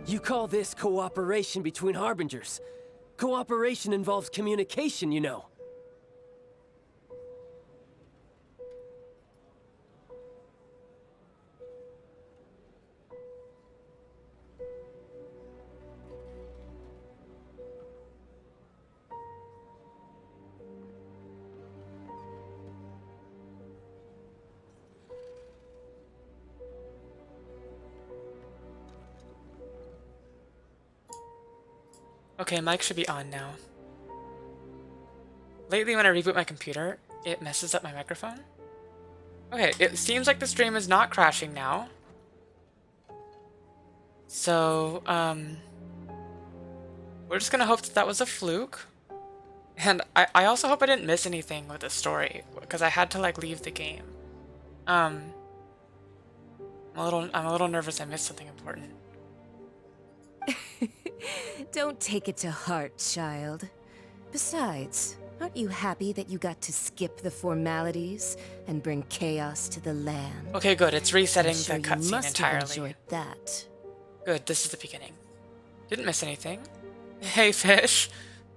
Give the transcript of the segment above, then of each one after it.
You call this cooperation between Harbingers. Cooperation involves communication, you know. Okay, mic should be on now. Lately when I reboot my computer, it messes up my microphone. Okay, it seems like the stream is not crashing now. So, we're just gonna hope that that was a fluke. And I also hope I didn't miss anything with the story, because I had to, like, leave the game. I'm a little nervous I missed something important. Don't take it to heart, child. Besides, aren't you happy that you got to skip the formalities and bring chaos to the land? Okay, good. It's resetting I'm sure the cutscene you must entirely. have enjoyed that. Good, this is the beginning. Didn't miss anything. Hey, Fish.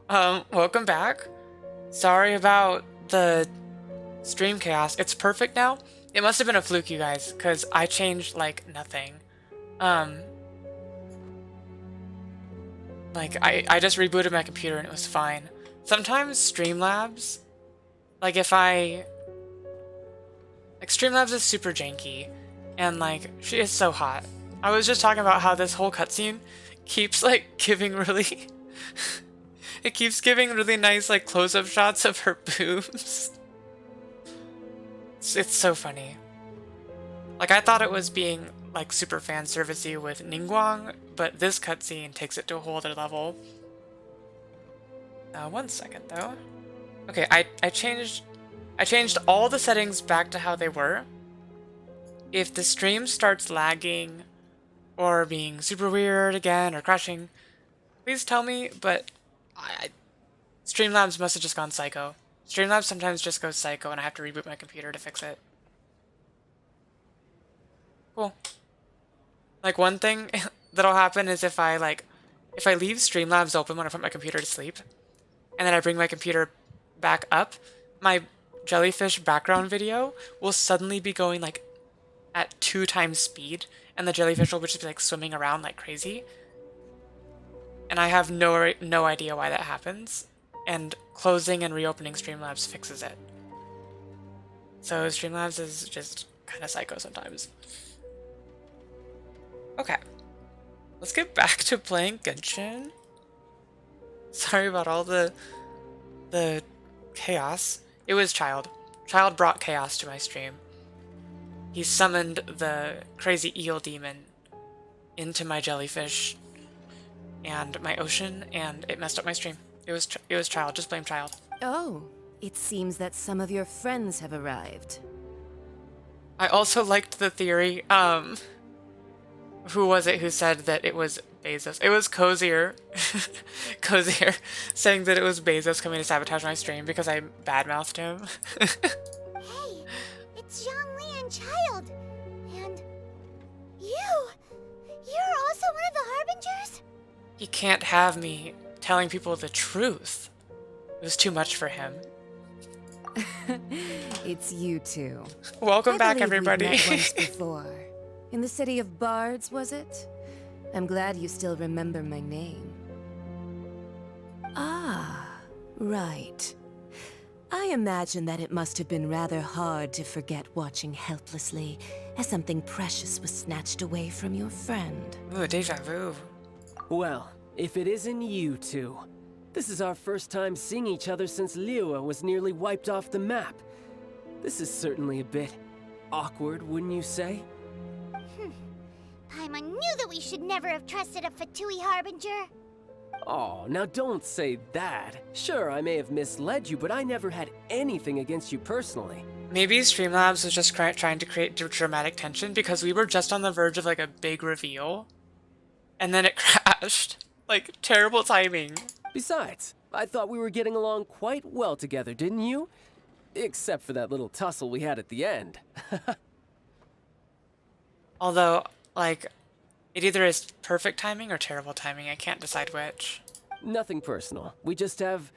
Welcome back. Sorry about the stream chaos. It's perfect now. It must have been a fluke, you guys, because I changed, like, nothing. Like, I just rebooted my computer and it was fine. Sometimes Streamlabs, like, Streamlabs is super janky, and, like, she is so hot. I was just talking about how this whole cutscene keeps, like, giving really... it keeps giving really nice, like, close-up shots of her boobs. It's so funny. Like, I thought it was being, like, super fan servicey with Ningguang, but this cutscene takes it to a whole other level. 1 second though. Okay, I changed all the settings back to how they were. If the stream starts lagging or being super weird again or crashing, please tell me, but Streamlabs must have just gone psycho. Streamlabs sometimes just goes psycho and I have to reboot my computer to fix it. Cool. Like, one thing that'll happen is if I leave Streamlabs open when I put my computer to sleep, and then I bring my computer back up, my jellyfish background video will suddenly be going, like, at 2 times speed, and the jellyfish will just be, like, swimming around like crazy. And I have no idea why that happens, and closing and reopening Streamlabs fixes it. So Streamlabs is just kind of psycho sometimes. Okay, let's get back to playing Genshin. Sorry about all the chaos. It was Child. Child brought chaos to my stream. He summoned the crazy eel demon into my jellyfish and my ocean, and it messed up my stream. It was Child. Just blame Child. Oh, it seems that some of your friends have arrived. I also liked the theory. Who was it who said that it was Bezos? It was Cozier. Cozier saying that it was Bezos coming to sabotage my stream because I badmouthed him. Hey, it's Zhongli and Child. And you're also one of the Harbingers? He can't have me telling people the truth. It was too much for him. It's you two. Welcome back, I believe everybody. we've met once before. In the city of Bards, was it? I'm glad you still remember my name. Ah, right. I imagine that it must have been rather hard to forget watching helplessly as something precious was snatched away from your friend. Ooh, deja vu. Well, if it isn't you two. This is our first time seeing each other since Liyue was nearly wiped off the map. This is certainly a bit awkward, wouldn't you say? Paimon knew that we should never have trusted a Fatui Harbinger. Oh, now don't say that. Sure, I may have misled you, but I never had anything against you personally. Maybe Streamlabs was just trying to create dramatic tension because we were just on the verge of, like, a big reveal. And then it crashed. Like, terrible timing. Besides, I thought we were getting along quite well together, didn't you? Except for that little tussle we had at the end. Although, like, It either is perfect timing or terrible timing. I can't decide which. Nothing personal. We just have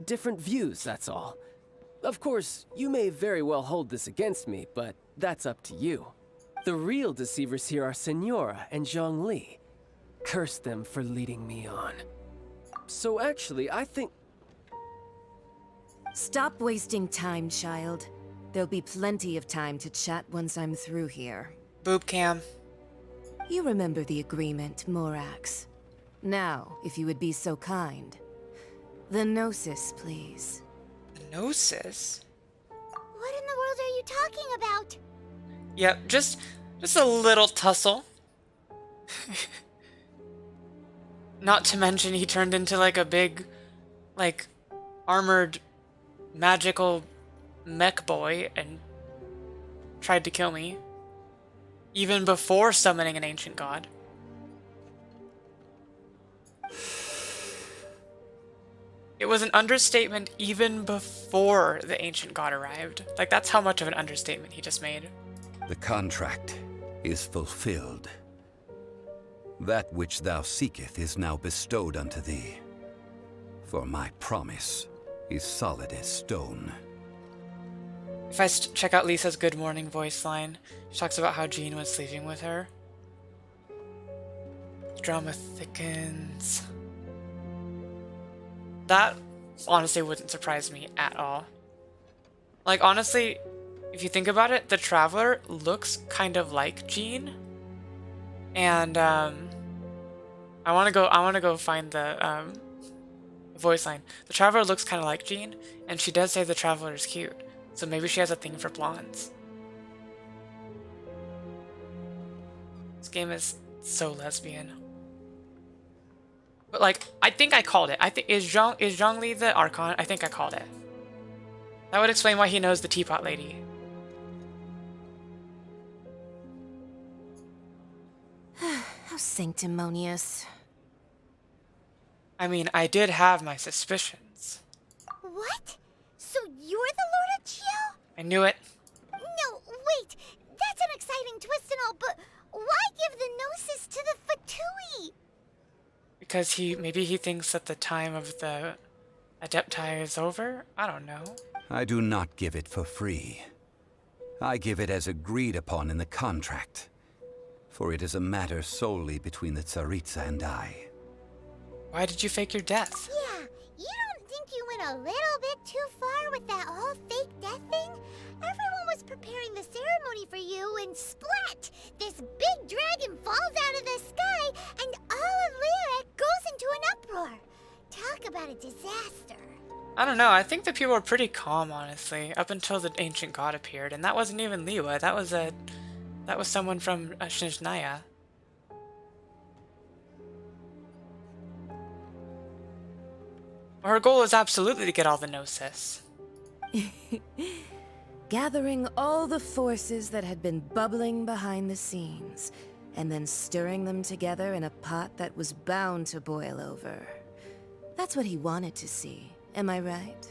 different views, that's all. Of course, you may very well hold this against me, but that's up to you. The real deceivers here are Senora and Zhongli. Curse them for leading me on. So actually, I think... Stop wasting time, child. There'll be plenty of time to chat once I'm through here. Boob cam. You remember the agreement, Morax. Now, if you would be so kind. The Gnosis, please. The Gnosis? What in the world are you talking about? Yep, just a little tussle. Not to mention he turned into like a big, like, armored, magical mech boy and tried to kill me. Even before summoning an ancient god. It was an understatement even before the ancient god arrived. Like, that's how much of an understatement he just made. The contract is fulfilled. That which thou seeketh is now bestowed unto thee. For my promise is solid as stone. If I check out Lisa's good morning voice line, she talks about how Jean was sleeping with her. Drama thickens. That honestly wouldn't surprise me at all. Like, honestly, if you think about it, the Traveler looks kind of like Jean. And I wanna go find the voice line. The Traveler looks kinda like Jean, and she does say the Traveler is cute. So maybe she has a thing for blondes. This game is so lesbian. But like, I think I called it. I think is Zhongli the Archon? I think I called it. That would explain why he knows the teapot lady. How sanctimonious. I mean, I did have my suspicions. What? So you're the Lord of Chio? I knew it. No, wait. That's an exciting twist and all, but why give the Gnosis to the Fatui? Because maybe he thinks that the time of the Adepti is over? I don't know. I do not give it for free. I give it as agreed upon in the contract. For it is a matter solely between the Tsaritsa and I. Why did you fake your death? Yeah, you don't think you went a little bit too far with that whole fake death thing? Everyone was preparing the ceremony for you, and splat! This big dragon falls out of the sky, and all of Lyric goes into an uproar. Talk about a disaster. I don't know, I think the people were pretty calm, honestly, up until the ancient god appeared, and that wasn't even Liwa, that was someone from Shishnaya. Her goal is absolutely to get all the Gnosis. Gathering all the forces that had been bubbling behind the scenes, and then stirring them together in a pot that was bound to boil over. That's what he wanted to see, am I right?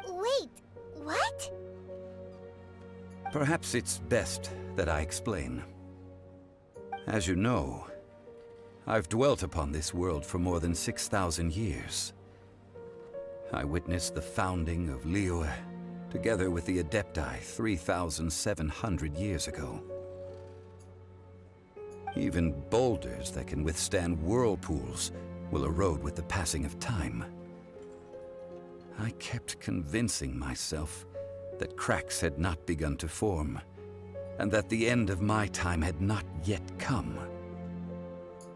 Wait, what? Perhaps it's best that I explain. As you know, I've dwelt upon this world for more than 6,000 years. I witnessed the founding of Liyue, together with the Adepti 3,700 years ago. Even boulders that can withstand whirlpools will erode with the passing of time. I kept convincing myself that cracks had not begun to form, and that the end of my time had not yet come.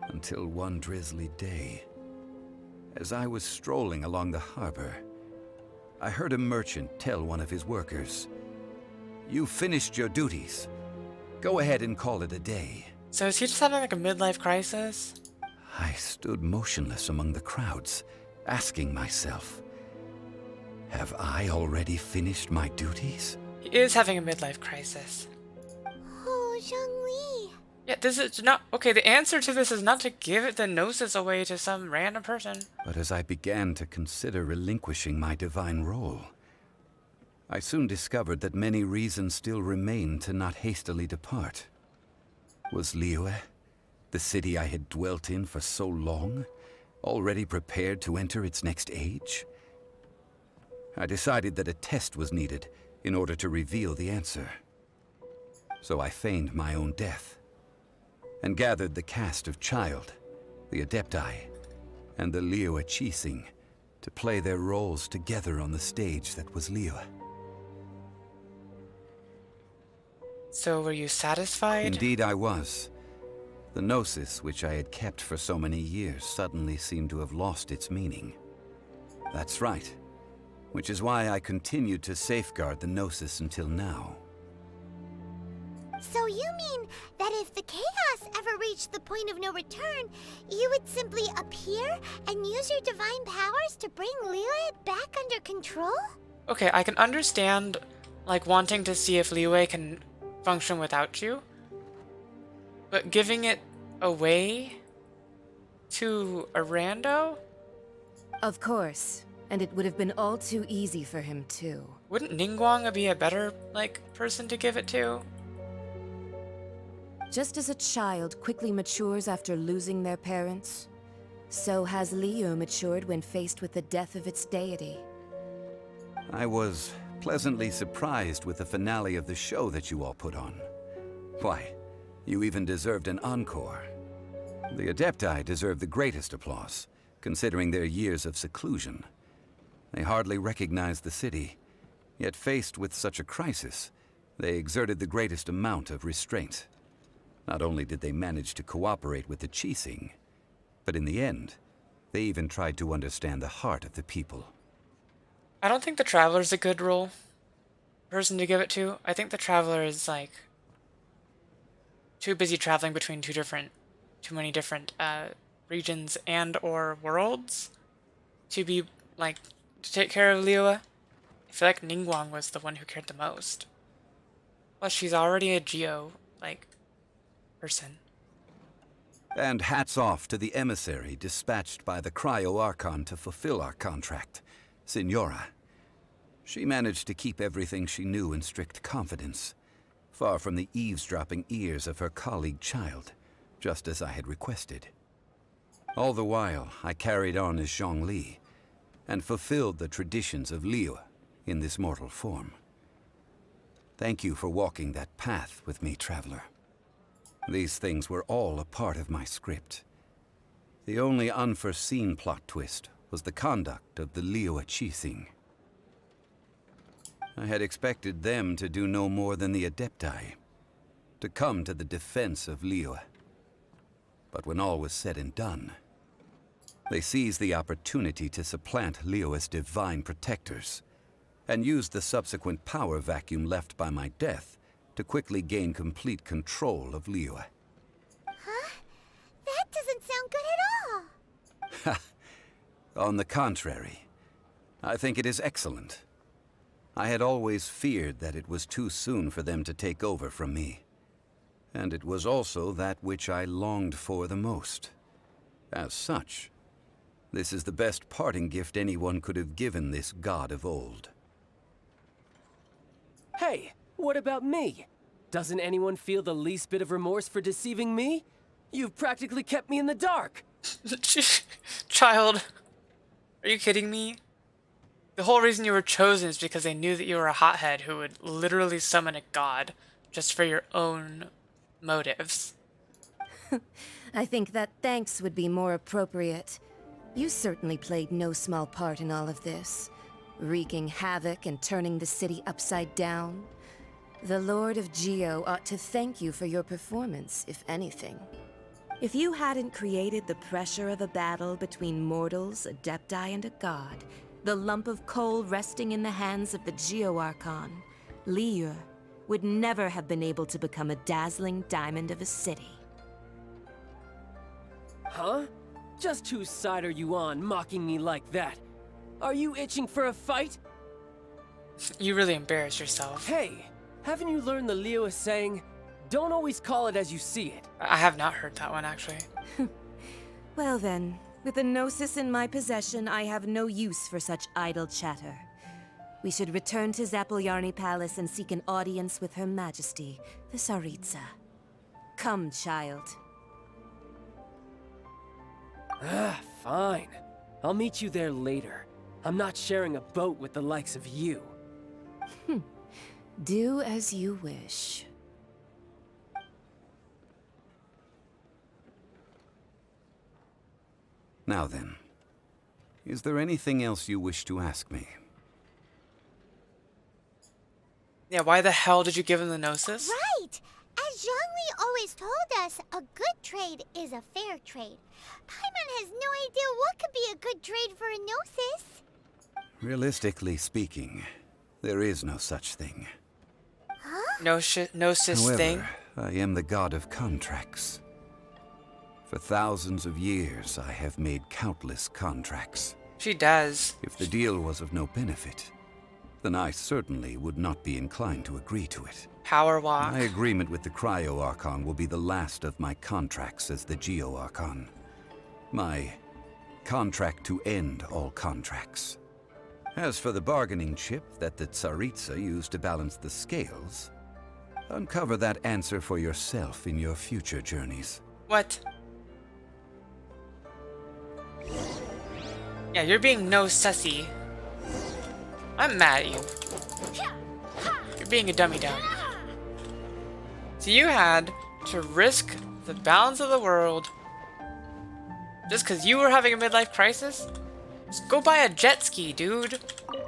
Until one drizzly day, as I was strolling along the harbor, I heard a merchant tell one of his workers, "You finished your duties. Go ahead and call it a day." So is he just having like a midlife crisis? I stood motionless among the crowds, asking myself, have I already finished my duties? He is having a midlife crisis. Oh, Zhongli. Yeah, this is not... Okay, the answer to this is not to give the Gnosis away to some random person. But as I began to consider relinquishing my divine role, I soon discovered that many reasons still remained to not hastily depart. Was Liyue, the city I had dwelt in for so long, already prepared to enter its next age? I decided that a test was needed in order to reveal the answer. So I feigned my own death, and gathered the cast of Child, the Adepti, and the Liyue Qixing to play their roles together on the stage that was Liyue. So were you satisfied? Indeed I was. The gnosis, which I had kept for so many years, suddenly seemed to have lost its meaning. That's right. Which is why I continued to safeguard the gnosis until now. So you mean that if the chaos ever reached the point of no return, you would simply appear and use your divine powers to bring Liyue back under control? Okay, I can understand, like, wanting to see if Liyue can function without you. But giving it away to a rando? Of course. And it would have been all too easy for him, too. Wouldn't Ningguang be a better, like, person to give it to? Just as a child quickly matures after losing their parents, so has Liyue matured when faced with the death of its deity. I was pleasantly surprised with the finale of the show that you all put on. Why, you even deserved an encore. The Adepti deserve the greatest applause, considering their years of seclusion. They hardly recognized the city, yet faced with such a crisis, they exerted the greatest amount of restraint. Not only did they manage to cooperate with the Qixing, but in the end, they even tried to understand the heart of the people. I don't think the Traveler's a good person to give it to. I think the Traveler is, like, too busy traveling between too many different regions and or worlds to be, like, to take care of Liyue. I feel like Ningguang was the one who cared the most. Plus, she's already a Geo, like, person. And hats off to the emissary dispatched by the Cryo-Archon to fulfill our contract, Signora. She managed to keep everything she knew in strict confidence, far from the eavesdropping ears of her colleague Child, just as I had requested. All the while, I carried on as Zhongli, and fulfilled the traditions of Liyue in this mortal form. Thank you for walking that path with me, Traveler. These things were all a part of my script. The only unforeseen plot twist was the conduct of the Liyue Qixing. I had expected them to do no more than the Adepti, to come to the defense of Liyue. But when all was said and done, they seized the opportunity to supplant Liyue's divine protectors, and used the subsequent power vacuum left by my death to quickly gain complete control of Liyue. Huh? That doesn't sound good at all. On the contrary, I think it is excellent. I had always feared that it was too soon for them to take over from me. And it was also that which I longed for the most. As such, this is the best parting gift anyone could have given this god of old. Hey, what about me? Doesn't anyone feel the least bit of remorse for deceiving me? You've practically kept me in the dark. Child, are you kidding me? The whole reason you were chosen is because they knew that you were a hothead who would literally summon a god just for your own motives. I think that thanks would be more appropriate. You certainly played no small part in all of this, wreaking havoc and turning the city upside down. The Lord of Geo ought to thank you for your performance, if anything. If you hadn't created the pressure of a battle between mortals, Adepti, and a god, the lump of coal resting in the hands of the Geo-Archon, Liyue, would never have been able to become a dazzling diamond of a city. Huh? Just whose side are you on, mocking me like that? Are you itching for a fight? You really embarrassed yourself. Hey, haven't you learned the Liyue saying, don't always call it as you see it? I have not heard that one, actually. Well then, with the Gnosis in my possession, I have no use for such idle chatter. We should return to Zapoljarny Palace and seek an audience with Her Majesty, the Tsaritsa. Come, child. Ah, fine. I'll meet you there later. I'm not sharing a boat with the likes of you. Do as you wish. Now then, is there anything else you wish to ask me? Yeah, why the hell did you give him the gnosis? Right! As Zhongli always told us, a good trade is a fair trade. Paimon has no idea what could be a good trade for a gnosis. Realistically speaking, there is no such thing. Gnosis However, thing? I am the god of contracts. For thousands of years, I have made countless contracts. She does. If the deal was of no benefit, then I certainly would not be inclined to agree to it. Power walk. My agreement with the Cryo Archon will be the last of my contracts as the Geo Archon. My contract to end all contracts. As for the bargaining chip that the Tsaritsa used to balance the scales, uncover that answer for yourself in your future journeys. What? Yeah, you're being no sussy. I'm mad at you. You're being a dummy dumb. So you had to risk the balance of the world just because you were having a midlife crisis? Just go buy a jet ski, dude.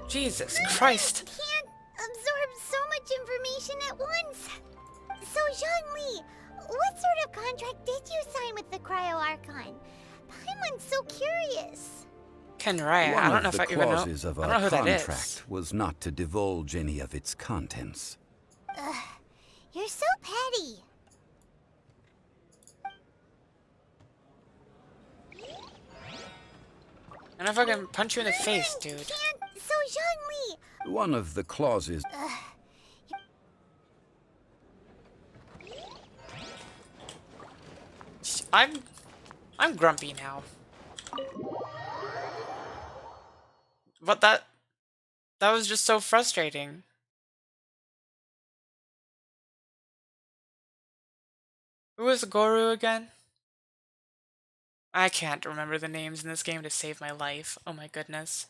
Jesus Christ. Can't absorb so much information at once. So, Zhongli, what sort of contract did you sign with the Cryo Archon? Paimon's so curious. Kenraya, I don't know if I even know. One of the clauses of I don't our know who that is. contract was not to divulge any of its contents. You're so petty. I don't know if I can punch you in the face, dude. Can't. So, Zhongli. One of the clauses... I'm grumpy now. But that was just so frustrating. Who was Goru again? I can't remember the names in this game to save my life. Oh my goodness.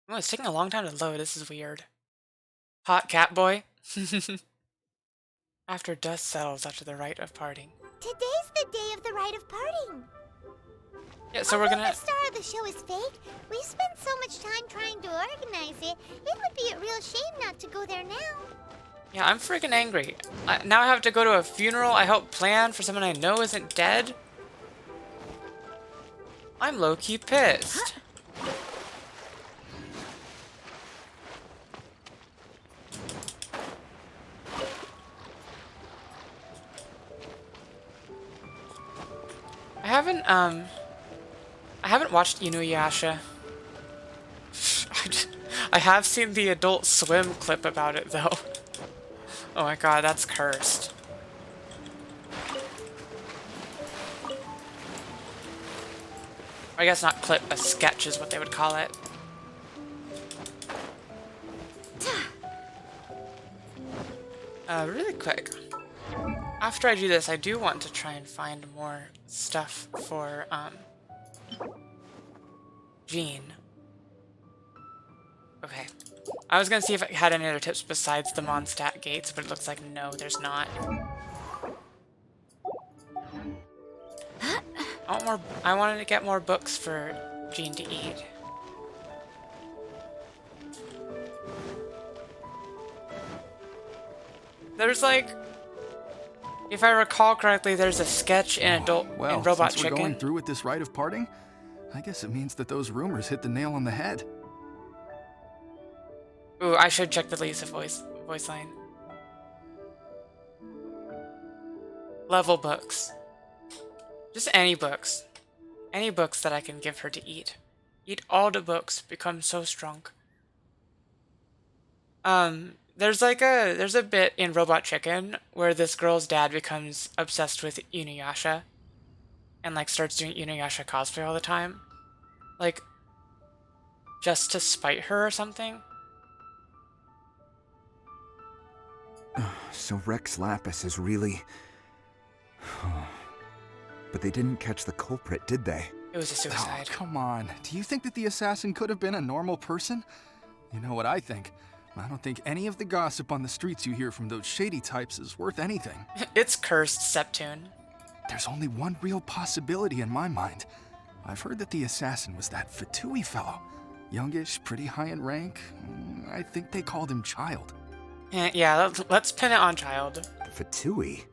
Oh, it's taking a long time to load. This is weird. Hot cat boy. After dust settles after the rite of parting. Today's the day of the rite of parting. Yeah, so we're gonna... The star of the show is fake. We spent so much time trying to organize it. It would be a real shame not to go there now. Yeah, I'm freaking angry. Now I have to go to a funeral I helped plan for someone I know isn't dead. I'm low-key pissed. I haven't watched Inuyasha. I have seen the Adult Swim clip about it, though. Oh my god, that's cursed. I guess not clip, a sketch is what they would call it. Really quick. After I do this, I do want to try and find more stuff for, Jean. Okay. I was gonna see if I had any other tips besides the Mondstadt gates, but it looks like no, there's not. I wanted to get more books for Jean to eat. There's like, if I recall correctly, there's a sketch in Robot since Chicken. We're going through with this rite of parting, I guess it means that those rumors hit the nail on the head. Ooh, I should check the Lisa voice line. Level books. Just any books. Any books that I can give her to eat. Eat all the books, become so strong. There's a bit in Robot Chicken where this girl's dad becomes obsessed with Inuyasha. and like starts doing Inuyasha cosplay all the time, like just to spite her or something. So Rex Lapis is really... But they didn't catch the culprit, did they? It was a Oh, suicide. come on. Do you think that the assassin could have been a normal person? You know what I think? I don't think any of the gossip on the streets you hear from those shady types is worth anything. It's cursed, Septune. There's only one real possibility in my mind. I've heard that the assassin was that Fatui fellow. Youngish, pretty high in rank. I think they called him Child. Yeah, let's pin it on Child. Fatui?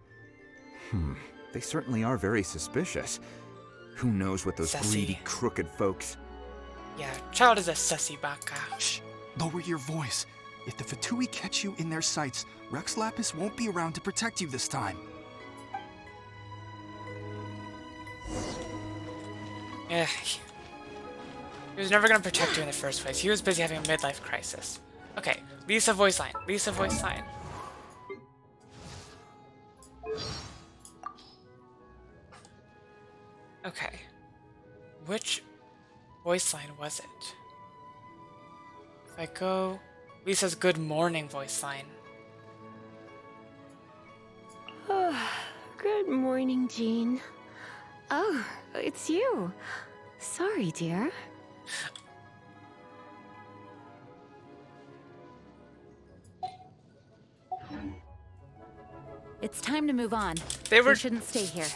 They certainly are very suspicious. Who knows what those Sassy. greedy, crooked folks... Yeah, Child is a sussy baka. Shh! Lower your voice. If the Fatui catch you in their sights, Rex Lapis won't be around to protect you this time. Yeah. He was never gonna protect you in the first place. He was busy having a midlife crisis. Okay, Lisa voice line. Lisa voice line. Okay. Which voice line was it? If I go... Lisa's good morning voice line. Good morning, Jean. Oh, it's you. Sorry, dear. It's time to move on. They were- We shouldn't stay here.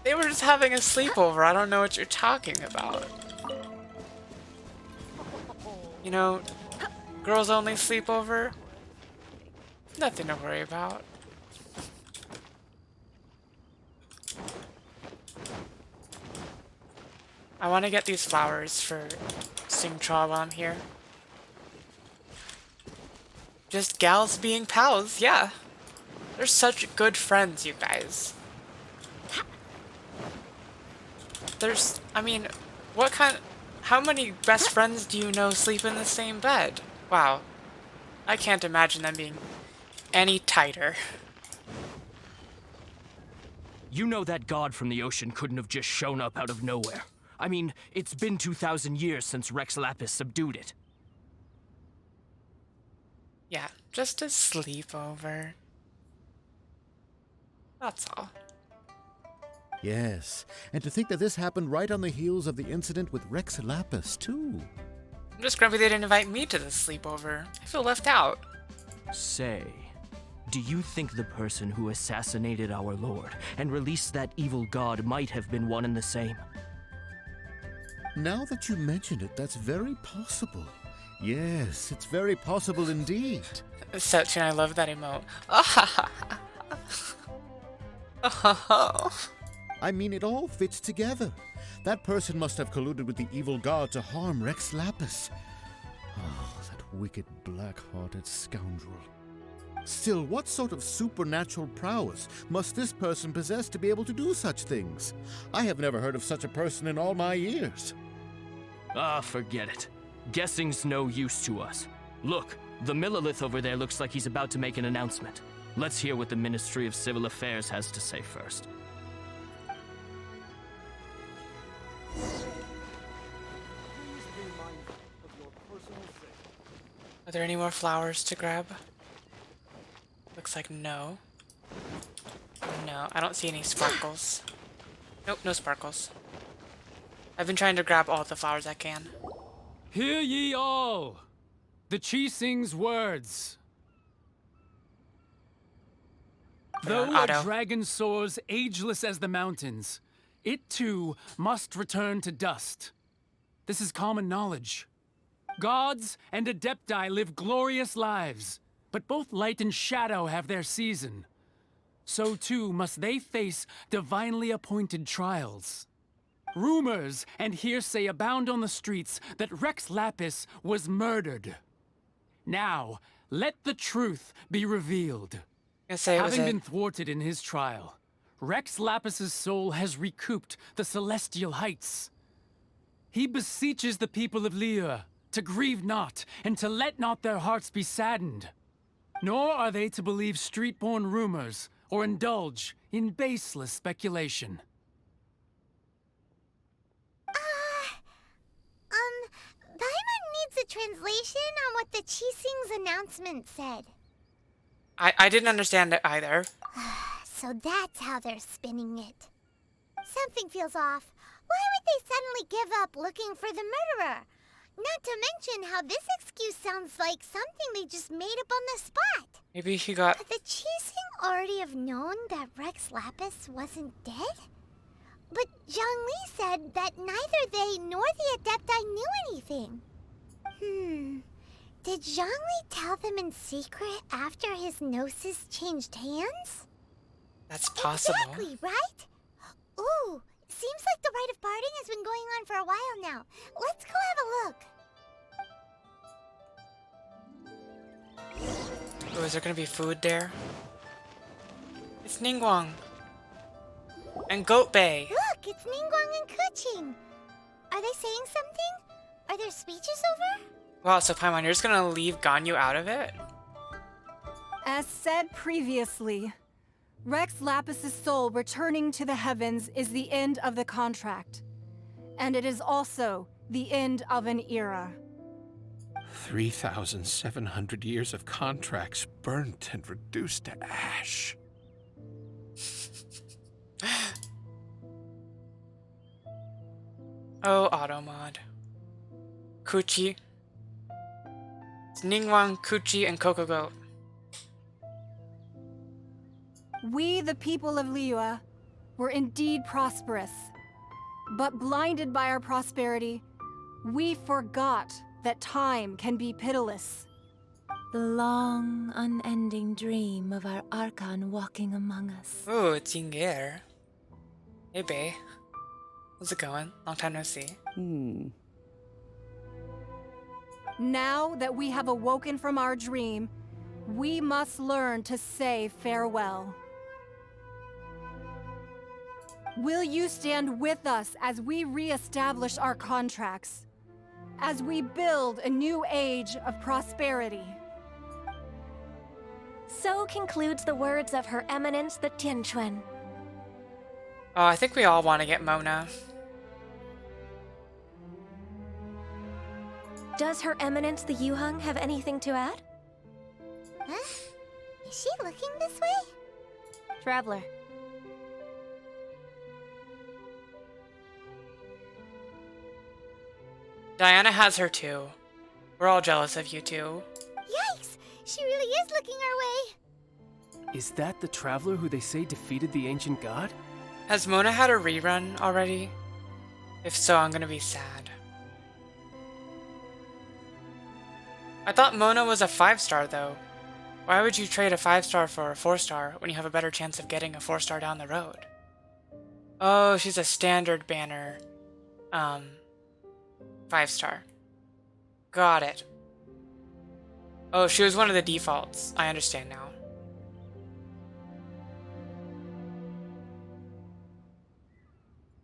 They were just having a sleepover. I don't know what you're talking about. You know, girls only sleepover. Nothing to worry about. I want to get these flowers for Singtra while I'm here. Just gals being pals, yeah. They're such good friends, you guys. I mean, how many best friends do you know sleep in the same bed? Wow. I can't imagine them being any tighter. You know that god from the ocean couldn't have just shown up out of nowhere. I mean, it's been 2,000 years since Rex Lapis subdued it. Yeah, just a sleepover. That's all. Yes, and to think that this happened right on the heels of the incident with Rex Lapis, too. I'm just grumpy they didn't invite me to this sleepover. I feel left out. Say, do you think the person who assassinated our lord and released that evil god might have been one and the same? Now that you mention it, that's very possible. Yes, it's very possible indeed. Septune, I love that emote. Oh. I mean, it all fits together. That person must have colluded with the evil god to harm Rex Lapis. Oh, that wicked, black-hearted scoundrel. Still, what sort of supernatural prowess must this person possess to be able to do such things? I have never heard of such a person in all my years. Ah, forget it. Guessing's no use to us. Look, the Millilith over there looks like he's about to make an announcement. Let's hear what the Ministry of Civil Affairs has to say first. Are there any more flowers to grab? Looks like no. No, I don't see any sparkles. Nope, no sparkles. I've been trying to grab all the flowers I can. Hear ye all! The Chi sings words. Though a Auto. dragon soars ageless as the mountains, it too must return to dust. This is common knowledge. Gods and Adepti live glorious lives, but both light and shadow have their season. So too must they face divinely appointed trials. Rumors and hearsay abound on the streets that Rex Lapis was murdered. Now, let the truth be revealed. Having been thwarted in his trial, Rex Lapis's soul has recouped the celestial heights. He beseeches the people of Liyue to grieve not and to let not their hearts be saddened. Nor are they to believe street-born rumors or indulge in baseless speculation. translation on what the Qixing's announcement said. I didn't understand it either. So that's how they're spinning it. Something feels off. Why would they suddenly give up looking for the murderer? Not to mention how this excuse sounds like something they just made up on the spot. Maybe he got... Could the Qixing already have known that Rex Lapis wasn't dead? But Zhongli said that neither they nor the Adepti knew anything. Did Zhongli tell them in secret after his gnosis changed hands? That's possible. Exactly, right? Ooh, seems like the rite of parting has been going on for a while now. Let's go have a look. Oh, is there gonna be food there? It's Ningguang. And Goat Bay. Look, it's Ningguang and Kuching. Are they saying something? Are there speeches over? Wow, so Paimon, you're just gonna leave Ganyu out of it? As said previously, Rex Lapis's soul returning to the heavens is the end of the contract. And it is also the end of an era. 3,700 years of contracts burnt and reduced to ash. Oh, Automod. Kuchi. It's Ningguang, Kuchi, and Coco Goat. We, the people of Liyue, were indeed prosperous. But blinded by our prosperity, we forgot that time can be pitiless. The long, unending dream of our Archon walking among us. Ooh, it's Yinger. Hey, bae. How's it going? Long time no see. Now that we have awoken from our dream, we must learn to say farewell. Will you stand with us as we re-establish our contracts? As we build a new age of prosperity? So concludes the words of Her Eminence the Tianquan. Oh, I think we all want to get Mona. Does Her Eminence the Yuheng have anything to add? Huh? Is she looking this way? Traveler. Diana has her too. We're all jealous of you two. Yikes! She really is looking our way. Is that the traveler who they say defeated the ancient god? Has Mona had a rerun already? If so, I'm gonna be sad. I thought Mona was a 5-star though. Why would you trade a 5-star for a 4-star when you have a better chance of getting a 4-star down the road? Oh, she's a standard banner. 5-star. Got it. Oh, she was one of the defaults. I understand now.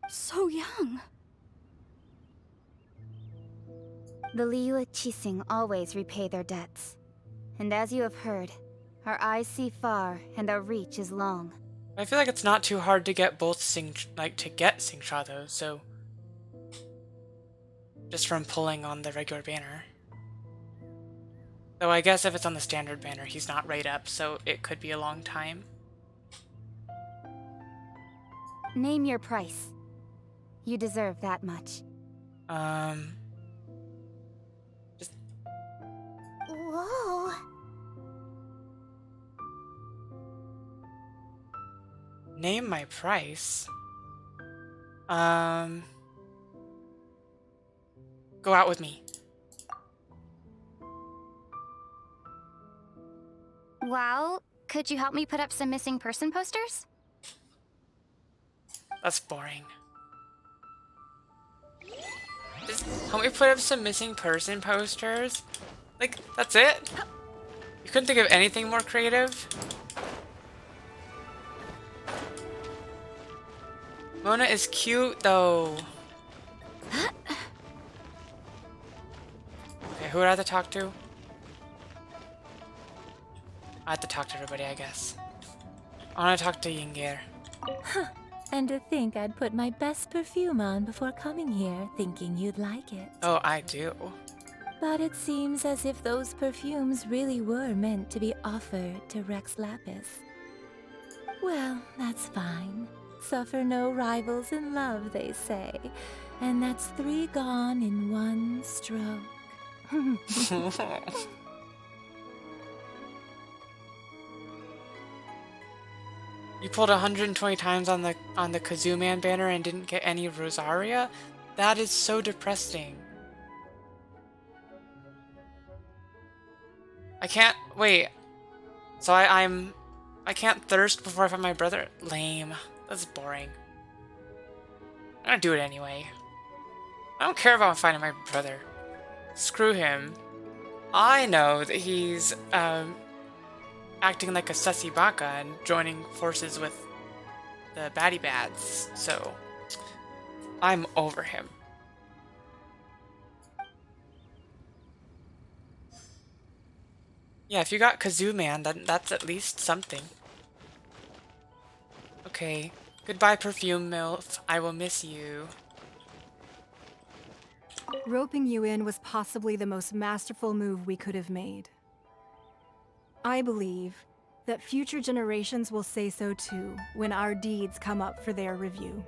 So young. The Liyue Qixing always repay their debts. And as you have heard, our eyes see far and our reach is long. I feel like it's not too hard to get both to get Xingtia though, so just from pulling on the regular banner. Though I guess if it's on the standard banner, he's not right up, so it could be a long time. Name your price. You deserve that much. Whoa. Name my price? Go out with me. Well, could you help me put up some missing person posters? That's boring. Just help me put up some missing person posters? Like, that's it? You couldn't think of anything more creative? Mona is cute though. Okay, who would I have to talk to? I have to talk to everybody, I guess. I want to talk to Yinger. Huh. And to think I'd put my best perfume on before coming here, thinking you'd like it. Oh, I do. But it seems as if those perfumes really were meant to be offered to Rex Lapis. Well, that's fine. Suffer no rivals in love, they say. And that's 3 gone in 1 stroke. You pulled 120 times on the Kazoo Man banner and didn't get any Rosaria? That is so depressing. I can't wait. So I can't thirst before I find my brother. Lame. That's boring. I'm gonna do it anyway. I don't care about finding my brother. Screw him. I know that he's acting like a sussy baka and joining forces with the baddie bads, so I'm over him. Yeah, if you got Kazoo Man, then that's at least something. Okay, goodbye perfume MILF, I will miss you. Roping you in was possibly the most masterful move we could have made. I believe that future generations will say so too when our deeds come up for their review.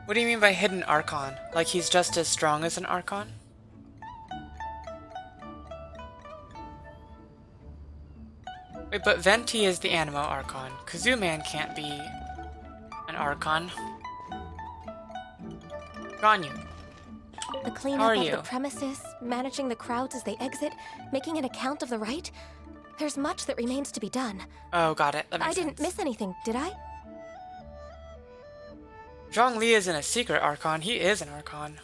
What do you mean by hidden Archon? Like he's just as strong as an Archon? Wait, but Venti is the Animo Archon. Kazoo Man can't be an Archon. Ganyu. The How cleanup are of you? the premises, managing the crowds as they exit, making an account of the rite. There's much that remains to be done. Oh, got it. That I makes didn't sense. miss anything, did I? Zhongli isn't a secret Archon, he is an Archon.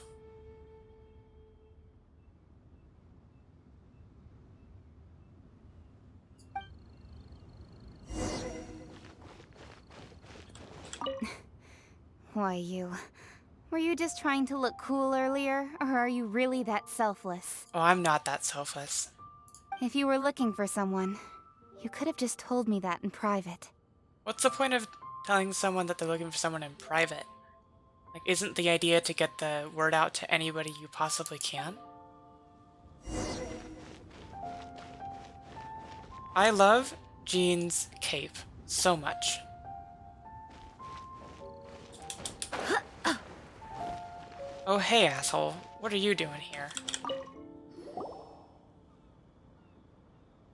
Why, were you just trying to look cool earlier, or are you really that selfless? Oh, I'm not that selfless. If you were looking for someone, you could have just told me that in private. What's the point of telling someone that they're looking for someone in private? Like, isn't the idea to get the word out to anybody you possibly can? I love Jean's cape so much. Oh, hey, asshole. What are you doing here?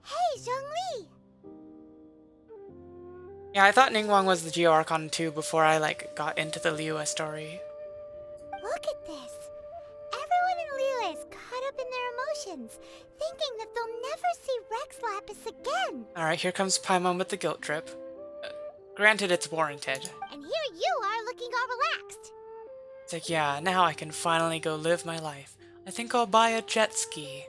Hey, Zhongli! Yeah, I thought Ningguang was the Geo Archon too before I, like, got into the Liyue story. Look at this. Everyone in Liyue is caught up in their emotions, thinking that they'll never see Rex Lapis again. Alright, here comes Paimon with the guilt trip. Granted, it's warranted. And here you are looking all relaxed. It's like, yeah, now I can finally go live my life. I think I'll buy a jet ski.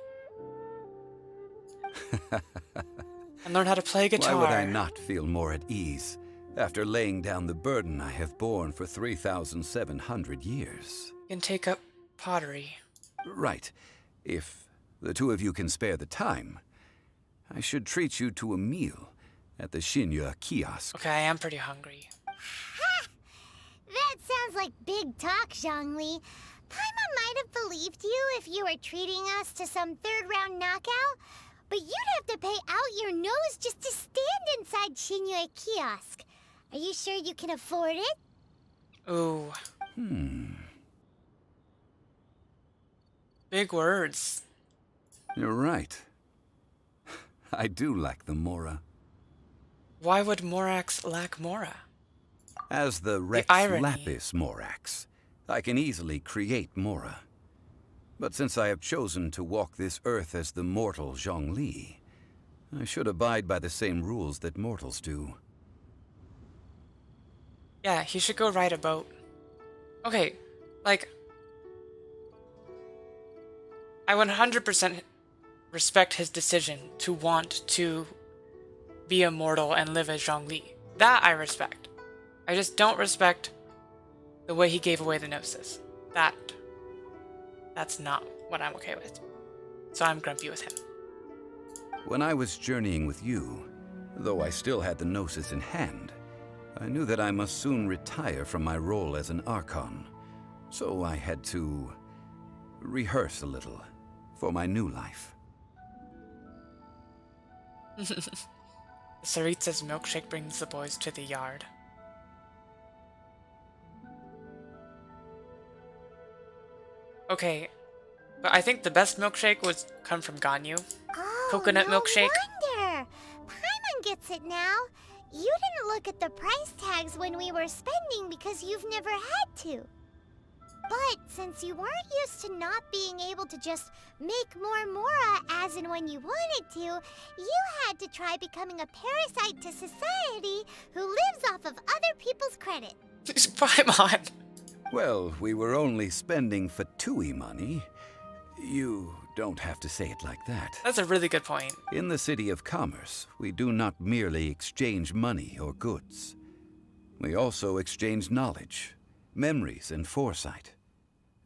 And learn how to play guitar. Why would I not feel more at ease after laying down the burden I have borne for 3,700 years? You can take up pottery. Right. If the two of you can spare the time, I should treat you to a meal at the Shinya kiosk. Okay, I am pretty hungry. That sounds like big talk, Zhongli. Paimon might have believed you if you were treating us to some third-round knockout, but you'd have to pay out your nose just to stand inside Shinya kiosk. Are you sure you can afford it? Ooh. Big words. You're right. I do lack the Mora. Why would Morax lack Mora? As the Rex irony. Lapis Morax, I can easily create Mora. But since I have chosen to walk this earth as the mortal Zhongli, I should abide by the same rules that mortals do. Yeah, he should go ride a boat. Okay, like... I 100% respect his decision to want to be immortal and live as Zhongli. That I respect. I just don't respect the way he gave away the Gnosis. That's not what I'm okay with. So I'm grumpy with him. When I was journeying with you, Though I still had the Gnosis in hand, I knew that I must soon retire from my role as an Archon, so I had to rehearse a little for my new life. Saritsa's milkshake brings the boys to the yard. Okay, but I think the best milkshake would come from Ganyu. Oh, Coconut no milkshake. wonder. Paimon gets it now. You didn't look at the price tags when we were spending because you've never had to. But since you weren't used to not being able to just make more Mora as and when you wanted to, you had to try becoming a parasite to society who lives off of other people's credit. Paimon! Well, we were only spending Fatui money. You don't have to say it like that. That's a really good point. In the City of Commerce, we do not merely exchange money or goods. We also exchange knowledge, memories, and foresight,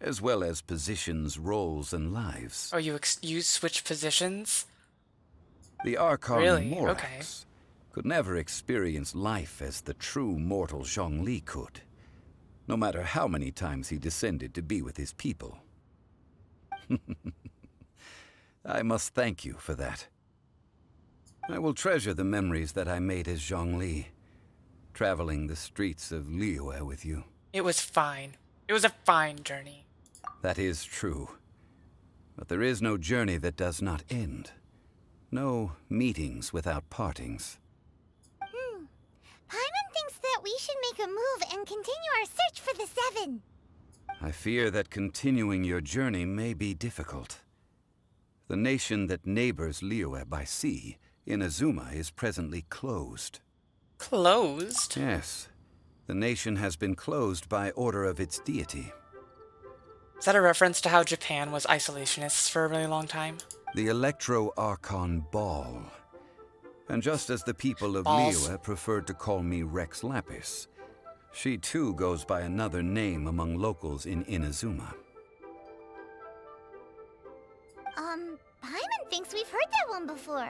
as well as positions, roles, and lives. Oh, you switch positions? The Archon Really? Morax Okay. could never experience life as the true mortal Zhongli could, no matter how many times he descended to be with his people. I must thank you for that. I will treasure the memories that I made as Zhongli, traveling the streets of Liyue with you. It was fine. It was a fine journey. That is true. But there is no journey that does not end. No meetings without partings. Paimon thinks that we should make a move and continue our search for the Seven. I fear that continuing your journey may be difficult. The nation that neighbors Liyue by sea, Inazuma, is presently closed. Closed? Yes. The nation has been closed by order of its deity. Is that a reference to how Japan was isolationists for a really long time? The Electro-Archon Ball. And just as the people of Balls. Liyue preferred to call me Rex Lapis, she too goes by another name among locals in Inazuma. Paimon thinks we've heard that one before.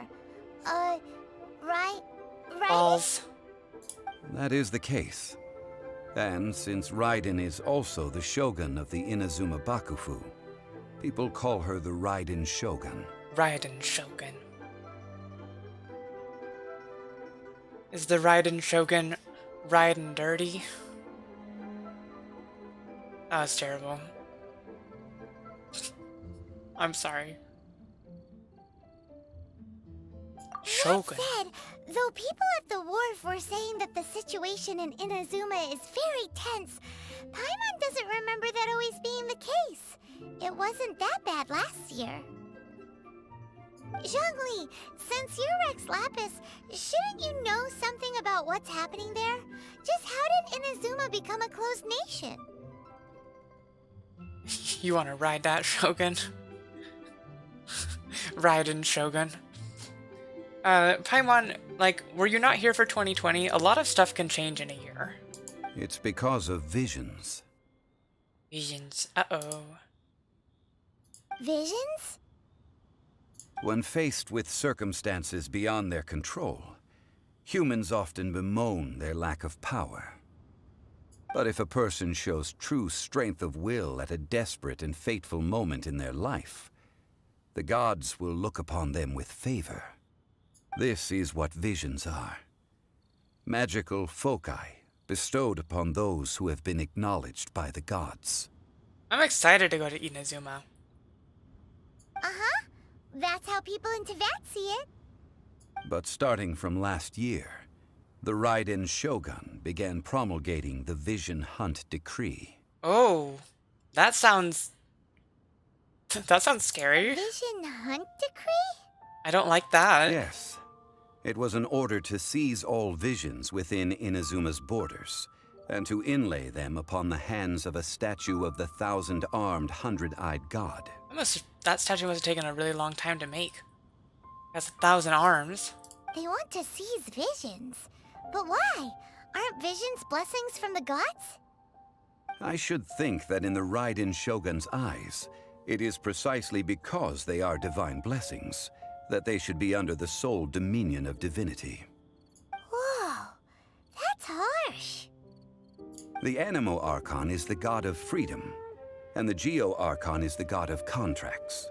Right? Balls. That is the case. And since Raiden is also the shogun of the Inazuma Bakufu, people call her the Raiden Shogun. Raiden Shogun. Is the Raiden Shogun riding dirty? That was terrible. I'm sorry. Shogun. That said, though people at the wharf were saying that the situation in Inazuma is very tense, Paimon doesn't remember that always being the case. It wasn't that bad last year. Zhongli, since you're Rex Lapis, shouldn't you know something about what's happening there? Just how did Inazuma become a closed nation? You want to ride that, Shogun? Raiden Shogun. Paimon, like, were you not here for 2020? A lot of stuff can change in a year. It's because of visions. Visions. Uh-oh. Visions? When faced with circumstances beyond their control, humans often bemoan their lack of power. But if a person shows true strength of will at a desperate and fateful moment in their life, the gods will look upon them with favor. This is what visions are. Magical foci bestowed upon those who have been acknowledged by the gods. I'm excited to go to Inazuma. Uh-huh. That's how people in Teyvat see it. But starting from last year, the Raiden Shogun began promulgating the Vision Hunt Decree. Oh, that sounds... that sounds scary. Vision Hunt Decree? I don't like that. Yes. It was an order to seize all visions within Inazuma's borders, and to inlay them upon the hands of a statue of the 1,000-armed, 100-eyed god. That statue must have taken a really long time to make. That's 1,000 arms. They want to seize visions. But why? Aren't visions blessings from the gods? I should think that in the Raiden Shogun's eyes, it is precisely because they are divine blessings that they should be under the sole dominion of divinity. The Animo Archon is the god of freedom, and the Geo Archon is the god of contracts.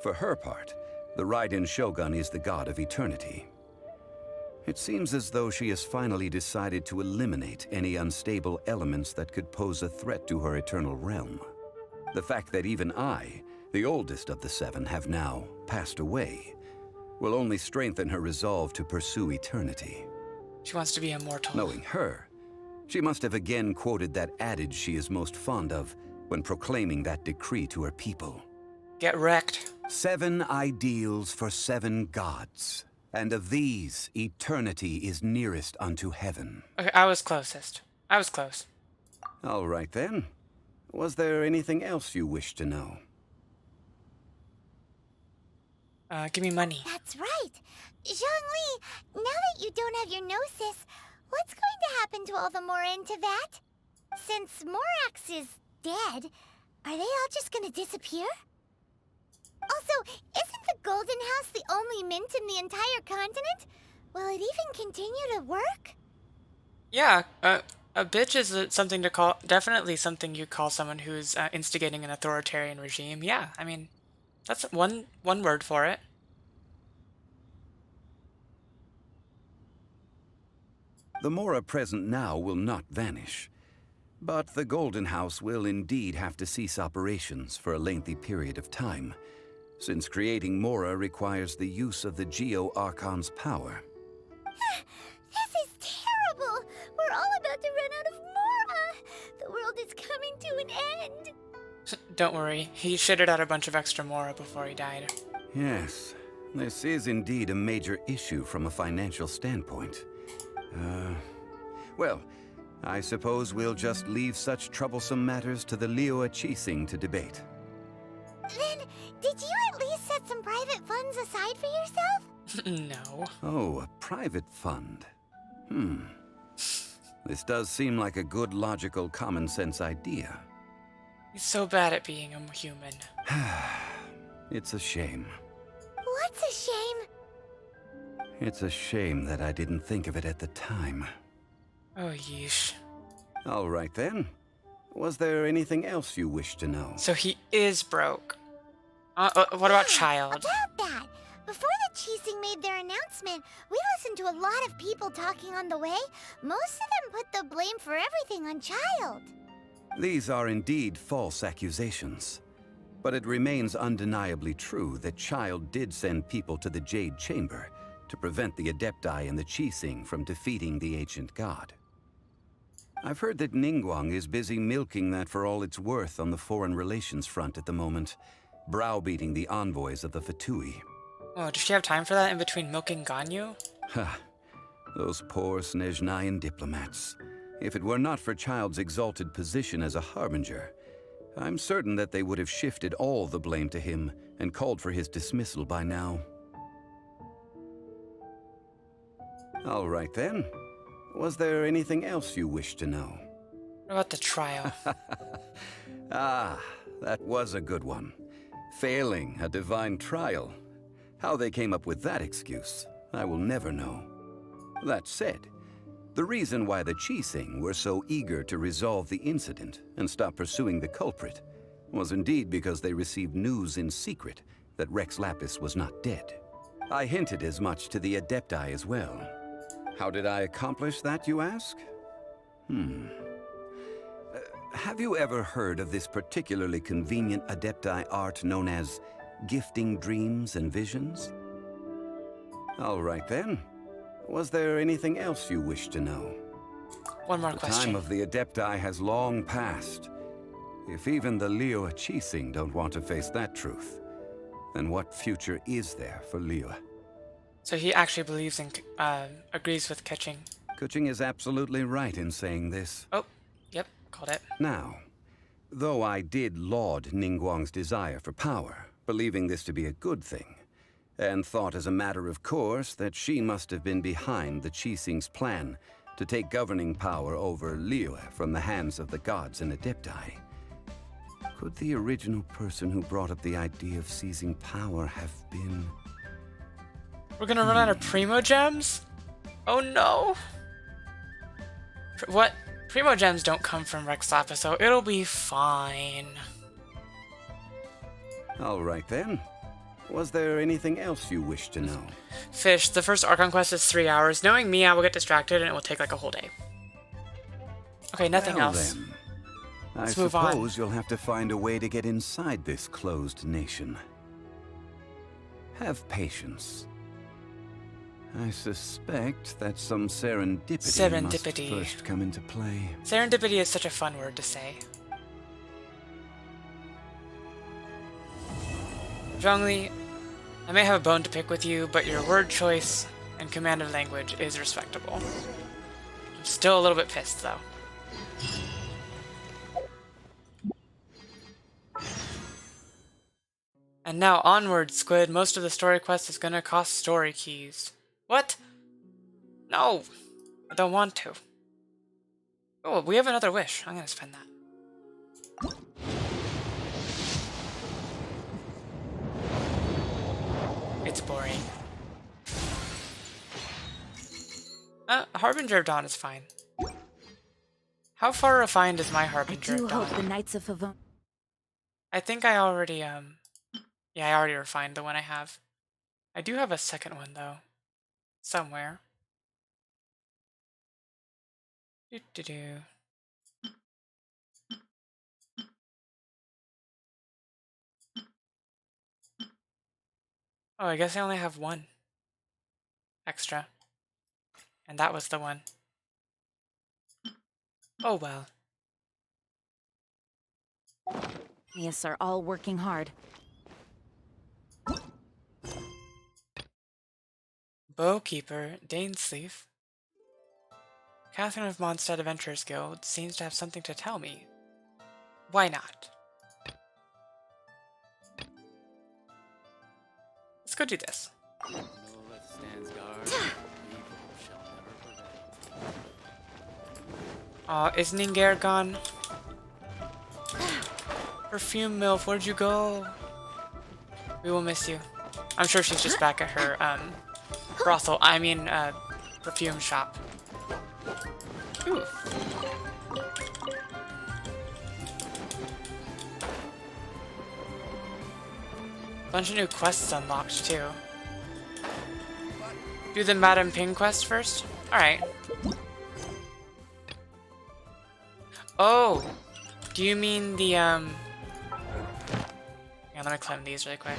For her part, the Raiden Shogun is the god of eternity. It seems as though she has finally decided to eliminate any unstable elements that could pose a threat to her eternal realm. The fact that even I, the oldest of the seven, have now passed away will only strengthen her resolve to pursue eternity. She wants to be immortal. Knowing her, she must have again quoted that adage she is most fond of when proclaiming that decree to her people. Get wrecked. 7 ideals for 7 gods, and of these, eternity is nearest unto heaven. Okay, I was closest. I was close. All right then. Was there anything else you wish to know? Give me money. That's right. Zhongli, now that you don't have your gnosis, what's going to happen to all the Mora in Teyvat? Since Morax is dead, are they all just gonna disappear? Also, isn't the Golden House the only mint in the entire continent? Will it even continue to work? Yeah, a bitch is something to call, definitely something you call someone who's instigating an authoritarian regime. Yeah, I mean, that's one word for it. The Mora present now will not vanish, but the Golden House will indeed have to cease operations for a lengthy period of time, since creating Mora requires the use of the Geo Archon's power. This is terrible! We're all about to run out of Mora! The world is coming to an end! Don't worry, he shitted out a bunch of extra Mora before he died. Yes, this is indeed a major issue from a financial standpoint. Well, I suppose we'll just leave such troublesome matters to the Liyue Qixing to debate. Then, did you at least set some private funds aside for yourself? No. Oh, a private fund. This does seem like a good, logical, common-sense idea. He's so bad at being a human. It's a shame. What's a shame? It's a shame that I didn't think of it at the time. Oh, yeesh. All right then. Was there anything else you wish to know? So he is broke. What about Child? About that! Before the Qixing made their announcement, we listened to a lot of people talking on the way. Most of them put the blame for everything on Child. These are indeed false accusations. But it remains undeniably true that Child did send people to the Jade Chamber to prevent the Adepti and the Qixing from defeating the ancient god. I've heard that Ningguang is busy milking that for all it's worth on the foreign relations front at the moment, browbeating the envoys of the Fatui. Oh, does she have time for that in between milking Ganyu? Ha! Those poor Snezhnayan diplomats. If it were not for Child's exalted position as a harbinger, I'm certain that they would have shifted all the blame to him and called for his dismissal by now. All right then. Was there anything else you wish to know? What about the trial? Ah, that was a good one. Failing a divine trial. How they came up with that excuse, I will never know. That said, the reason why the Qixing were so eager to resolve the incident and stop pursuing the culprit was indeed because they received news in secret that Rex Lapis was not dead. I hinted as much to the Adepti as well. How did I accomplish that, you ask? Have you ever heard of this particularly convenient Adepti art known as gifting dreams and visions? All right then. Was there anything else you wish to know? One more The question. time of the Adepti has long passed. If even the Liyue Qixing don't want to face that truth, then what future is there for Liyue? So he actually believes in, agrees with Keqing. Keqing is absolutely right in saying this. Oh, yep, called it. Now, though I did laud Ningguang's desire for power, believing this to be a good thing, and thought as a matter of course that she must have been behind the Qixing's plan to take governing power over Liyue from the hands of the gods and Adepti, could the original person who brought up the idea of seizing power have been... We're gonna run out of Primo Gems? Oh no! What? Primo gems don't come from Rex Lapis, so it'll be fine. All right then. Was there anything else you wish to know? Fish, the first Archon quest is 3 hours. Knowing me, I will get distracted and it will take like a whole day. Okay, nothing else. Then. Let's I move on. suppose you'll have to find a way to get inside this closed nation. Have patience. I suspect that some serendipity must first come into play. Serendipity is such a fun word to say. Zhongli, I may have a bone to pick with you, but your word choice and command of language is respectable. I'm still a little bit pissed, though. And now onward, Squid. Most of the story quest is gonna cost story keys. What? No! I don't want to. Oh, we have another wish. I'm gonna spend that. It's boring. Harbinger of Dawn is fine. How far refined is my Harbinger I do of Dawn? hope the Knights of Favon. I think I already, yeah, I already refined the one I have. I do have a second one, though. Somewhere. Do-do-do. Oh, I guess I only have one extra. And that was the one. Oh well. Yes, are all working hard. Bowkeeper, Dainsleaf. Catherine of Mondstadt Adventurers Guild seems to have something to tell me. Why not? Let's go do this. Aw, is Ninger gone? Perfume Milf, where'd you go? We will miss you. I'm sure she's just back at her, brothel. I mean, perfume shop. Ooh. Bunch of new quests unlocked, too. Do the Madame Ping quest first? Alright. Oh! Do you mean the, Yeah, let me climb these really quick.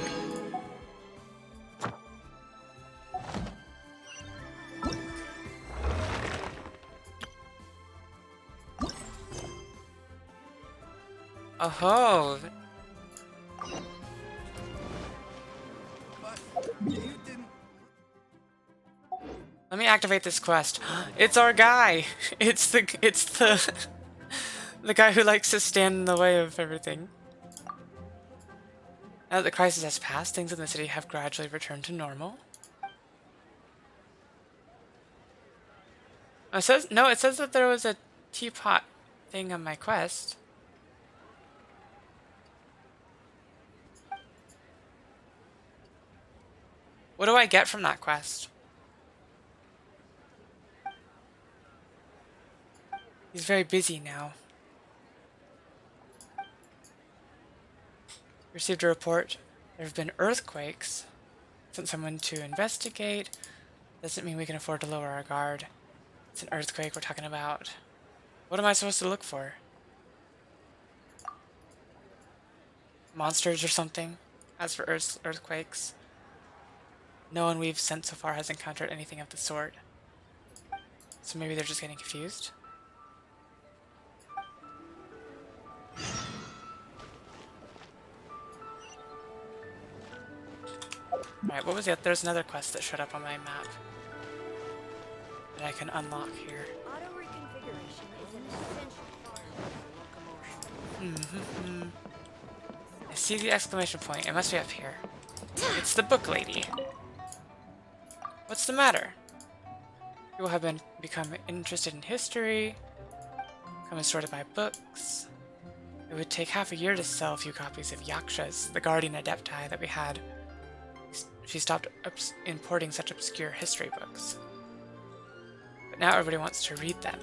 Oh-ho! Let me activate this quest. It's our guy! It's the the guy who likes to stand in the way of everything. Now that the crisis has passed, things in the city have gradually returned to normal. It says that there was a teapot thing on my quest. What do I get from that quest? He's very busy now. Received a report. There have been earthquakes. Sent someone to investigate. Doesn't mean we can afford to lower our guard. It's an earthquake we're talking about. What am I supposed to look for? Monsters or something? As for earthquakes, no one we've sent so far has encountered anything of the sort. So maybe they're just getting confused? Alright, what was the other? There's another quest that showed up on my map that I can unlock here. I see the exclamation point. It must be up here. It's the book lady. What's the matter? People have become interested in history, come and sorted by books. It would take half a year to sell a few copies of Yakshas, the guardian adepti that we had. She stopped importing such obscure history books. But now everybody wants to read them.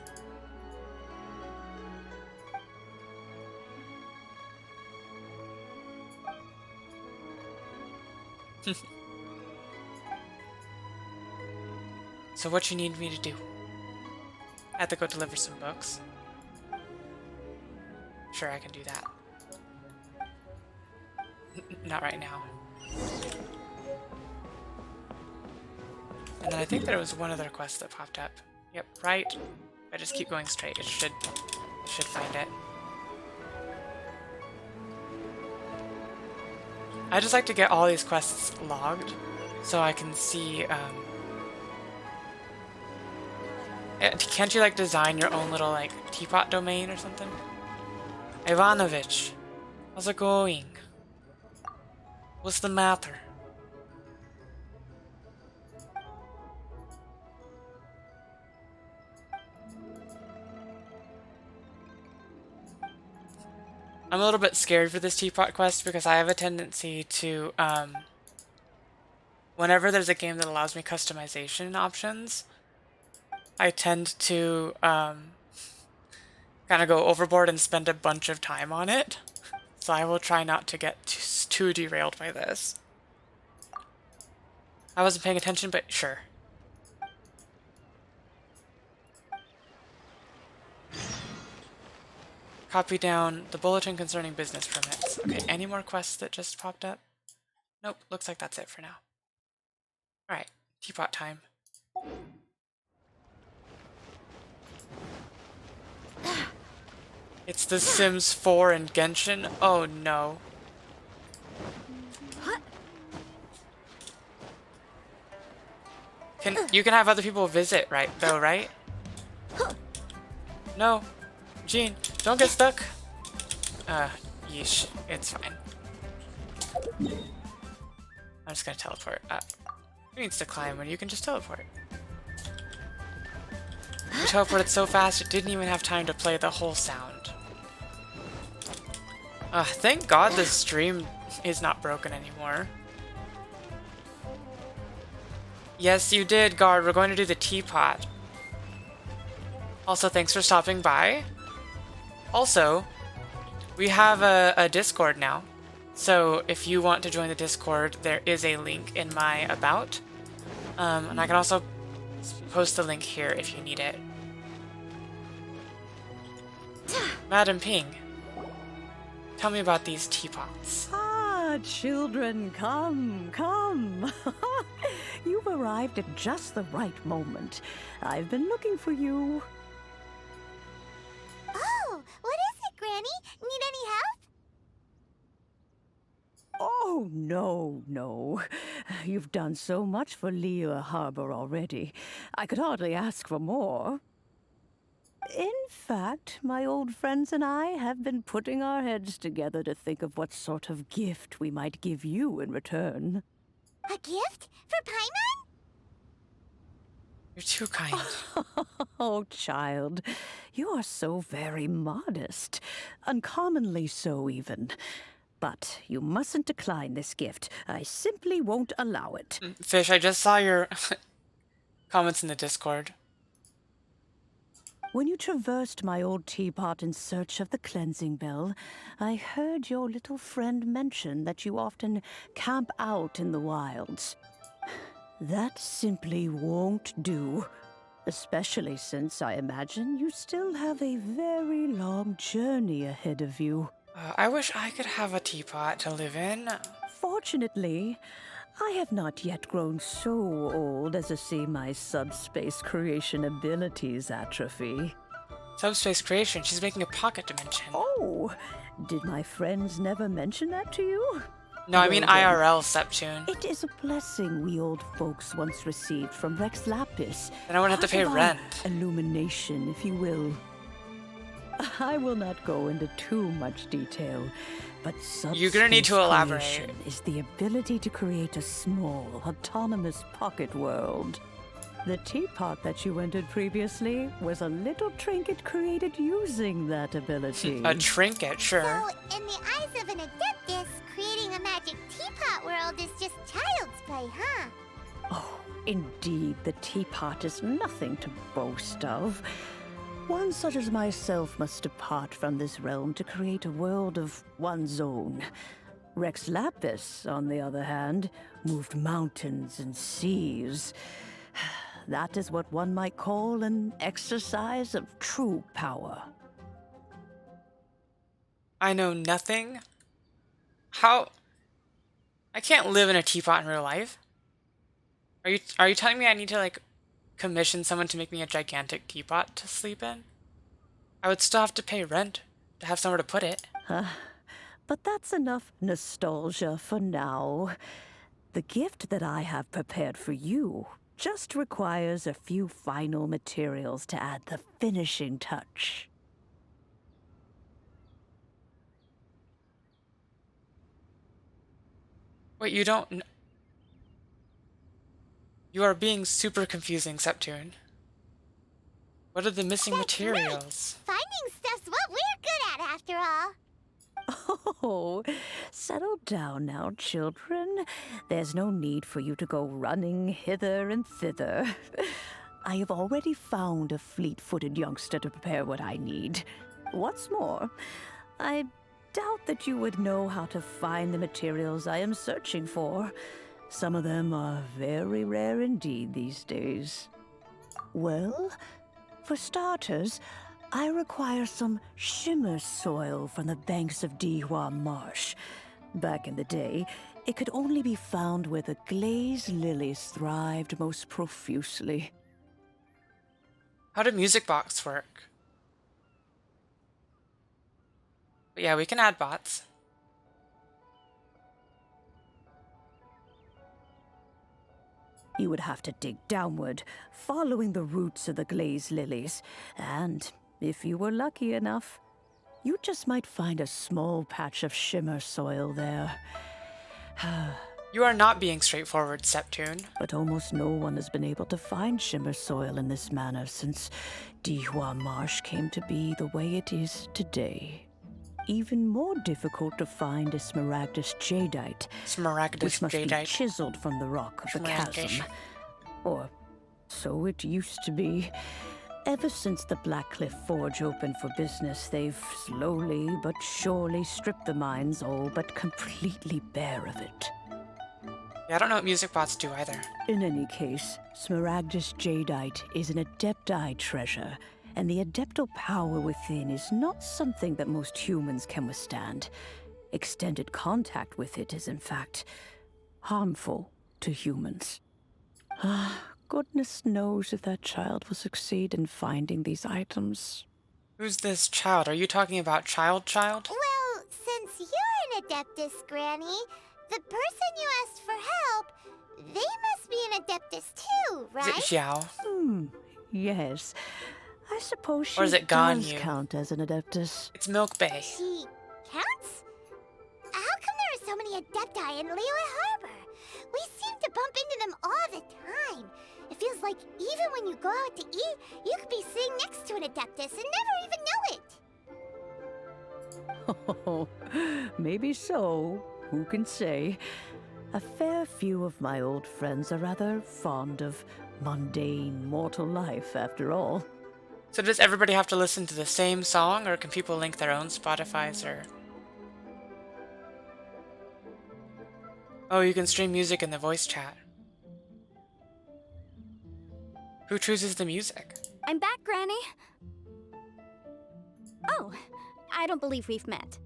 So what you need me to do? I have to go deliver some books. Sure, I can do that. Not right now. And then I think there was one other quest that popped up. Yep, right. If I just keep going straight, it should find it. I just like to get all these quests logged so I can see. Can't you like design your own little like teapot domain or something? Ivanovich, how's it going? What's the matter? I'm a little bit scared for this teapot quest because I have a tendency to, whenever there's a game that allows me customization options, I tend to kind of go overboard and spend a bunch of time on it. So I will try not to get too derailed by this. I wasn't paying attention, but sure. Copy down the bulletin concerning business permits. Okay, any more quests that just popped up? Nope, looks like that's it for now. Alright, teapot time. It's The Sims 4 and Genshin? Oh no. You can have other people visit, right? Though, right? No. Jean, don't get stuck. Yeesh. It's fine. I'm just gonna teleport up. Who needs to climb when you can just teleport? You teleported so fast it didn't even have time to play the whole sound. Thank God the stream is not broken anymore. Yes, you did, Guard. We're going to do the teapot. Also, thanks for stopping by. Also, we have a Discord now. So if you want to join the Discord, there is a link in my about. And I can also post the link here if you need it. Madam Ping, tell me about these teapots. Ah, children, come, come. You've arrived at just the right moment. I've been looking for you. Oh, what is it, Granny? Need any help? Oh, no. You've done so much for Liyue Harbor already. I could hardly ask for more. In fact, my old friends and I have been putting our heads together to think of what sort of gift we might give you in return. A gift? For Paimon? You're too kind. Oh, child, you are so very modest. Uncommonly so, even. But you mustn't decline this gift. I simply won't allow it. Fish, I just saw your comments in the Discord. When you traversed my old teapot in search of the cleansing bell, I heard your little friend mention that you often camp out in the wilds. That simply won't do, especially since I imagine you still have a very long journey ahead of you. I wish I could have a teapot to live in. Fortunately, I have not yet grown so old as to see my subspace creation abilities atrophy. Subspace creation? She's making a pocket dimension. Oh, did my friends never mention that to you? No, I mean IRL, Septune. It is a blessing we old folks once received from Rex Lapis. And I wouldn't have to pay rent. Illumination, if you will. I will not go into too much detail, but you're gonna need to elaborate. Is the ability to create a small, autonomous pocket world. The teapot that you entered previously was a little trinket created using that ability. A trinket, sure. So, in the eyes of an adeptus, creating a magic teapot world is just child's play, huh? Oh, indeed, the teapot is nothing to boast of. One such as myself must depart from this realm to create a world of one's own. Rex Lapis, on the other hand, moved mountains and seas. That is what one might call an exercise of true power. I know nothing. How? I can't live in a teapot in real life. Are you telling me I need to like commission someone to make me a gigantic teapot to sleep in? I would still have to pay rent to have somewhere to put it. But that's enough nostalgia for now. The gift that I have prepared for you just requires a few final materials to add the finishing touch. Wait, you don't... You are being super confusing, Septune. What are the missing materials? Finding stuff's what we're good at, after all. Oh, settle down now, children. There's no need for you to go running hither and thither. I have already found a fleet-footed youngster to prepare what I need. What's more, I doubt that you would know how to find the materials I am searching for. Some of them are very rare indeed these days. Well, for starters, I require some shimmer soil from the banks of Dihua Marsh. Back in the day, it could only be found where the glazed lilies thrived most profusely. How did Music Box work? But yeah, we can add bots. You would have to dig downward, following the roots of the glazed lilies, and if you were lucky enough, you just might find a small patch of shimmer soil there. You are not being straightforward, Septune. But almost no one has been able to find shimmer soil in this manner since Dihua Marsh came to be the way it is today. Even more difficult to find is smaragdus jadeite, which must be chiseled from the rock of the chasm. Or so it used to be. Ever since the Blackcliff Forge opened for business, they've slowly but surely stripped the mines all but completely bare of it. Yeah, I don't know what music bots do either. In any case, smaragdus jadeite is an adepti treasure, and the adeptal power within is not something that most humans can withstand. Extended contact with it is, in fact, harmful to humans. Goodness knows if that child will succeed in finding these items. Who's this child? Are you talking about child? Well, since you're an Adeptus, Granny, the person you asked for help, they must be an Adeptus too, right? Is it Xiao? Yes. I suppose she Or is it does Ganyu? count as an Adeptus. It's Milk Bay. She counts? How come there are so many Adepti in Liyue Harbor? We seem to bump into them all the time. It feels like even when you go out to eat, you could be sitting next to an Adeptus and never even know it. Oh, maybe so. Who can say? A fair few of my old friends are rather fond of mundane mortal life, after all. So does everybody have to listen to the same song, or can people link their own Spotifys, or... Oh, you can stream music in the voice chat. Who chooses the music? I'm back, Granny. Oh, I don't believe we've met.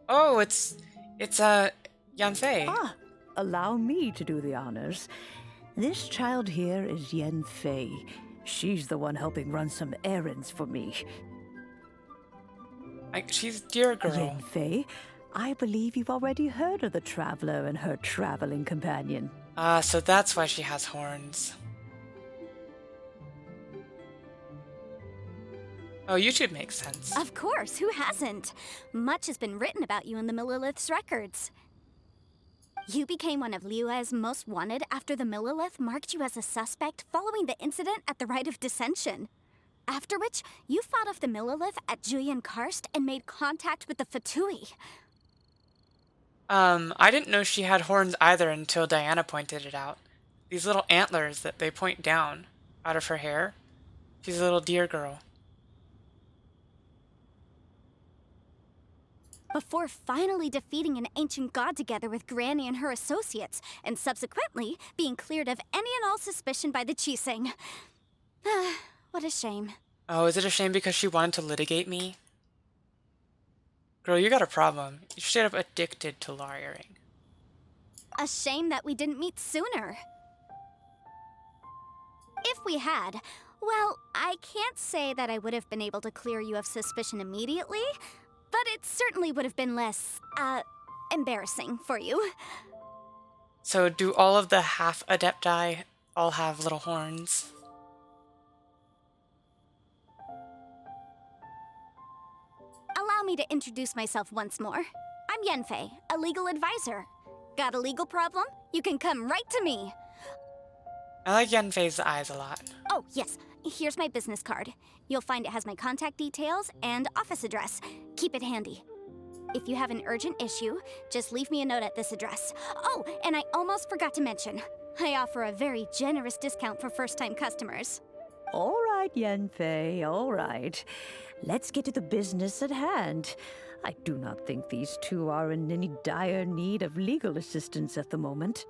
Oh, it's Yanfei. Ah, allow me to do the honors. This child here is Yen Fei. She's the one helping run some errands for me. She's dear girl. Yen Fei, I believe you've already heard of the traveler and her traveling companion. Ah, so that's why she has horns. Oh, YouTube makes sense. Of course, who hasn't? Much has been written about you in the Millilith's records. You became one of Liyue's most wanted after the Millilith marked you as a suspect following the incident at the Rite of Dissension. After which, you fought off the Millilith at Julian Karst and made contact with the Fatui. I didn't know she had horns either until Diana pointed it out. These little antlers that they point down out of her hair. She's a little deer girl. before finally defeating an ancient god together with Granny and her associates, and subsequently being cleared of any and all suspicion by the Chising. What a shame. Oh, is it a shame because she wanted to litigate me? Girl, you got a problem. You're straight up addicted to lawyering. A shame that we didn't meet sooner. If we had, well, I can't say that I would have been able to clear you of suspicion immediately, but it certainly would have been less, embarrassing for you. So do all of the half-adepti all have little horns? Allow me to introduce myself once more. I'm Yenfei, a legal advisor. Got a legal problem? You can come right to me. I like Yenfei's eyes a lot. Oh, yes. Here's my business card. You'll find it has my contact details and office address. Keep it handy. If you have an urgent issue, just leave me a note at this address. Oh, and I almost forgot to mention, I offer a very generous discount for first-time customers. All right, Yenfei, all right. Let's get to the business at hand. I do not think these two are in any dire need of legal assistance at the moment.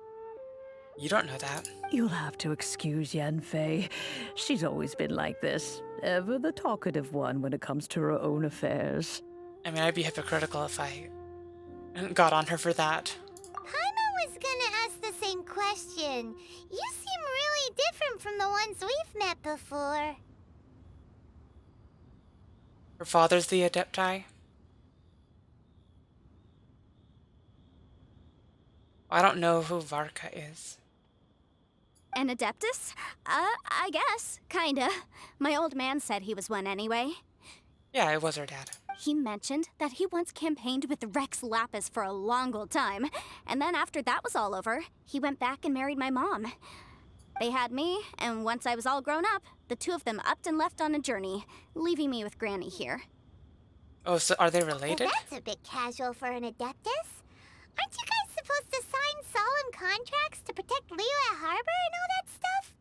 You don't know that. You'll have to excuse Yenfei. She's always been like this, ever the talkative one when it comes to her own affairs. I mean, I'd be hypocritical if I got on her for that. Paimon was gonna ask the same question. You seem really different from the ones we've met before. Her father's the Adepti? I don't know who Varka is. An Adeptus? I guess. Kinda. My old man said he was one anyway. Yeah, it was her dad. He mentioned that he once campaigned with Rex Lapis for a long old time, and then after that was all over, he went back and married my mom. They had me, and once I was all grown up, the two of them upped and left on a journey, leaving me with Granny here. Oh, so are they related? Well, that's a bit casual for an Adeptus. Aren't you guys supposed to sign solemn contracts to protect Liyue Harbor and all that stuff?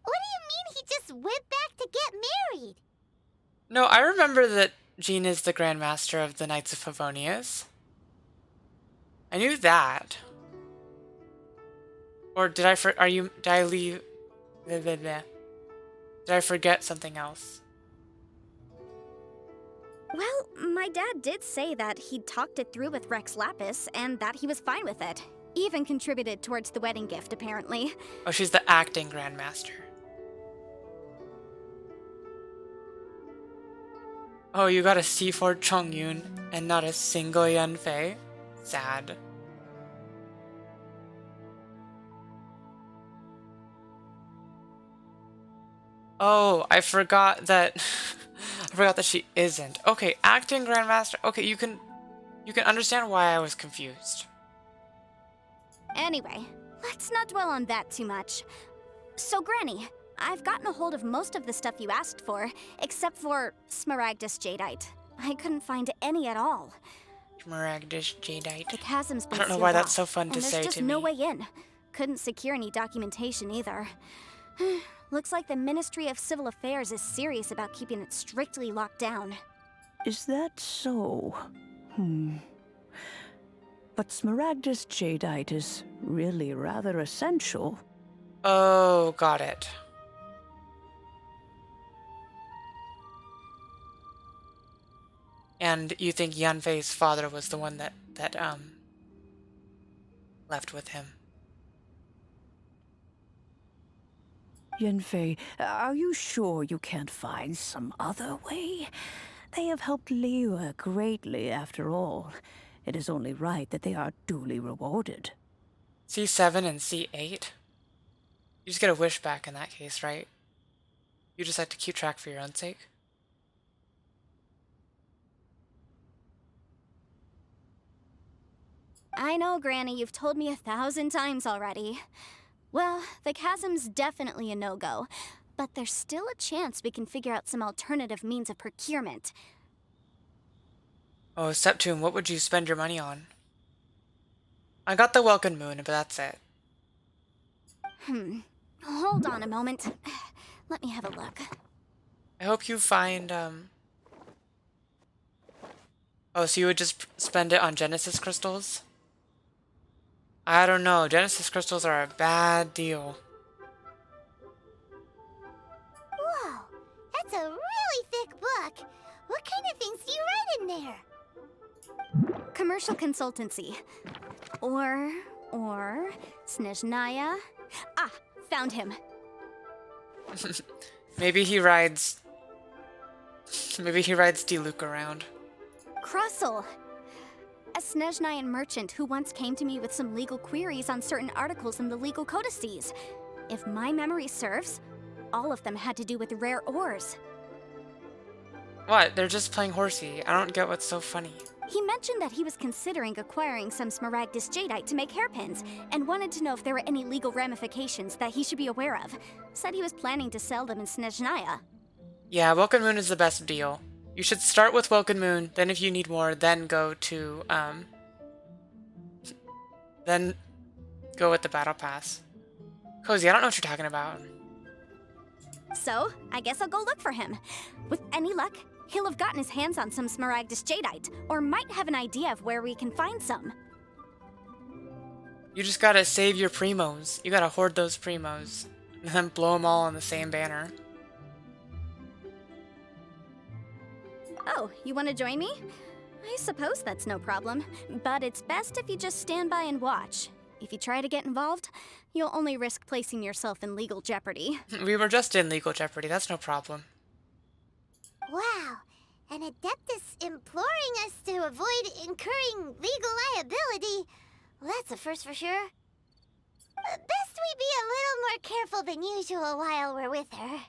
What do you mean he just went back to get married? No, I remember that Jean is the Grand Master of the Knights of Favonius. I knew that. Or did I leave? Did I forget something else? Well, my dad did say that he'd talked it through with Rex Lapis and that he was fine with it. Even contributed towards the wedding gift, apparently. Oh, she's the acting Grand Master. Oh, you got a C4 Chongyun and not a single Yanfei? Sad. Oh, I forgot that I forgot that she isn't. Okay, acting Grandmaster. Okay, you can understand why I was confused. Anyway, let's not dwell on that too much. So, Granny, I've gotten a hold of most of the stuff you asked for, except for Smaragdus Jadeite. I couldn't find any at all. Smaragdus Jadeite. The chasm's been I don't know sealed why that's off, so fun to say to me. and there's just no way in. Couldn't secure any documentation either. Looks like the Ministry of Civil Affairs is serious about keeping it strictly locked down. Is that so? But Smaragdus Jadeite is really rather essential. Oh, got it. And you think Yanfei's father was the one that left with him? Yenfei, are you sure you can't find some other way? They have helped Liyue greatly, after all. It is only right that they are duly rewarded. C7 and C8? You just get a wish back in that case, right? You just have to keep track for your own sake? I know, Granny, you've told me 1,000 times already. Well, the chasm's definitely a no-go, but there's still a chance we can figure out some alternative means of procurement. Oh, Septune, what would you spend your money on? I got the Welkin Moon, but that's it. Hold on a moment. Let me have a look. I hope you find, Oh, so you would just spend it on Genesis crystals? I don't know. Genesis crystals are a bad deal. Whoa, that's a really thick book. What kind of things do you write in there? Commercial consultancy. Or Snezhnaya. Ah, found him. Maybe he rides D-Luke around. Crossel. A Snezhnayan merchant who once came to me with some legal queries on certain articles in the legal codices. If my memory serves, all of them had to do with rare ores. What? They're just playing horsey. I don't get what's so funny. He mentioned that he was considering acquiring some Smaragdus jadeite to make hairpins, and wanted to know if there were any legal ramifications that he should be aware of. Said he was planning to sell them in Snezhnaya. Yeah, Welkin Moon is the best deal. You should start with Welkin Moon, then if you need more, then go to, then go with the Battle Pass. Cozy, I don't know what you're talking about. So, I guess I'll go look for him. With any luck, he'll have gotten his hands on some Smaragdus jadeite, or might have an idea of where we can find some. You just gotta save your primos. You gotta hoard those primos. And then blow them all on the same banner. Oh, you want to join me? I suppose that's no problem, but it's best if you just stand by and watch. If you try to get involved, you'll only risk placing yourself in legal jeopardy. We were just in legal jeopardy, that's no problem. Wow, an Adeptus imploring us to avoid incurring legal liability. Well, that's a first for sure. Best we be a little more careful than usual while we're with her.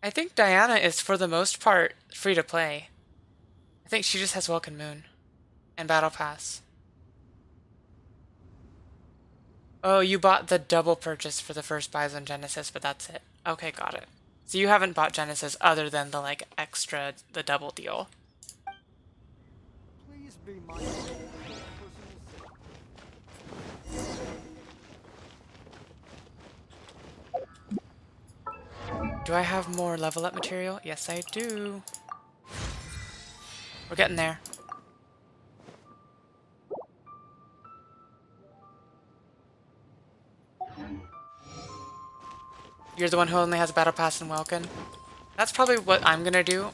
I think Diana is, for the most part, free to play. I think she just has Welkin Moon. And Battle Pass. Oh, you bought the double purchase for the first buys on Genesis, but that's it. Okay, got it. So you haven't bought Genesis other than the, like, extra, the double deal. Please be my Do I have more level up material? Yes, I do. We're getting there. You're the one who only has a Battle Pass in Welkin? That's probably what I'm gonna do.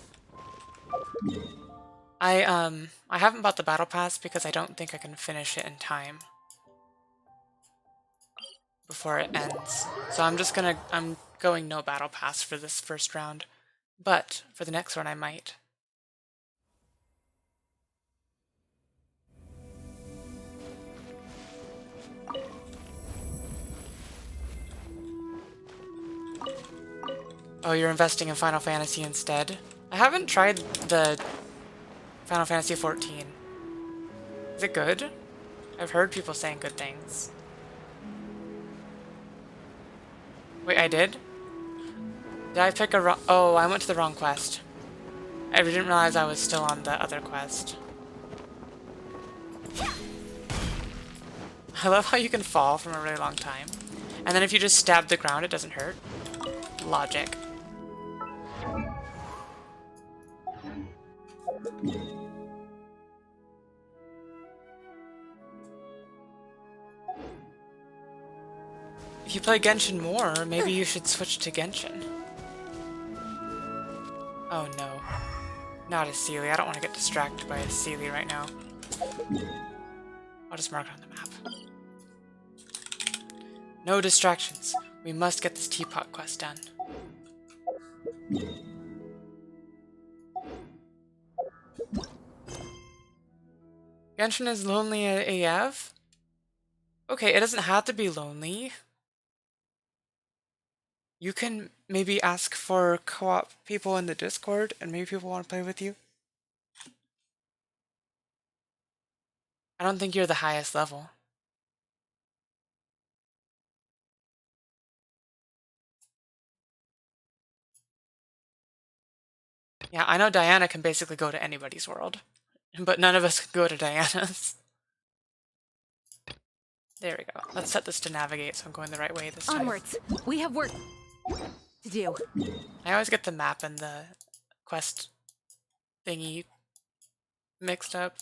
I haven't bought the Battle Pass because I don't think I can finish it in time before it ends. So I'm going no Battle Pass for this first round. But for the next one I might. Oh, you're investing in Final Fantasy instead? I haven't tried the Final Fantasy 14. Is it good? I've heard people saying good things. Wait, I did? Did I pick a wrong... Oh, I went to the wrong quest. I didn't realize I was still on the other quest. I love how you can fall from a really long time. And then if you just stab the ground, it doesn't hurt. Logic. If you play Genshin more, maybe you should switch to Genshin. Oh no. Not a Sealy. I don't want to get distracted by a Sealy right now. I'll just mark it on the map. No distractions. We must get this teapot quest done. Genshin is lonely AF? Okay, it doesn't have to be lonely. You can maybe ask for co-op people in the Discord, and maybe people want to play with you. I don't think you're the highest level. Yeah, I know Diana can basically go to anybody's world, but none of us can go to Diana's. There we go. Let's set this to navigate so I'm going the right way this time. Onwards. We have work to do. I always get the map and the quest thingy mixed up.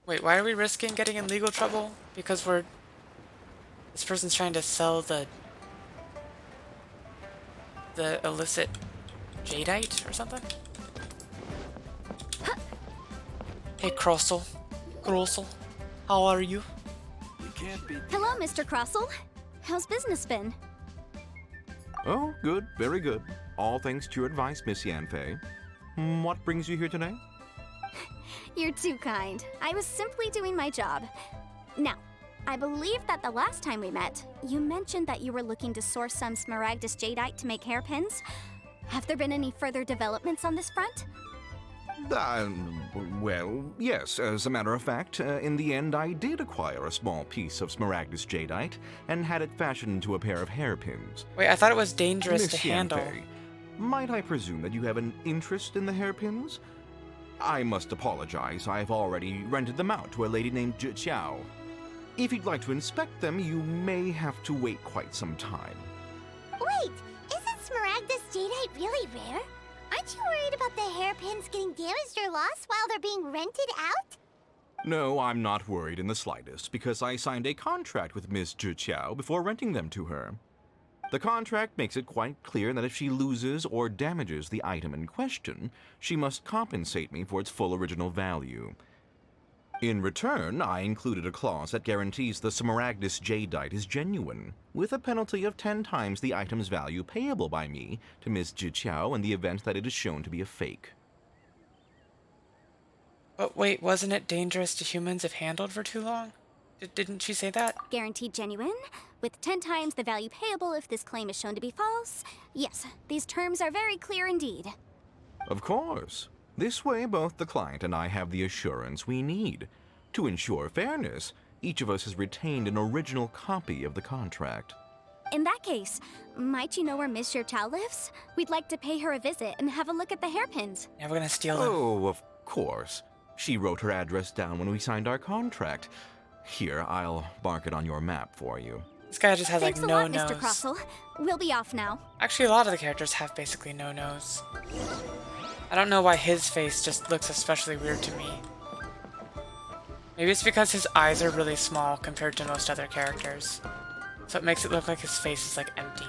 Wait, why are we risking getting in legal trouble? Because this person's trying to sell the illicit jadeite or something? Hey, Crossel. How are you? Hello, Mr. Crossel. How's business been? Oh, good, very good. All thanks to your advice, Miss Yanfei. What brings you here today? You're too kind. I was simply doing my job. Now, I believe that the last time we met, you mentioned that you were looking to source some smaragdus jadeite to make hairpins. Have there been any further developments on this front? Well, yes. As a matter of fact, in the end, I did acquire a small piece of smaragdus jadeite and had it fashioned into a pair of hairpins. Wait, I thought it was dangerous Miss to handle. Yanfei, might I presume that you have an interest in the hairpins? I must apologize. I've already rented them out to a lady named Zhi. If you'd like to inspect them, you may have to wait quite some time. Wait, isn't smaragdus jadeite really rare? Aren't you worried about the hairpins getting damaged or lost while they're being rented out? No, I'm not worried in the slightest, because I signed a contract with Miss Zhi before renting them to her. The contract makes it quite clear that if she loses or damages the item in question, she must compensate me for its full original value. In return, I included a clause that guarantees the smaragdus jadeite is genuine, with a penalty of 10 times the item's value payable by me to Miss Zhi in the event that it is shown to be a fake. But wait, wasn't it dangerous to humans if handled for too long? Didn't she say that? Guaranteed genuine, with 10 times the value payable if this claim is shown to be false. Yes, these terms are very clear indeed. Of course. This way, both the client and I have the assurance we need. To ensure fairness, each of us has retained an original copy of the contract. In that case, might you know where Miss Zhi lives? We'd like to pay her a visit and have a look at the hairpins. Yeah, we're gonna steal them. Oh, of course. She wrote her address down when we signed our contract. Here, I'll mark it on your map for you. This guy just has Thanks like a lot, no-nos. Mr. Crossel. We'll be off now. Actually, a lot of the characters have basically no-nos. I don't know why his face just looks especially weird to me. Maybe it's because his eyes are really small compared to most other characters. So it makes it look like his face is like empty.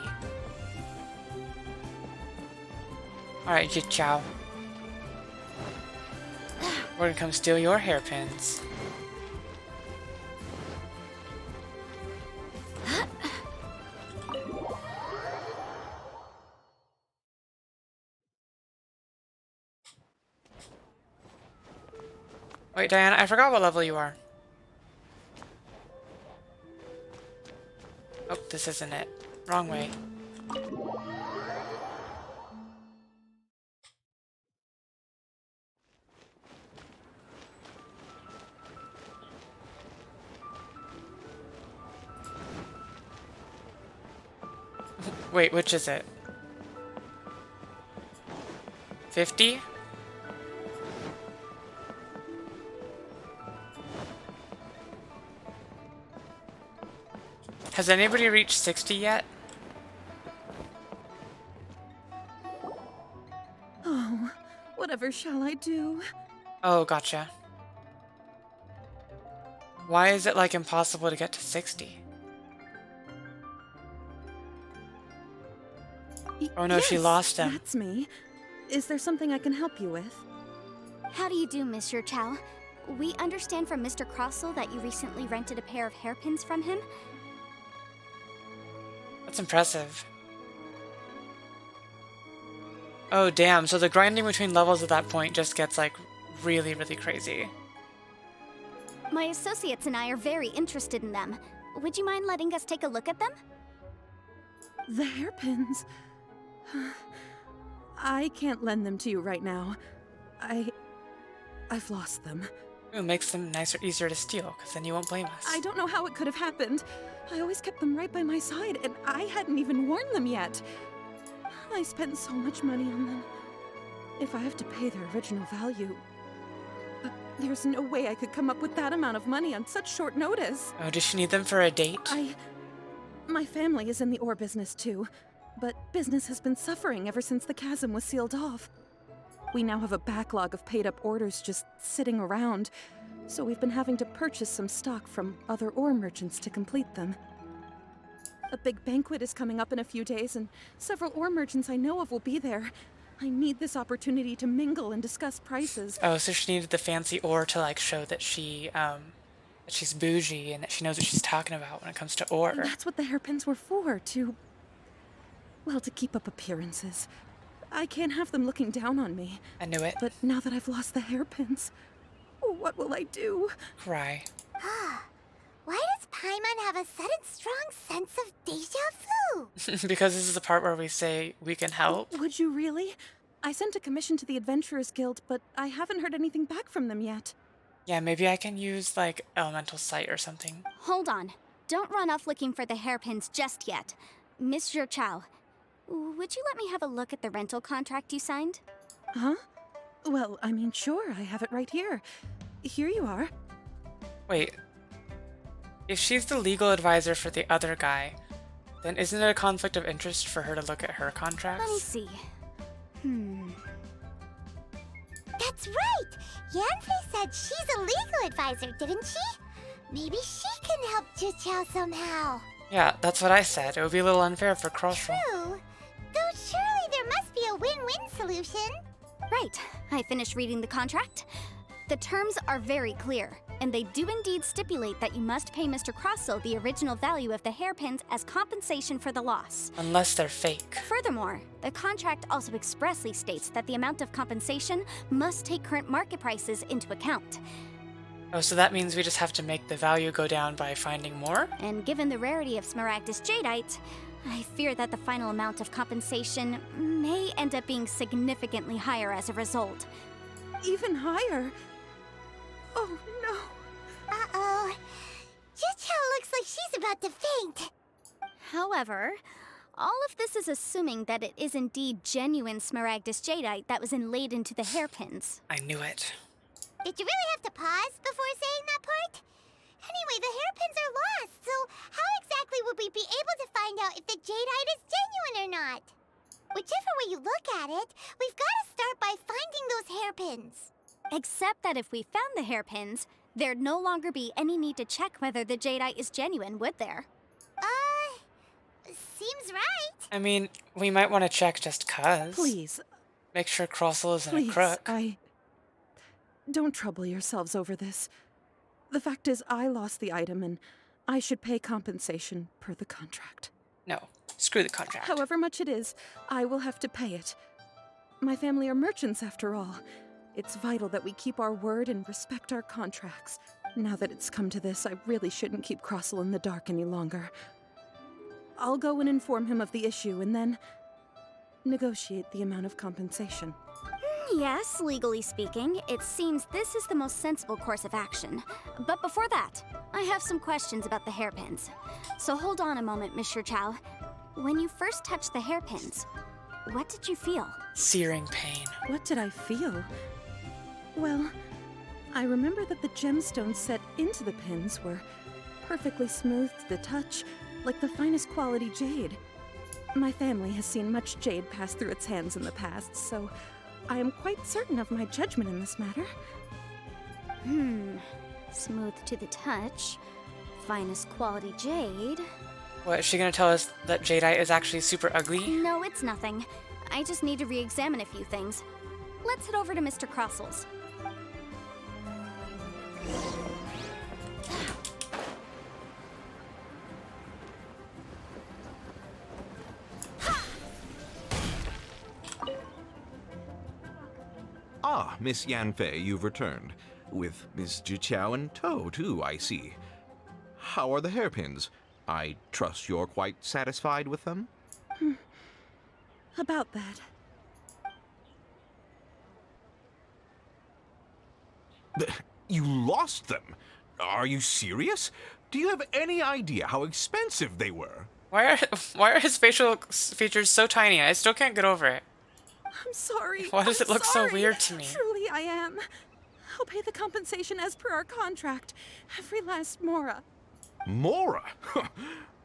Alright, Zhi. We're gonna come steal your hairpins. Wait, Diana, I forgot what level you are. Oh, this isn't it. Wrong way. Wait, which is it? 50? Has anybody reached 60 yet? Oh, whatever shall I do? Oh, gotcha. Why is it like impossible to get to 60? Oh no, she lost him. That's me. Is there something I can help you with? How do you do, Miss Zhi? We understand from Mr. Crossel that you recently rented a pair of hairpins from him. That's impressive. Oh damn, so the grinding between levels at that point just gets like really, really crazy. My associates and I are very interested in them. Would you mind letting us take a look at them? The hairpins. I can't lend them to you right now. I've lost them. It makes them nicer, easier to steal, because then you won't blame us. I don't know how it could have happened. I always kept them right by my side, and I hadn't even worn them yet. I spent so much money on them. If I have to pay their original value... there's no way I could come up with that amount of money on such short notice. Oh, does she need them for a date? My family is in the ore business too. but business has been suffering ever since the chasm was sealed off. We now have a backlog of paid-up orders just sitting around, so we've been having to purchase some stock from other ore merchants to complete them. A big banquet is coming up in a few days, and several ore merchants I know of will be there. I need this opportunity to mingle and discuss prices. Oh, so she needed the fancy ore to like show that she's bougie and that she knows what she's talking about when it comes to ore. That's what the hairpins were for, to keep up appearances. I can't have them looking down on me. I knew it. But now that I've lost the hairpins, what will I do? Cry. Why does Paimon have a sudden strong sense of deja vu? Because this is the part where we say we can help. Would you really? I sent a commission to the Adventurers Guild, but I haven't heard anything back from them yet. Yeah, maybe I can use like elemental sight or something. Hold on. Don't run off looking for the hairpins just yet. Miss Chow, would you let me have a look at the rental contract you signed? Huh? Well, I mean, sure, I have it right here. Here you are. Wait. If she's the legal advisor for the other guy, then isn't it a conflict of interest for her to look at her contracts? Let me see. That's right! Yanfei said she's a legal advisor, didn't she? Maybe she can help Juqiao somehow. Yeah, that's what I said. It would be a little unfair for Crossroad. True. Though surely there must be a win-win solution. Right. I finished reading the contract. The terms are very clear, and they do indeed stipulate that you must pay Mr. Crossell the original value of the hairpins as compensation for the loss. Unless they're fake. Furthermore, the contract also expressly states that the amount of compensation must take current market prices into account. Oh, so that means we just have to make the value go down by finding more? And given the rarity of Smaragdus Jadeite, I fear that the final amount of compensation may end up being significantly higher as a result. Even higher? Oh, no. Uh-oh. Juqiao looks like she's about to faint. However, all of this is assuming that it is indeed genuine Smaragdus Jadeite that was inlaid into the hairpins. I knew it. Did you really have to pause before saying that part? Anyway, the hairpins are lost, so how exactly would we be able to find out if the jadeite is genuine or not? Whichever way you look at it, we've got to start by finding those hairpins. Except that if we found the hairpins, there'd no longer be any need to check whether the jadeite is genuine, would there? Seems right. I mean, we might want to check just 'cause. Please. Make sure Crossell isn't Please, a crook. Don't trouble yourselves over this. The fact is, I lost the item, and I should pay compensation per the contract. No, screw the contract. However much it is, I will have to pay it. My family are merchants, after all. It's vital that we keep our word and respect our contracts. Now that it's come to this, I really shouldn't keep Crossell in the dark any longer. I'll go and inform him of the issue, and then negotiate the amount of compensation. Yes, legally speaking, it seems this is the most sensible course of action. But before that, I have some questions about the hairpins. So hold on a moment, Mr. Chow. When you first touched the hairpins, what did you feel? Searing pain. What did I feel? Well, I remember that the gemstones set into the pins were perfectly smooth to the touch, like the finest quality jade. My family has seen much jade pass through its hands in the past, so I am quite certain of my judgment in this matter. Smooth to the touch, finest quality jade. What, is she gonna tell us that jadeite is actually super ugly? No, it's nothing. I just need to re-examine a few things. Let's head over to Mr. Crossell's. Ah, Miss Yanfei, you've returned. With Miss Juqiao in tow, too, I see. How are the hairpins? I trust you're quite satisfied with them? About that. You lost them? Are you serious? Do you have any idea how expensive they were? Why are his facial features so tiny? I still can't get over it. I'm sorry. Why does it look so sorry. weird to me? Truly, I am. I'll pay the compensation as per our contract. Every last mora. Mora?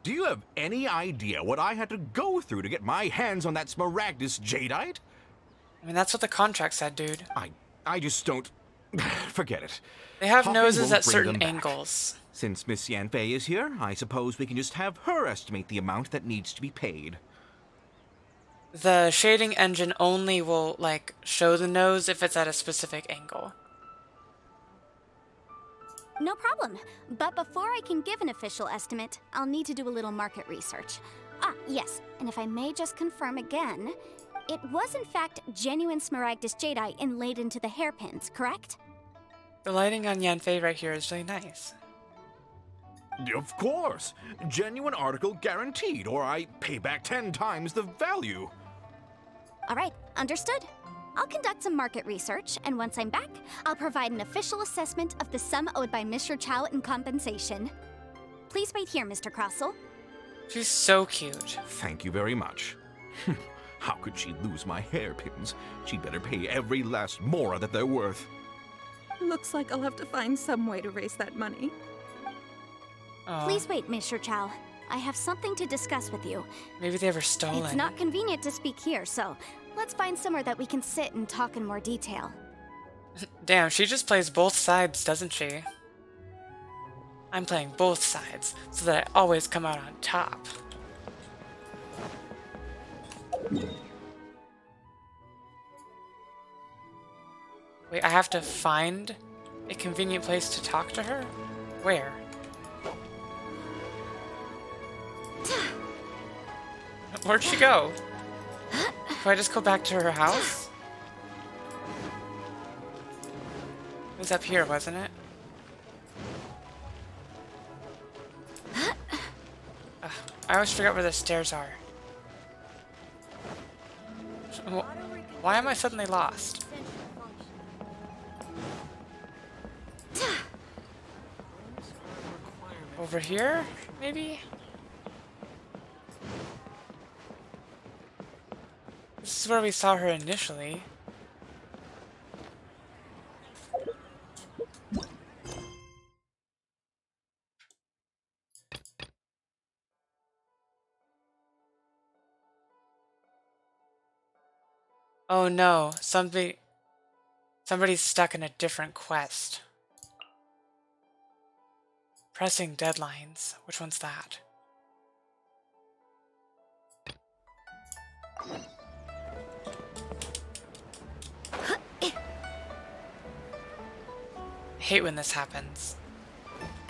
Do you have any idea what I had to go through to get my hands on that Smaragdus jadeite? I mean, that's what the contract said, dude. I just don't... Forget it. They have Hopping noses won't at bring certain them back. angles. Since Miss Yanfei is here, I suppose we can just have her estimate the amount that needs to be paid. The shading engine only will, like, show the nose if it's at a specific angle. No problem. But before I can give an official estimate, I'll need to do a little market research. Ah, yes, and if I may just confirm again, it was in fact genuine Smaragdus jadeite inlaid into the hairpins, correct? The lighting on Yanfei right here is really nice. Of course! Genuine article guaranteed, or I pay back 10 times the value. Alright, understood. I'll conduct some market research, and once I'm back, I'll provide an official assessment of the sum owed by Mr. Chow in compensation. Please wait here, Mr. Crossell. She's so cute. Thank you very much. How could she lose my hairpins? She'd better pay every last mora that they're worth. Looks like I'll have to find some way to raise that money. Please wait, Mr. Chow. I have something to discuss with you. Maybe they were stolen. It's not convenient to speak here, so let's find somewhere that we can sit and talk in more detail. Damn, she just plays both sides, doesn't she? I'm playing both sides, so that I always come out on top. Wait, I have to find a convenient place to talk to her? Where? Where'd she go? Do I just go back to her house? It was up here, wasn't it? Ugh, I always forget where the stairs are. Why am I suddenly lost? Over here, maybe? This is where we saw her initially. Oh no, somebody's stuck in a different quest. Pressing deadlines. Which one's that? I hate when this happens.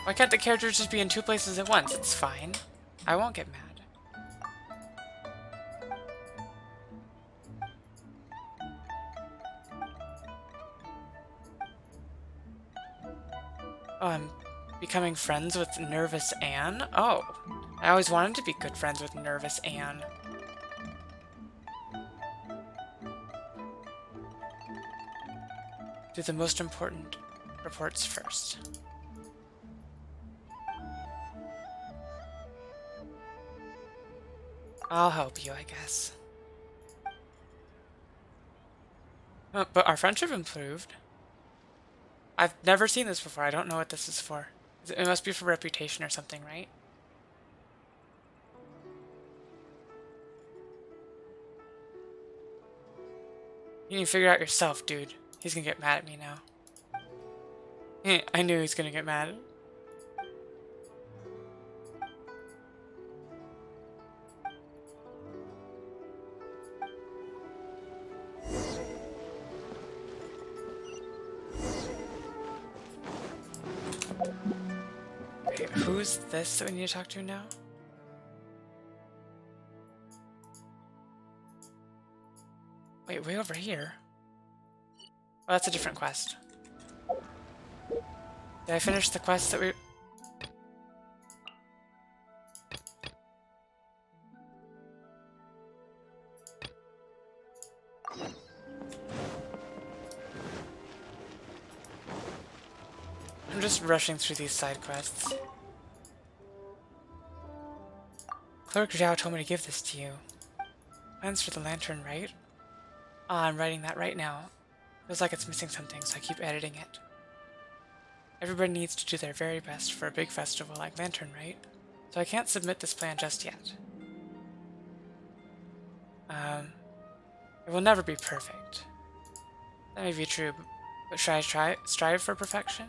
Why can't the characters just be in two places at once? It's fine. I won't get mad. Oh, I'm becoming friends with Nervous Anne? Oh, I always wanted to be good friends with Nervous Anne. Do the most important reports first. I'll help you, I guess. Oh, but our friendship improved. I've never seen this before. I don't know what this is for. It must be for reputation or something, right? You need to figure it out yourself, dude. He's gonna get mad at me now. I knew he was gonna get mad. Okay, who's this that we need to talk to now? Wait, way over here? Oh, that's a different quest. Did I finish the quest that we... I'm just rushing through these side quests. Clerk Zhao told me to give this to you. Plans for the lantern, right? Ah, I'm writing that right now. Feels like it's missing something, so I keep editing it. Everybody needs to do their very best for a big festival like Lantern, right? So I can't submit this plan just yet. It will never be perfect. That may be true, but should I strive for perfection?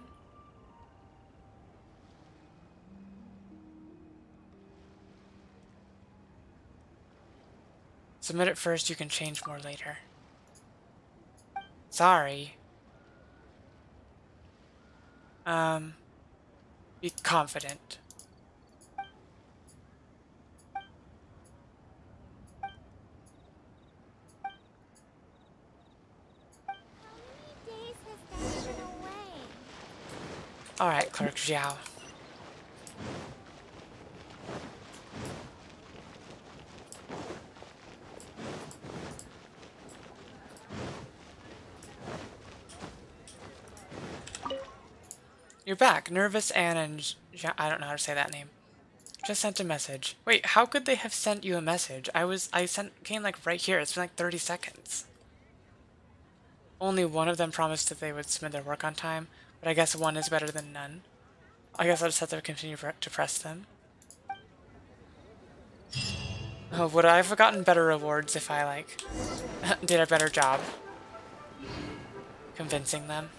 Submit it first, you can change more later. Sorry. Be confident. Alright, Clerk Xiao. You're back. Nervous Anne and I don't know how to say that name. Just sent a message. Wait, how could they have sent you a message? Came like right here. It's been like 30 seconds. Only one of them promised that they would submit their work on time, but I guess one is better than none. I guess I'll just have to continue to press them. Oh, would I have gotten better rewards if I, like, did a better job convincing them?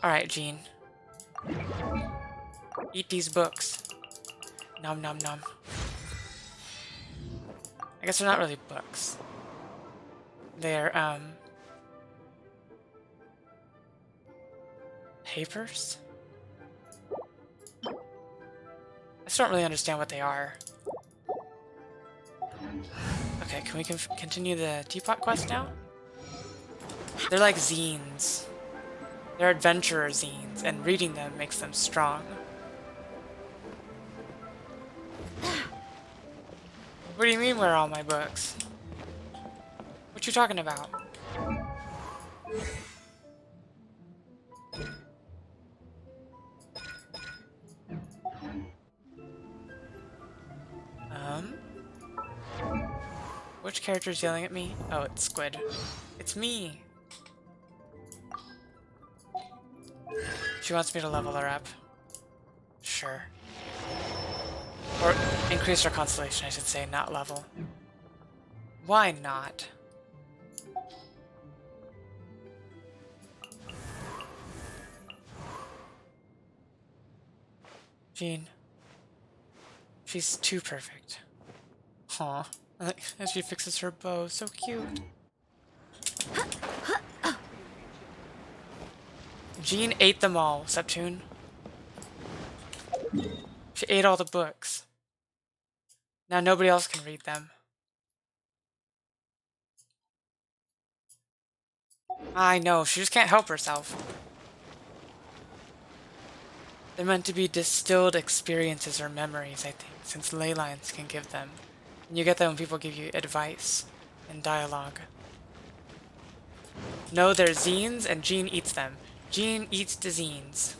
Alright, Jean. Eat these books. Nom nom nom. I guess they're not really books. They're, papers? I still don't really understand what they are. Okay, can we continue the teapot quest now? They're like zines. They're adventurer zines, and reading them makes them strong. What do you mean, where are all my books? What you talking about? Which character's yelling at me? Oh, it's Squid. It's me! She wants me to level her up. Sure. Or increase her constellation, I should say, not level. Why not? Jean. She's too perfect. Aw. As she fixes her bow, so cute. Jean ate them all, Septune. She ate all the books. Now nobody else can read them. I know, she just can't help herself. They're meant to be distilled experiences or memories, I think, since ley lines can give them. And you get that when people give you advice and dialogue. No, they're zines, and Jean eats them. Jean eats the zines.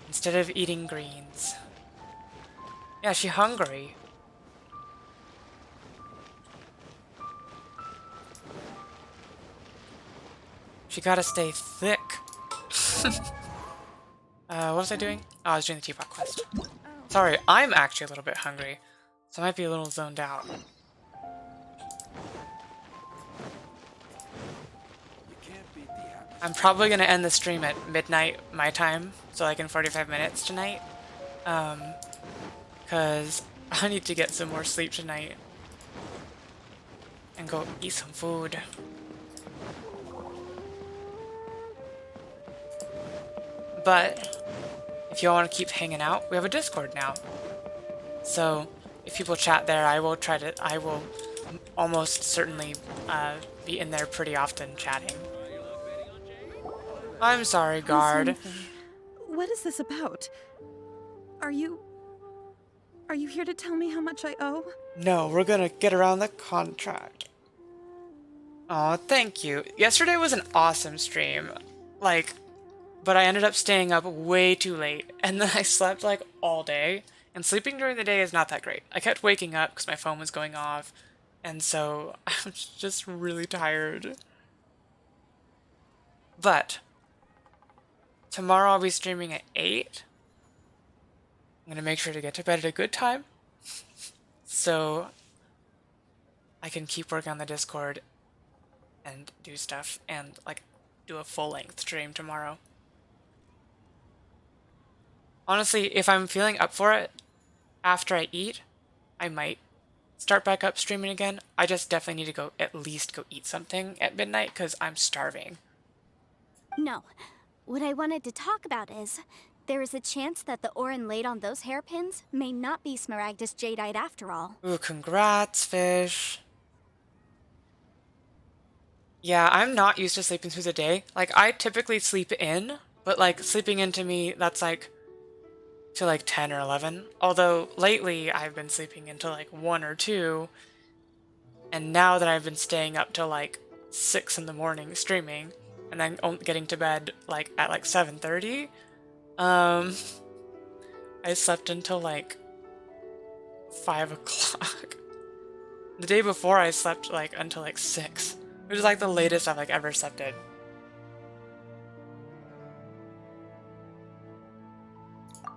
Instead of eating greens. Yeah, she's hungry. She gotta stay thick. What was I doing? Oh, I was doing the teapot quest. Sorry, I'm actually a little bit hungry, so I might be a little zoned out. I'm probably gonna end the stream at midnight my time, so like in 45 minutes tonight. Cause I need to get some more sleep tonight. And go eat some food. But if y'all want to keep hanging out, we have a Discord now. So if people chat there, I will almost certainly be in there pretty often chatting. I'm sorry, guard. What is this about? Are you here to tell me how much I owe? No, we're gonna get around the contract. Aw, thank you. Yesterday was an awesome stream. But I ended up staying up way too late, and then I slept all day, and sleeping during the day is not that great. I kept waking up because my phone was going off, And so I'm just really tired. But tomorrow I'll be streaming at 8. I'm gonna make sure to get to bed at a good time so I can keep working on the Discord and do stuff and like do a full-length stream tomorrow. Honestly, if I'm feeling up for it after I eat, I might start back up streaming again. I just definitely need to at least go eat something at midnight because I'm starving. No. What I wanted to talk about is, there is a chance that the Orin laid on those hairpins may not be Smaragdus Jadeite after all. Ooh, congrats, fish. Yeah, I'm not used to sleeping through the day. Like, I typically sleep in, but like, sleeping in to me, that's like, to like 10 or 11. Although, lately, I've been sleeping until like 1 or 2. And now that I've been staying up till like 6 in the morning streaming, and then getting to bed like at like 7:30, I slept until like 5 o'clock. The day before I slept like until like 6, which is like the latest I've like ever slept in.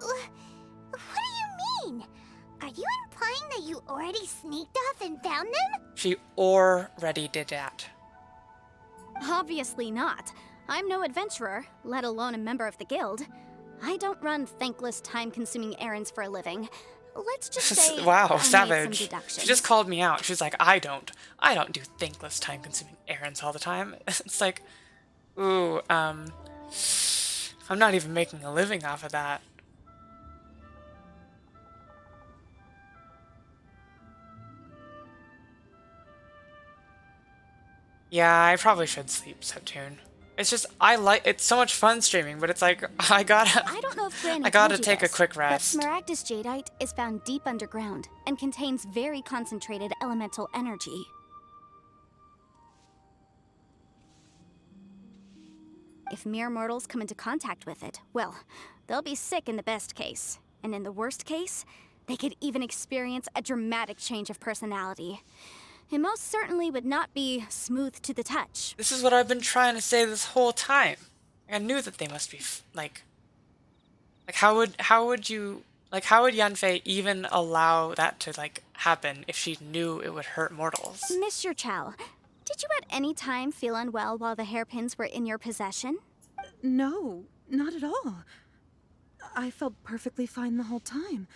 What do you mean? Are you implying that you already sneaked off and found them? She already did that. Obviously not. I'm no adventurer, let alone a member of the guild. I don't run thankless, time-consuming errands for a living. Let's just say Wow, I made savage. some deductions. She just called me out. She's like, I don't do thankless, time-consuming errands all the time. It's like, ooh, I'm not even making a living off of that. Yeah, I probably should sleep, Septune. It's just, it's so much fun streaming, but it's like, I don't know if Granny I gotta told you take a this, quick but rest. Smaragdus Jadeite is found deep underground and contains very concentrated elemental energy. If mere mortals come into contact with it, well, they'll be sick in the best case. And in the worst case, they could even experience a dramatic change of personality. It most certainly would not be smooth to the touch. This is what I've been trying to say this whole time. I knew that they must be how would Yanfei even allow that to like happen if she knew it would hurt mortals? Mr. Chow, did you at any time feel unwell while the hairpins were in your possession? No, not at all. I felt perfectly fine the whole time.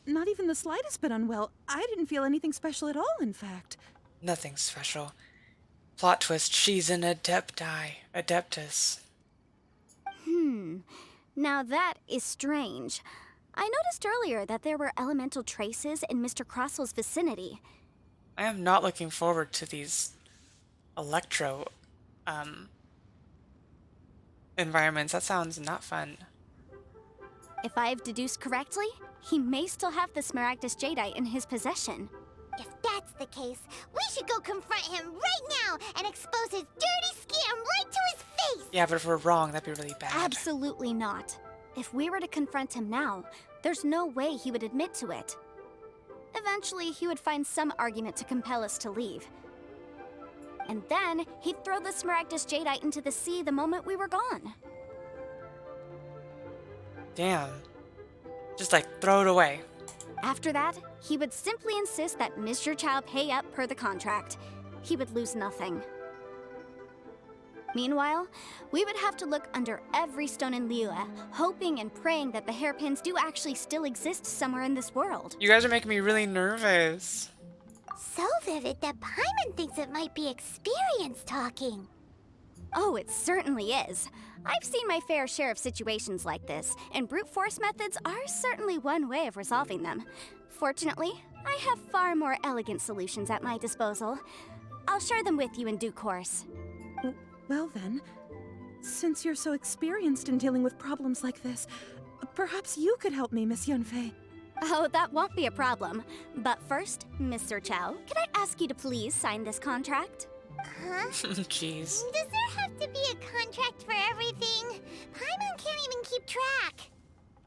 Not even the slightest bit unwell. I didn't feel anything special at all, in fact. Nothing special. Plot twist, she's an adeptus. Now that is strange. I noticed earlier that there were elemental traces in Mr. Crossel's vicinity. I am not looking forward to these electro, environments. That sounds not fun. If I've deduced correctly, he may still have the Smaragdus Jadeite in his possession. If that's the case, we should go confront him right now and expose his dirty scam right to his face! Yeah, but if we're wrong, that'd be really bad. Absolutely not. If we were to confront him now, there's no way he would admit to it. Eventually, he would find some argument to compel us to leave. And then, he'd throw the Smaragdus Jadeite into the sea the moment we were gone. Damn. Just like, throw it away. After that, he would simply insist that Mr. Chow pay up per the contract. He would lose nothing. Meanwhile, we would have to look under every stone in Liyue, hoping and praying that the hairpins do actually still exist somewhere in this world. You guys are making me really nervous. So vivid that Paimon thinks it might be experience talking. Oh, it certainly is. I've seen my fair share of situations like this, and brute force methods are certainly one way of resolving them. Fortunately, I have far more elegant solutions at my disposal. I'll share them with you in due course. Well then, since you're so experienced in dealing with problems like this, perhaps you could help me, Miss Yunfei. Oh, that won't be a problem. But first, Mr. Chow, can I ask you to please sign this contract? Huh? Jeez. Does there have to be a contract for everything? Paimon can't even keep track.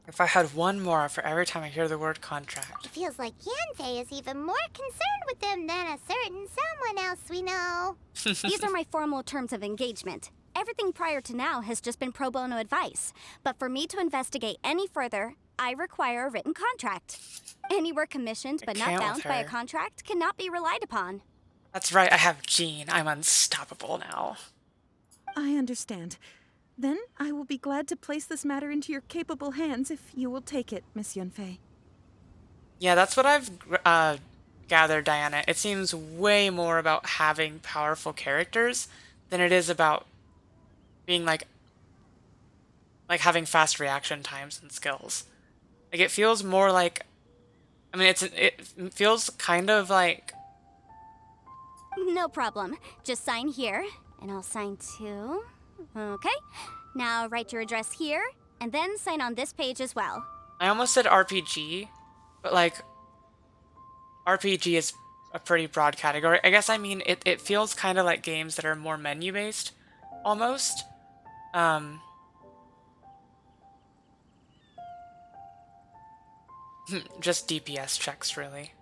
If I had one more for every time I hear the word contract. It feels like Yanfei is even more concerned with them than a certain someone else we know. These are my formal terms of engagement. Everything prior to now has just been pro bono advice. But for me to investigate any further, I require a written contract. Any work commissioned but not bound by a contract cannot be relied upon. That's right, I have Jean. I'm unstoppable now. I understand. Then I will be glad to place this matter into your capable hands if you will take it, Miss Yunfei. Yeah, that's what I've gathered, Diana. It seems way more about having powerful characters than it is about being like having fast reaction times and skills. Like it feels more like, I mean, it feels kind of like. No problem. Just sign here, and I'll sign too. Okay. Now write your address here, and then sign on this page as well. I almost said RPG, but like RPG is a pretty broad category. I guess I mean it feels kind of like games that are more menu based, almost. Just DPS checks, really.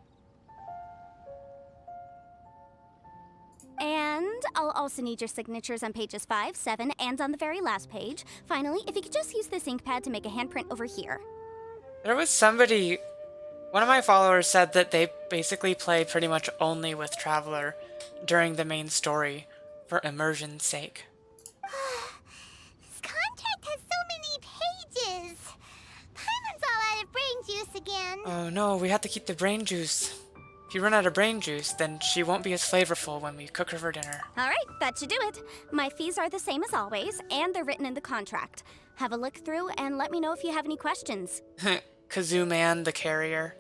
And I'll also need your signatures on pages 5, 7, and on the very last page. Finally, if you could just use this ink pad to make a handprint over here. There was somebody, one of my followers said that they basically play pretty much only with Traveler during the main story for immersion's sake. This contract has so many pages. Paimon's all out of brain juice again. Oh no, we have to keep the brain juice. If you run out of brain juice, then she won't be as flavorful when we cook her for dinner. Alright, that should do it. My fees are the same as always, and they're written in the contract. Have a look through and let me know if you have any questions. Kazoo Man, the carrier.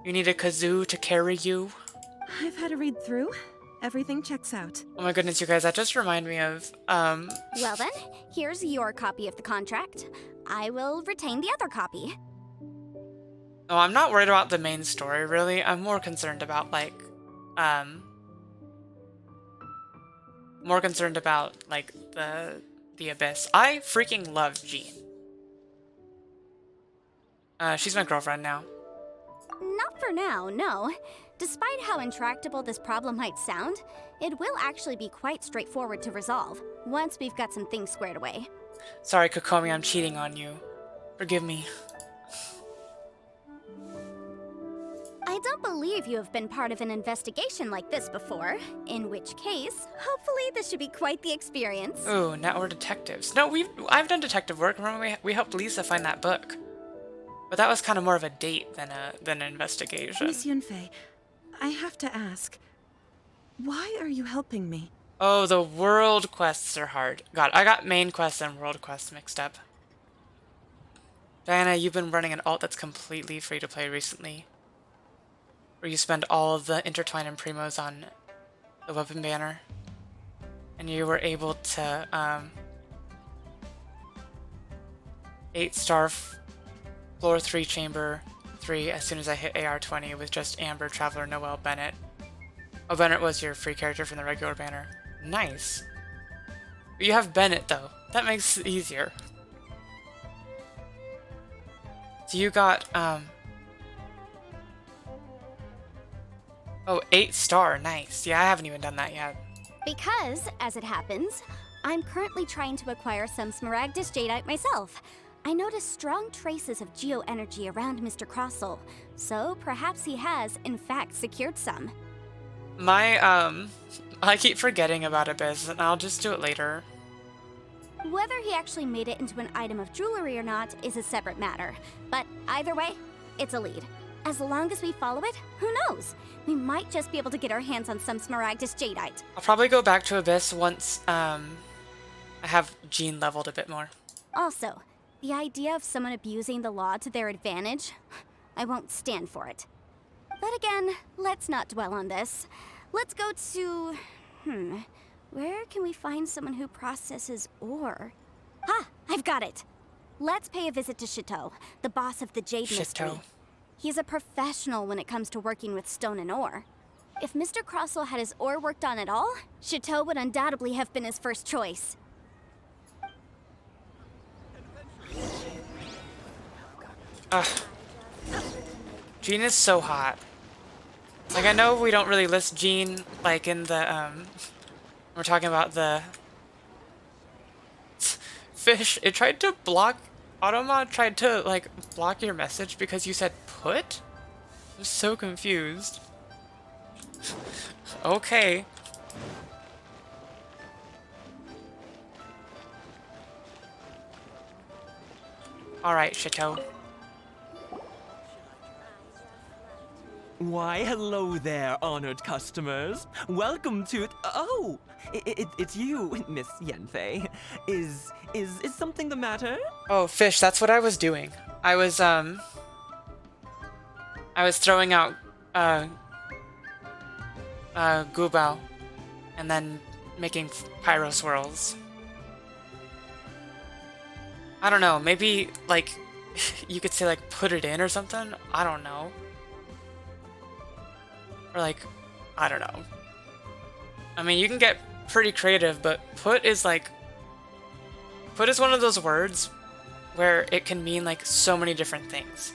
You need a kazoo to carry you? I've had a read through. Everything checks out. Oh my goodness, you guys, that just reminded me of, Well then, here's your copy of the contract. I will retain the other copy. Oh, I'm not worried about the main story, really. I'm more concerned about, like, the Abyss. I freaking love Jean. She's my girlfriend now. Not for now, no. Despite how intractable this problem might sound, it will actually be quite straightforward to resolve, once we've got some things squared away. Sorry, Kokomi, I'm cheating on you. Forgive me. I don't believe you have been part of an investigation like this before, in which case, hopefully this should be quite the experience. Ooh, now we're detectives. No, I've done detective work. Remember we helped Lisa find that book. But that was kind of more of a date than an investigation. Miss Yunfei, I have to ask, why are you helping me? Oh, the world quests are hard. God, I got main quests and world quests mixed up. Diana, you've been running an alt that's completely free to play recently, where you spend all of the intertwine and primos on the weapon banner, and you were able to 8-star floor 3 chamber 3 as soon as I hit AR20 with just Amber, Traveler, Noelle, Bennett. Oh, Bennett was your free character from the regular banner. Nice. But you have Bennett though. That makes it easier. So you got oh, 8-star, nice. Yeah, I haven't even done that yet. Because, as it happens, I'm currently trying to acquire some Smaragdus Jadeite myself. I noticed strong traces of geoenergy around Mr. Crossel, so perhaps he has, in fact, secured some. I keep forgetting about Abyss, and I'll just do it later. Whether he actually made it into an item of jewelry or not is a separate matter, but either way, it's a lead. As long as we follow it, who knows? We might just be able to get our hands on some Smaragdus Jadeite. I'll probably go back to Abyss once I have Jean leveled a bit more. Also, the idea of someone abusing the law to their advantage, I won't stand for it. But again, let's not dwell on this. Let's go to... where can we find someone who processes ore? Ha! I've got it! Let's pay a visit to Chateau, the boss of the Jade Mystery. He's a professional when it comes to working with stone and ore. If Mr. Crossel had his ore worked on at all, Chateau would undoubtedly have been his first choice. Ugh. Jean is so hot. Like, I know we don't really list Jean, like, in the, we're talking about the fish. It tried to block, Automod tried to, like, block your message because you said put? I'm so confused. Okay. Alright, Chateau. Why, hello there, honored customers. Welcome to... Oh, it's you, Miss Yenfei. Is something the matter? Oh, fish, that's what I was doing. I was throwing out, Gubao, and then making pyro swirls. I don't know, maybe, like, you could say, like, put it in or something? I don't know. Or, like, I don't know. I mean, you can get pretty creative, but put is, like... Put is one of those words where it can mean, like, so many different things.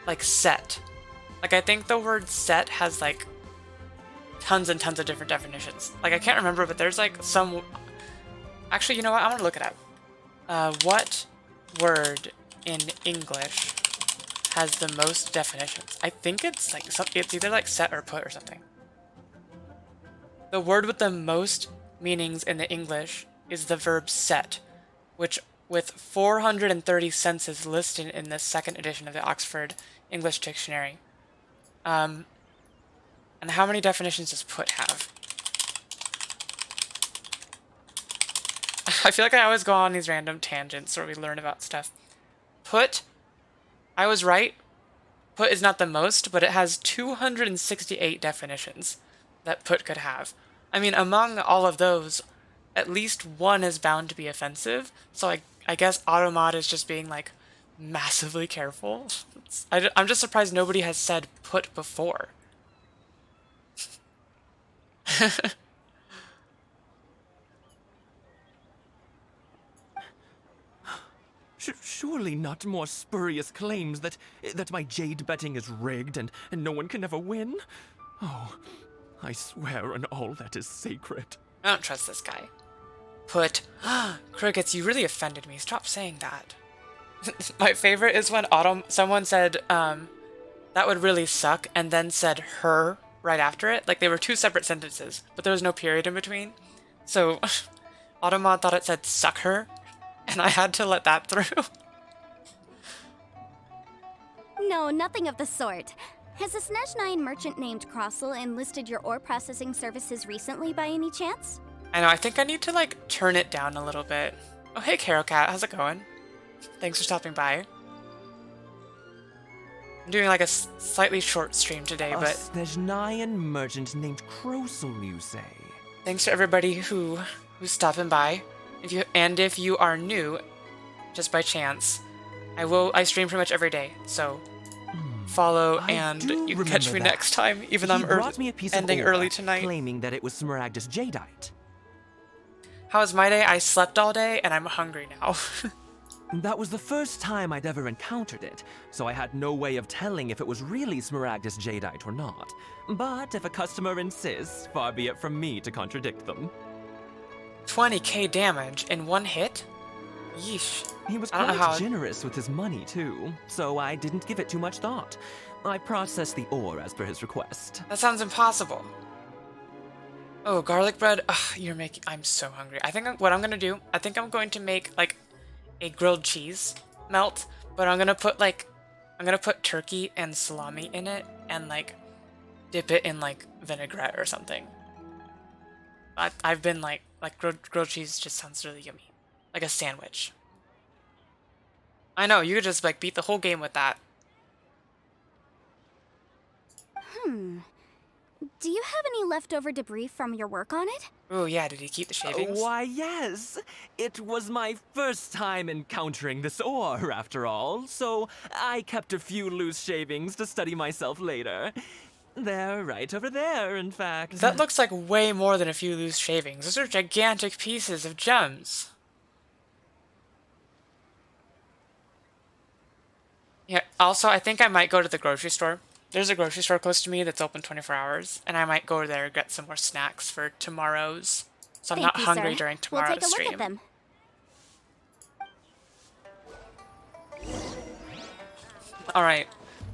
Like, set. Like, I think the word set has, like, tons and tons of different definitions. Like, I can't remember, but there's, like, some... Actually, you know what? I want to look it up. What word in English has the most definitions? I think it's like it's either like set or put or something. The word with the most meanings in the English is the verb set, which with 430 senses listed in the second edition of the Oxford English Dictionary. And how many definitions does put have? I feel like I always go on these random tangents where we learn about stuff. Put, I was right. Put is not the most, but it has 268 definitions that put could have. I mean, among all of those, at least one is bound to be offensive, so I guess Automod is just being, like, massively careful. I'm just surprised nobody has said put before. Surely not more spurious claims that my jade betting is rigged and no one can ever win? Oh, I swear on all that is sacred. I don't trust this guy. Put. Crickets, you really offended me. Stop saying that. My favorite is when someone said, that would really suck, and then said her right after it. Like, they were two separate sentences, but there was no period in between. So, Automod thought it said suck her, and I had to let that through. No, nothing of the sort. Has a Snezhnine merchant named Crossel enlisted your ore processing services recently by any chance? I know, I think I need to, like, turn it down a little bit. Oh, hey, Carol Cat, how's it going? Thanks for stopping by. I'm doing, like, a slightly short stream today, but... A Snezhnine merchant named Crossel, you say? Thanks to everybody who's stopping by. If you are new, just by chance, I stream pretty much every day, so follow and you can catch me next time, even though I'm ending early tonight. Claiming that it was Smaragdus jadeite. How was my day? I slept all day and I'm hungry now. That was the first time I'd ever encountered it, so I had no way of telling if it was really Smaragdus jadeite or not. But if a customer insists, far be it from me to contradict them. 20k damage in one hit? Yeesh. He was quite generous with his money, too, so I didn't give it too much thought. I processed the ore as per his request. That sounds impossible. Oh, garlic bread? Ugh, I'm so hungry. I think what I'm gonna do, I think I'm going to make, like, a grilled cheese melt, but I'm gonna put turkey and salami in it and, like, dip it in, like, vinaigrette or something. I've been, like grilled cheese just sounds really yummy. Like a sandwich. I know, you could just, like, beat the whole game with that. Do you have any leftover debris from your work on it? Oh yeah, did he keep the shavings? Why, yes. It was my first time encountering this ore, after all, so I kept a few loose shavings to study myself later. They're right over there, in fact. That looks like way more than a few loose shavings. Those are gigantic pieces of gems. Yeah, also, I think I might go to the grocery store. There's a grocery store close to me that's open 24 hours, and I might go there and get some more snacks for tomorrow's. So I'm Thank not you, hungry sir. during We'll tomorrow's take a stream. look at them. Alright,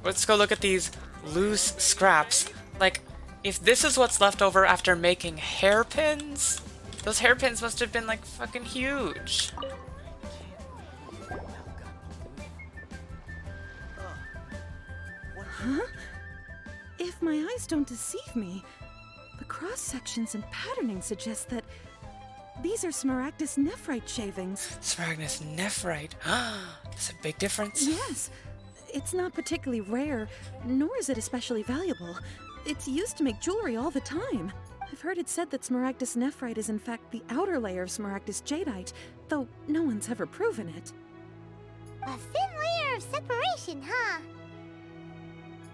let's go look at these loose scraps. Like, if this is what's left over after making hairpins, those hairpins must have been like fucking huge. Huh? If my eyes don't deceive me, the cross-sections and patterning suggest that these are Smaragdus nephrite shavings. Smaragdus nephrite? That's a big difference. Yes. It's not particularly rare, nor is it especially valuable. It's used to make jewelry all the time. I've heard it said that Smaragdus nephrite is in fact the outer layer of Smaragdus jadeite, though no one's ever proven it. A thin layer of separation, huh?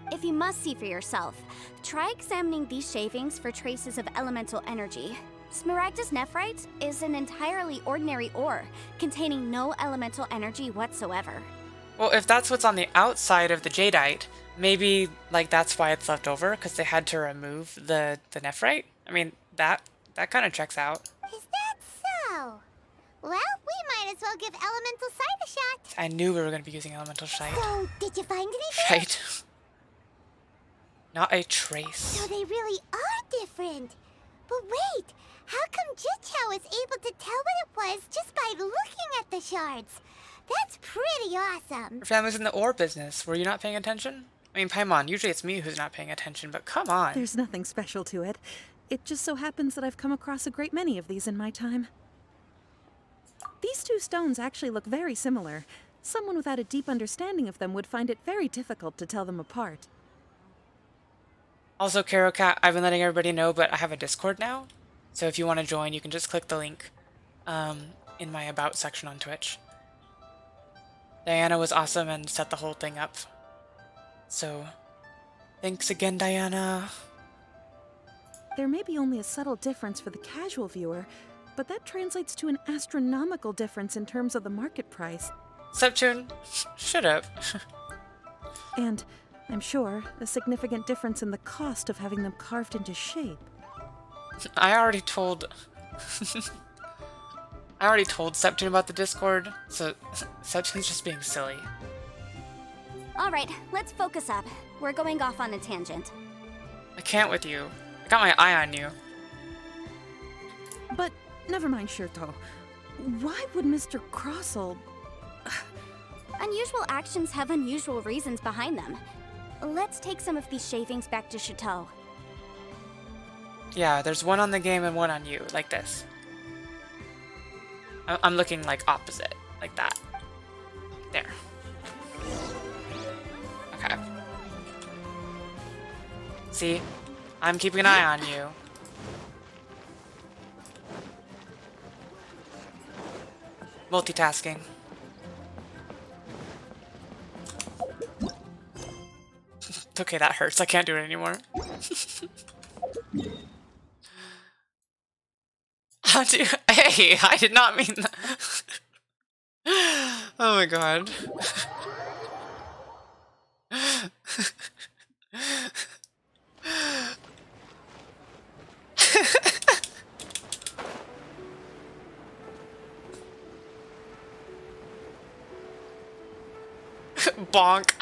If you must see for yourself, try examining these shavings for traces of elemental energy. Smaragdus nephrite is an entirely ordinary ore, containing no elemental energy whatsoever. Well, if that's what's on the outside of the jadeite, maybe like that's why it's left over, because they had to remove the nephrite? I mean, that kind of checks out. Is that so? Well, we might as well give elemental sight a shot. I knew we were going to be using elemental sight. So, did you find anything? Right. Not a trace. So they really are different. But wait, how come Jichao was able to tell what it was just by looking at the shards? That's pretty awesome. Your family's in the ore business. Were you not paying attention? I mean, Paimon, usually it's me who's not paying attention, but come on. There's nothing special to it. It just so happens that I've come across a great many of these in my time. These two stones actually look very similar. Someone without a deep understanding of them would find it very difficult to tell them apart. Also, Karokat, I've been letting everybody know, but I have a Discord now. So if you want to join, you can just click the link in my About section on Twitch. Diana was awesome and set the whole thing up. So, thanks again, Diana. There may be only a subtle difference for the casual viewer, but that translates to an astronomical difference in terms of the market price. Septune, shut up. And, I'm sure, a significant difference in the cost of having them carved into shape. I already told Septune about the Discord, so Septune's just being silly. Alright, let's focus up. We're going off on a tangent. I can't with you. I got my eye on you. But, never mind, Shirto. Why would Mr. Crossell... Unusual actions have unusual reasons behind them. Let's take some of these shavings back to Chateau. Yeah, there's one on the game and one on you, like this. I'm looking like opposite, like that. There. Okay. See? I'm keeping an eye on you. Multitasking. Okay, that hurts. I can't do it anymore. How do you... Hey, I did not mean that. Oh my god. Bonk.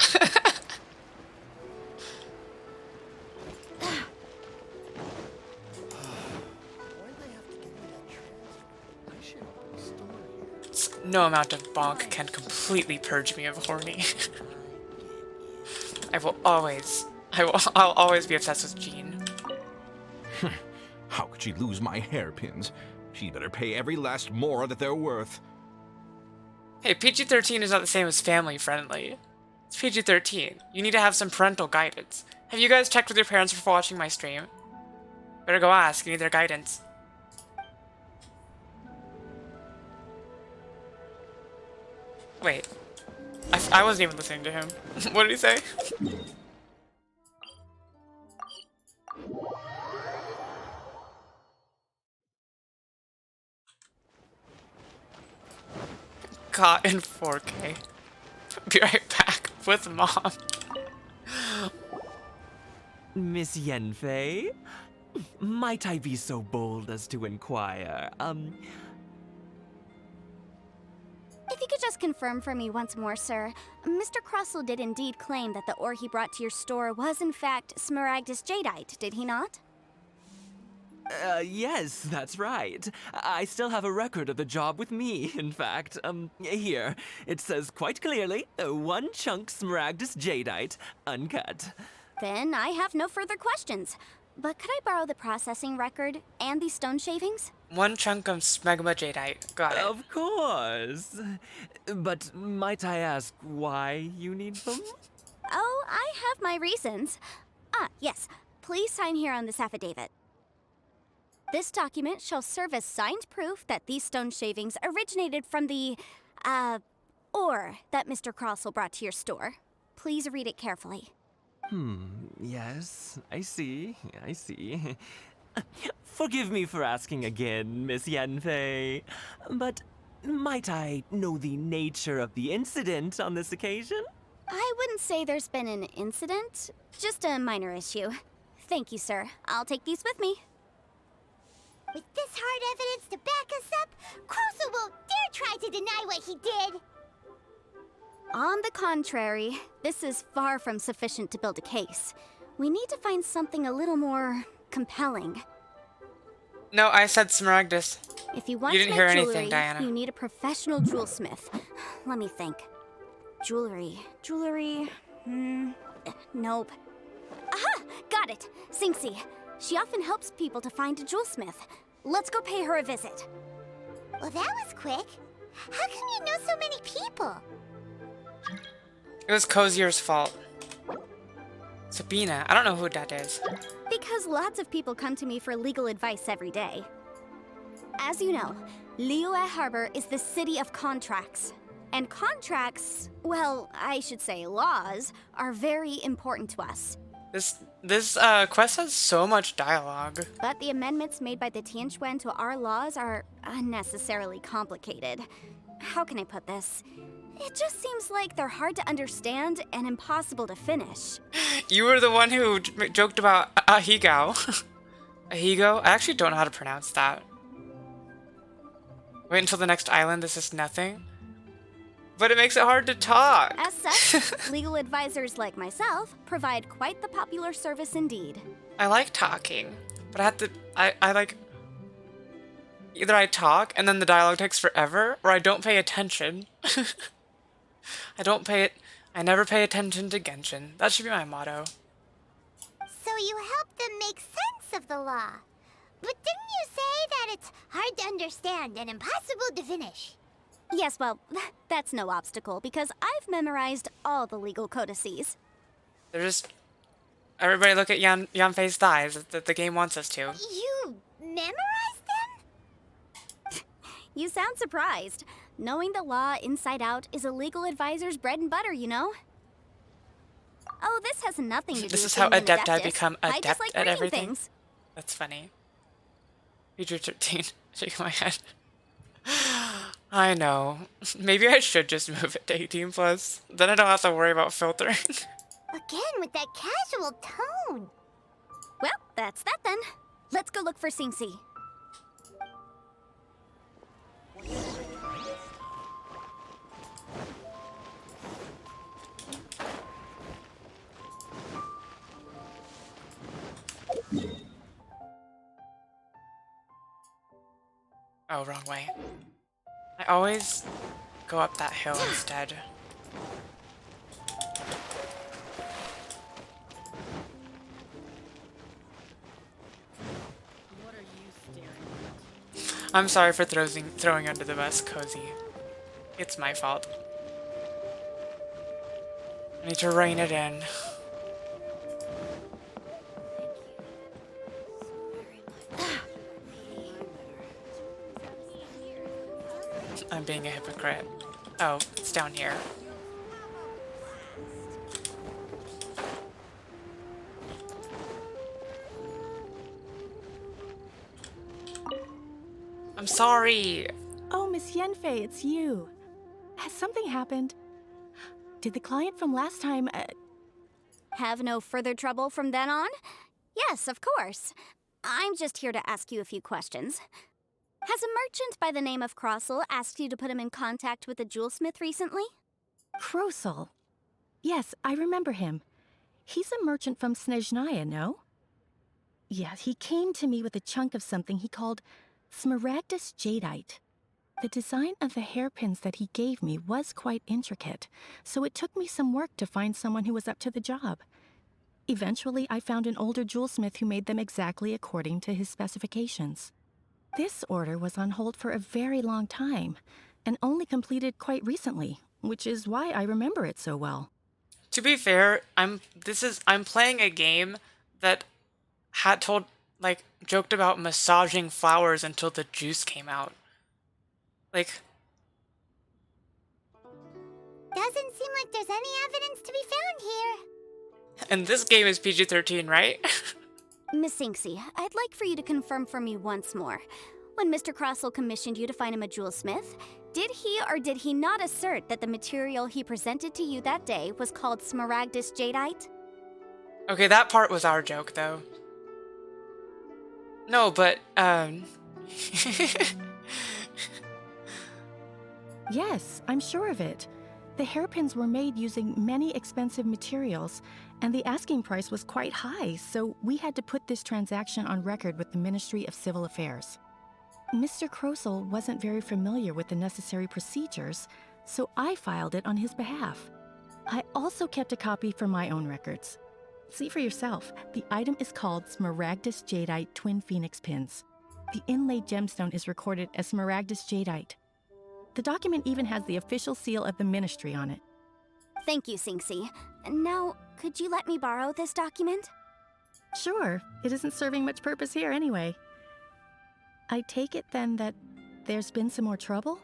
No amount of bonk can completely purge me of horny. I'll always be obsessed with Jean. How could she lose my hairpins? She'd better pay every last more that they're worth. Hey, PG-13 is not the same as family friendly. It's PG-13. You need to have some parental guidance. Have you guys checked with your parents before watching my stream? Better go ask. You need their guidance. Wait. I wasn't even listening to him. What did he say? Caught in 4K. Be right back. with Mom. Miss Yenfei, might I be so bold as to inquire, If you could just confirm for me once more, sir. Mr. Crossell did indeed claim that the ore he brought to your store was in fact Smaragdus Jadeite, did he not? Yes, that's right. I still have a record of the job with me, in fact. Here. It says quite clearly, 1 chunk Smaragdus Jadeite, uncut. Then I have no further questions. But could I borrow the processing record and these stone shavings? 1 chunk of smegma jadeite. Got it. Of course. But might I ask why you need them? Oh, I have my reasons. Ah, yes. Please sign here on this affidavit. This document shall serve as signed proof that these stone shavings originated from the, ore that Mr. Crossell brought to your store. Please read it carefully. Yes, I see. Forgive me for asking again, Miss Yenfei, but might I know the nature of the incident on this occasion? I wouldn't say there's been an incident, just a minor issue. Thank you, sir. I'll take these with me. With this hard evidence to back us up, Crossell won't dare try to deny what he did. On the contrary, this is far from sufficient to build a case. We need to find something a little more compelling. No, I said Smaragdus. If you want You to didn't make hear jewelry, anything, Diana. you need a professional jewelsmith. Let me think. Jewelry. Nope. Aha! Got it! Singsi. She often helps people to find a jewelsmith. Let's go pay her a visit. Well, that was quick. How come you know so many people? It was Cozier's fault. Sabina. I don't know who that is. Because lots of people come to me for legal advice every day. As you know, Liyue Harbor is the city of contracts. And contracts, well, I should say laws, are very important to us. This quest has so much dialogue. But the amendments made by the Tianquan to our laws are unnecessarily complicated. How can I put this? It just seems like they're hard to understand and impossible to finish. You were the one who joked about Ahigao. Ahigo? I actually don't know how to pronounce that. Wait until the next island, this is nothing. But it makes it hard to talk. As such, legal advisors like myself provide quite the popular service indeed. I like talking, but I have to, I like, either I talk and then the dialogue takes forever, or I don't pay attention. I never pay attention to Genshin. That should be my motto. So you help them make sense of the law. But didn't you say that it's hard to understand and impossible to finish? Yes, well, that's no obstacle, because I've memorized all the legal codices. They're just... Everybody look at Yanfei's thighs. The game wants us to. You memorized them? You sound surprised. Knowing the law inside out is a legal advisor's bread and butter, you know? Oh, this has nothing to do with This is how being an adept I adeptus. become I adept just like at reading everything. things. That's funny. Feature 13. Shaking my head. I know. Maybe I should just move it to 18+. Then I don't have to worry about filtering. Again, with that casual tone. Well, that's that then. Let's go look for Singsi. Oh, wrong way. I always go up that hill instead. I'm sorry for throwing under the bus, Cozy. It's my fault. I need to rein it in. I'm being a hypocrite. Oh, it's down here. I'm sorry. Oh, Miss Yenfei, it's you. Has something happened? did the client from last time, Have no further trouble from then on? Yes, of course. I'm just here to ask you a few questions. Has a merchant by the name of Crossel asked you to put him in contact with a jewelsmith recently? Krosel? Yes, I remember him. He's a merchant from Snezhnaya, no? Yeah, he came to me with a chunk of something he called Smaragdus Jadeite. The design of the hairpins that he gave me was quite intricate, so it took me some work to find someone who was up to the job. Eventually, I found an older jewelsmith who made them exactly according to his specifications. This order was on hold for a very long time, and only completed quite recently, which is why I remember it so well. To be fair, I'm playing a game that had joked about massaging flowers until the juice came out. Like, Doesn't seem like there's any evidence to be found here. and this game is PG-13, right? Miss Inksy, I'd like for you to confirm for me once more. When Mr. Crossel commissioned you to find him a jewelsmith, did he or did he not assert that the material he presented to you that day was called Smaragdus Jadeite? Okay, that part was our joke, though. No, but, Yes, I'm sure of it. The hairpins were made using many expensive materials, and the asking price was quite high, so we had to put this transaction on record with the Ministry of Civil Affairs. Mr. Krosel wasn't very familiar with the necessary procedures, so I filed it on his behalf. I also kept a copy for my own records. See for yourself, the item is called Smaragdus Jadeite Twin Phoenix Pins. The inlaid gemstone is recorded as Smaragdus Jadeite. The document even has the official seal of the ministry on it. Thank you, Sinksy. Now, could you let me borrow this document? Sure, it isn't serving much purpose here anyway. I take it then that there's been some more trouble?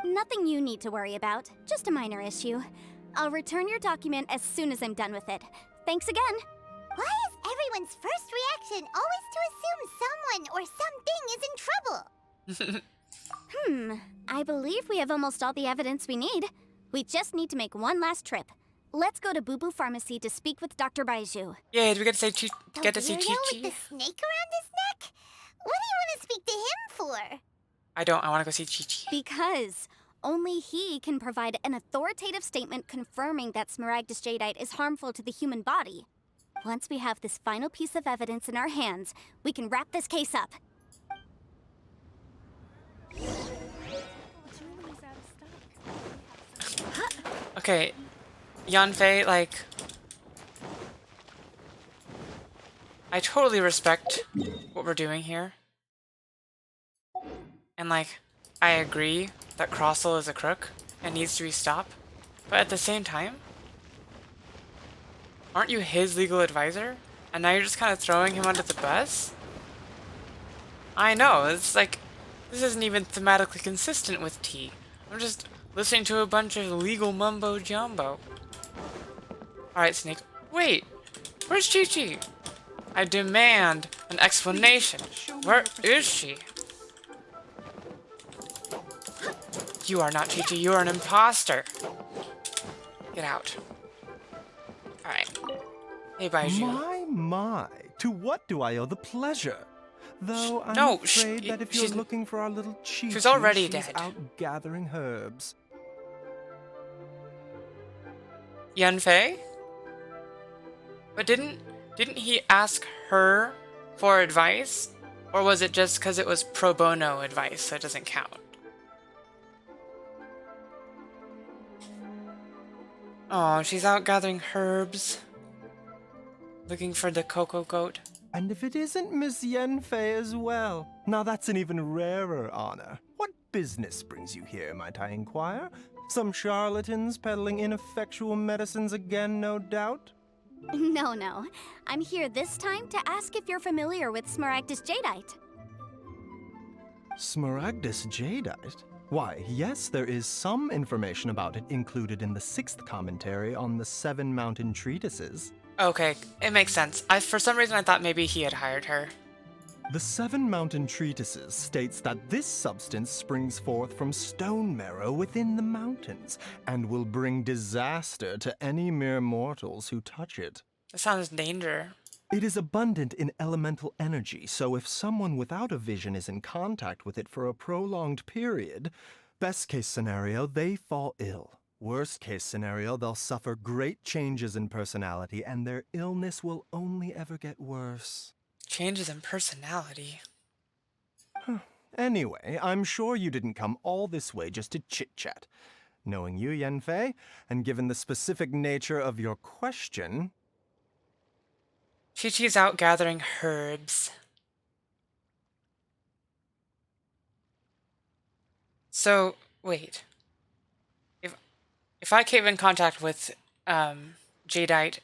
Nothing you need to worry about, just a minor issue. I'll return your document as soon as I'm done with it. Thanks again. Why is everyone's first reaction always to assume someone or something is in trouble? I believe we have almost all the evidence we need. We just need to make one last trip. Let's go to Boo Boo Pharmacy to speak with Dr. Baiju. yeah, do we get to see The Chi-Chi? weirdo with the snake around his neck? What do you want to speak to him for? I don't. I want to go see Chi-Chi. Because only he can provide an authoritative statement confirming that Smaragdus Jadeite is harmful to the human body. Once we have this final piece of evidence in our hands, we can wrap this case up. Okay, Yanfei, like, I totally respect what we're doing here. And, like, I agree that Crossel is a crook and needs to be stopped. But at the same time, aren't you his legal advisor? And now you're just kind of throwing him under the bus? I know, it's like, this isn't even thematically consistent with T. I'm just listening to a bunch of legal mumbo-jumbo. Alright, Snake. Wait! Where's Chi-Chi? I demand an explanation. Where is she? You are not Chi-Chi, you are an imposter. Get out. Alright. Hey, Baiju. My, to what do I owe the pleasure? Though I'm No, afraid that if you're looking for our little Chi-Chi, she's already she's dead. out gathering herbs. Yanfei? But didn't he ask her for advice? Or was it just because it was pro bono advice, so it doesn't count? Oh, she's out gathering herbs. Looking for the cocoa goat. And if it isn't Miss Yanfei as well? Now that's an even rarer honor. What business brings you here, might I inquire? Some charlatans peddling ineffectual medicines again, no doubt? No. I'm here this time to ask if you're familiar with Smaragdus Jadeite. Smaragdus Jadeite? Why, yes, there is some information about it included in the 6th commentary on the 7 mountain treatises. Okay, it makes sense. For some reason I thought maybe he had hired her. The Seven Mountain Treatises states that this substance springs forth from stone marrow within the mountains, and will bring disaster to any mere mortals who touch it. That sounds danger. It is abundant in elemental energy, so if someone without a vision is in contact with it for a prolonged period, best case scenario, they fall ill. Worst case scenario, they'll suffer great changes in personality, and their illness will only ever get worse. Changes in personality. Anyway, I'm sure you didn't come all this way just to chit-chat. Knowing you, Yanfei, and given the specific nature of your question... Chi-Chi's out gathering herbs. So, wait. If I came in contact with Jadeite,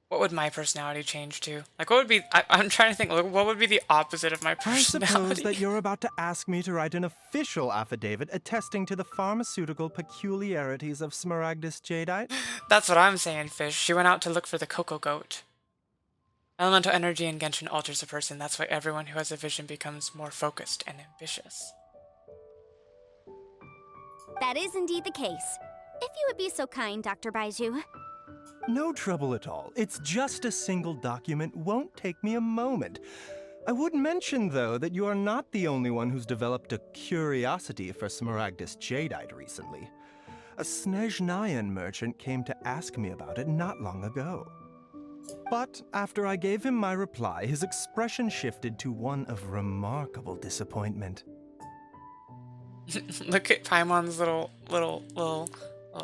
what would my personality change to? Like, what would be... I'm trying to think, like, what would be the opposite of my personality? I suppose that you're about to ask me to write an official affidavit attesting to the pharmaceutical peculiarities of Smaragdus Jadeite? That's what I'm saying, Fish. She went out to look for the cocoa goat. Elemental energy in Genshin alters a person. That's why everyone who has a vision becomes more focused and ambitious. That is indeed the case. If you would be so kind, Dr. Baizhu. No trouble at all. It's just a single document. Won't take me a moment. I would mention, though, that you are not the only one who's developed a curiosity for Smaragdus Jadeite recently. A Snezhnayan merchant came to ask me about it not long ago. But after I gave him my reply, his expression shifted to one of remarkable disappointment. Look at Paimon's little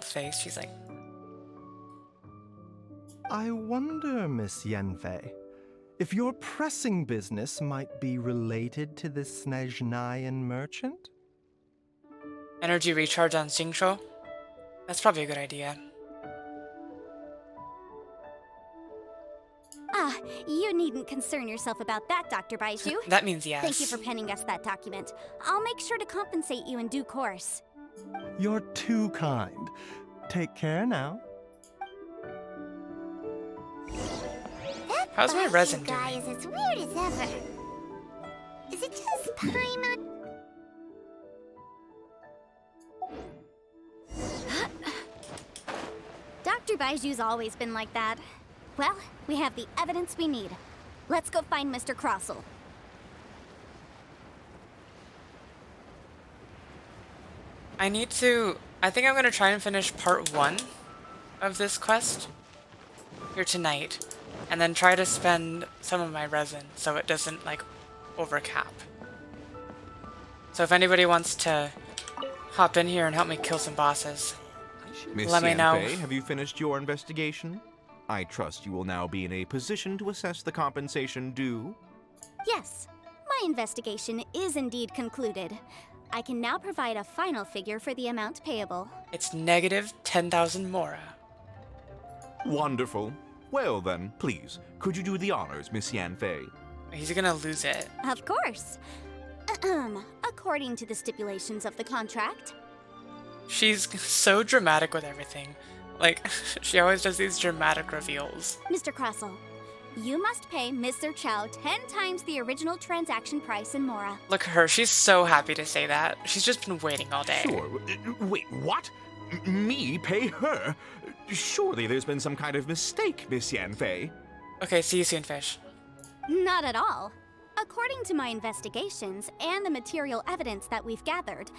face. She's like... I wonder, Miss Yanfei, if your pressing business might be related to this Snezhnayan merchant? Energy recharge on Xingqiu? That's probably a good idea. You needn't concern yourself about that, Dr. Baizhu. That means yes. Thank you for penning us that document. I'll make sure to compensate you in due course. You're too kind. Take care now. How's my resin doing? Guy is as weird as ever. Is it just Paimon? Dr. Baiju's always been like that. Well, we have the evidence we need. Let's go find Mr. Crossell. I think I'm gonna try and finish part 1 of this quest here tonight, and then try to spend some of my resin so it doesn't, like, overcap. So if anybody wants to hop in here and help me kill some bosses, let me know. Miss Yanfei, have you finished your investigation? I trust you will now be in a position to assess the compensation due. Yes, my investigation is indeed concluded. I can now provide a final figure for the amount payable. It's negative 10,000 mora. Wonderful. Well then, please, could you do the honors, Miss Yanfei? He's gonna lose it. Of course. According to the stipulations of the contract. She's so dramatic with everything. Like, she always does these dramatic reveals. Mr. Crossell, you must pay Mr. Chow 10 times the original transaction price in Mora. Look at her, she's so happy to say that. She's just been waiting all day. Sure. Wait, what? Me pay her? Surely there's been some kind of mistake, Miss Yanfei. Okay, see you soon, Fish. Not at all. According to my investigations and the material evidence that we've gathered,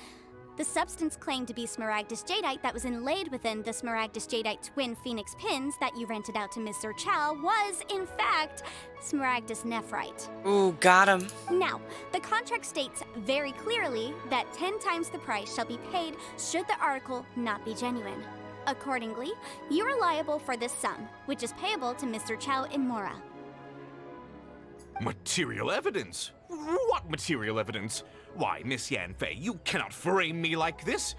the substance claimed to be Smaragdus Jadeite that was inlaid within the Smaragdus Jadeite twin phoenix pins that you rented out to Mr. Chow was, in fact, Smaragdus Nephrite. Ooh, got him. Now, the contract states very clearly that 10 times the price shall be paid should the article not be genuine. Accordingly, you are liable for this sum, which is payable to Mr. Chow in Mora. Material evidence? What material evidence? Why, Miss Yanfei, you cannot frame me like this.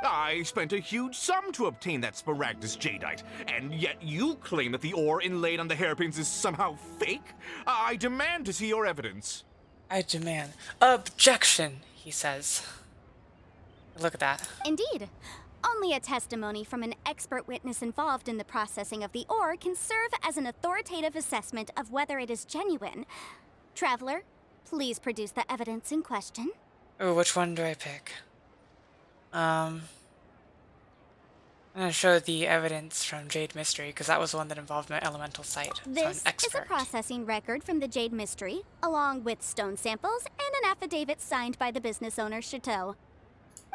I spent a huge sum to obtain that Smaragdus Jadeite, and yet you claim that the ore inlaid on the hairpins is somehow fake? I demand to see your evidence. I demand. Objection, he says. Look at that. Indeed. Only a testimony from an expert witness involved in the processing of the ore can serve as an authoritative assessment of whether it is genuine. Traveler, please produce the evidence in question. Oh, which one do I pick? I'm gonna show the evidence from Jade Mystery, because that was the one that involved my elemental sight. So I'm an This is a expert. processing record from the Jade Mystery, along with stone samples and an affidavit signed by the business owner, Chateau.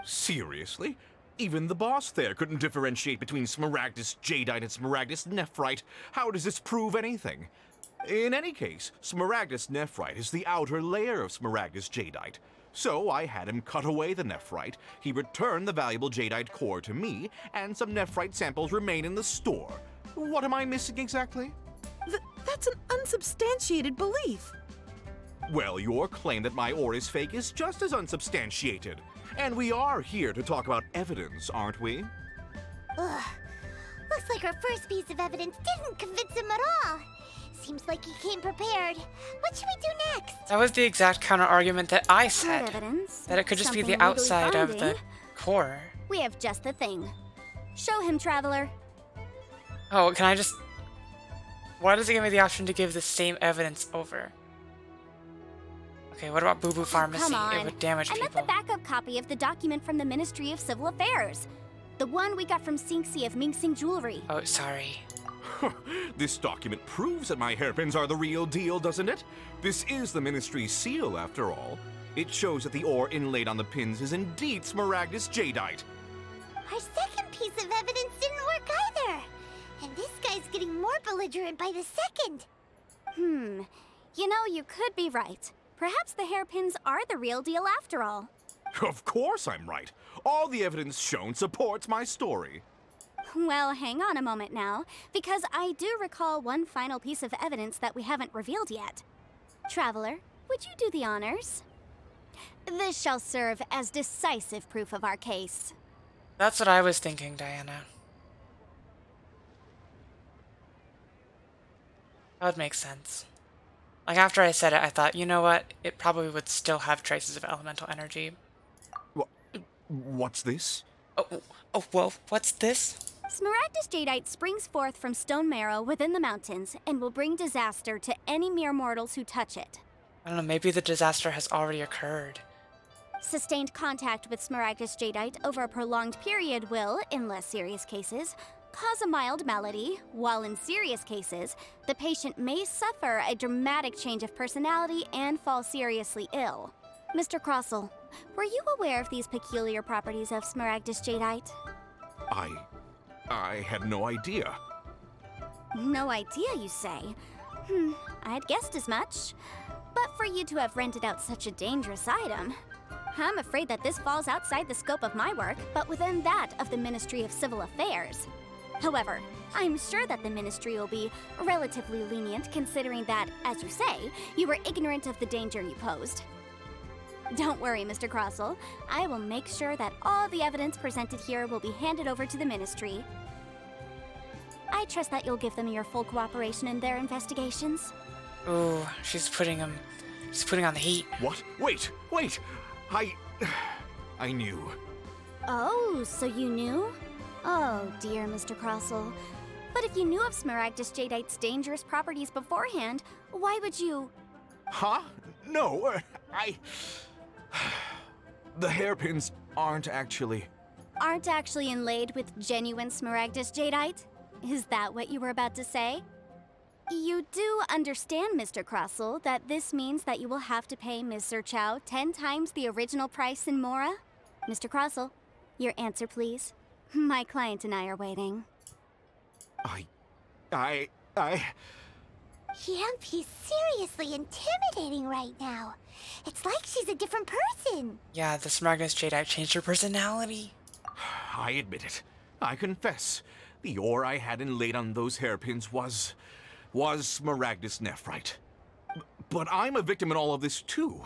Seriously? Even the boss there couldn't differentiate between Smaragdus Jadeite and Smaragdus Nephrite. How does this prove anything? In any case, Smaragdus Nephrite is the outer layer of Smaragdus Jadeite. So I had him cut away the Nephrite, he returned the valuable Jadeite core to me, and some Nephrite samples remain in the store. What am I missing exactly? That's an unsubstantiated belief. Well, your claim that my ore is fake is just as unsubstantiated. And we are here to talk about evidence, aren't we? Ugh. Looks like our first piece of evidence didn't convince him at all. Seems like he came prepared. What should we do next? That was the exact counter argument that I Good said. evidence. That it could just be Something the legally outside of the binding. core. We have just the thing. Show him, Traveler. Oh, can I just... Why does it give me the option to give the same evidence over? Okay, what about Boo Boo Pharmacy? Come on. It would damage I meant people. the backup copy of the document from the Ministry of Civil Affairs. The one we got from Sinxi of Ming Sing Jewelry. Oh, sorry. This document proves that my hairpins are the real deal, doesn't it? This is the Ministry's seal, after all. It shows that the ore inlaid on the pins is indeed Smaragdus Jadeite. Our second piece of evidence didn't work either. And this guy's getting more belligerent by the second. You know, you could be right. Perhaps the hairpins are the real deal after all. Of course I'm right. All the evidence shown supports my story. Well, hang on a moment now, because I do recall one final piece of evidence that we haven't revealed yet. Traveler, would you do the honors? This shall serve as decisive proof of our case. That's what I was thinking, Diana. That would make sense. Like, after I said it, I thought, you know what? It probably would still have traces of elemental energy. What's this? Oh, well, what's this? Smaragdus Jadeite springs forth from stone marrow within the mountains and will bring disaster to any mere mortals who touch it. I don't know, maybe the disaster has already occurred. Sustained contact with Smaragdus Jadeite over a prolonged period will, in less serious cases, cause a mild malady, while in serious cases, the patient may suffer a dramatic change of personality and fall seriously ill. Mr. Crossell, were you aware of these peculiar properties of Smaragdus Jadeite? I had no idea. No idea, you say? I'd guessed as much. But for you to have rented out such a dangerous item, I'm afraid that this falls outside the scope of my work, but within that of the Ministry of Civil Affairs. However, I'm sure that the Ministry will be relatively lenient considering that, as you say, you were ignorant of the danger you posed. Don't worry, Mr. Crossell. I will make sure that all the evidence presented here will be handed over to the Ministry. I trust that you'll give them your full cooperation in their investigations. Ooh, she's putting on the heat. What? Wait! I knew. Oh, so you knew? Oh, dear Mr. Crossell. But if you knew of Smaragdus Jadeite's dangerous properties beforehand, why would you... Huh? No, The hairpins aren't actually inlaid with genuine Smaragdus Jadeite? Is that what you were about to say? You do understand, Mr. Crossell, that this means that you will have to pay Ms. Zerchow 10 times the original price in Mora? Mr. Crossell, your answer, please. My client and I are waiting. Yep, he's seriously intimidating right now. It's like she's a different person. Yeah, the Smaragdus Jadeite changed her personality. I admit it. I confess. The ore I had inlaid on those hairpins was Smaragdus Nephrite. But I'm a victim in all of this too.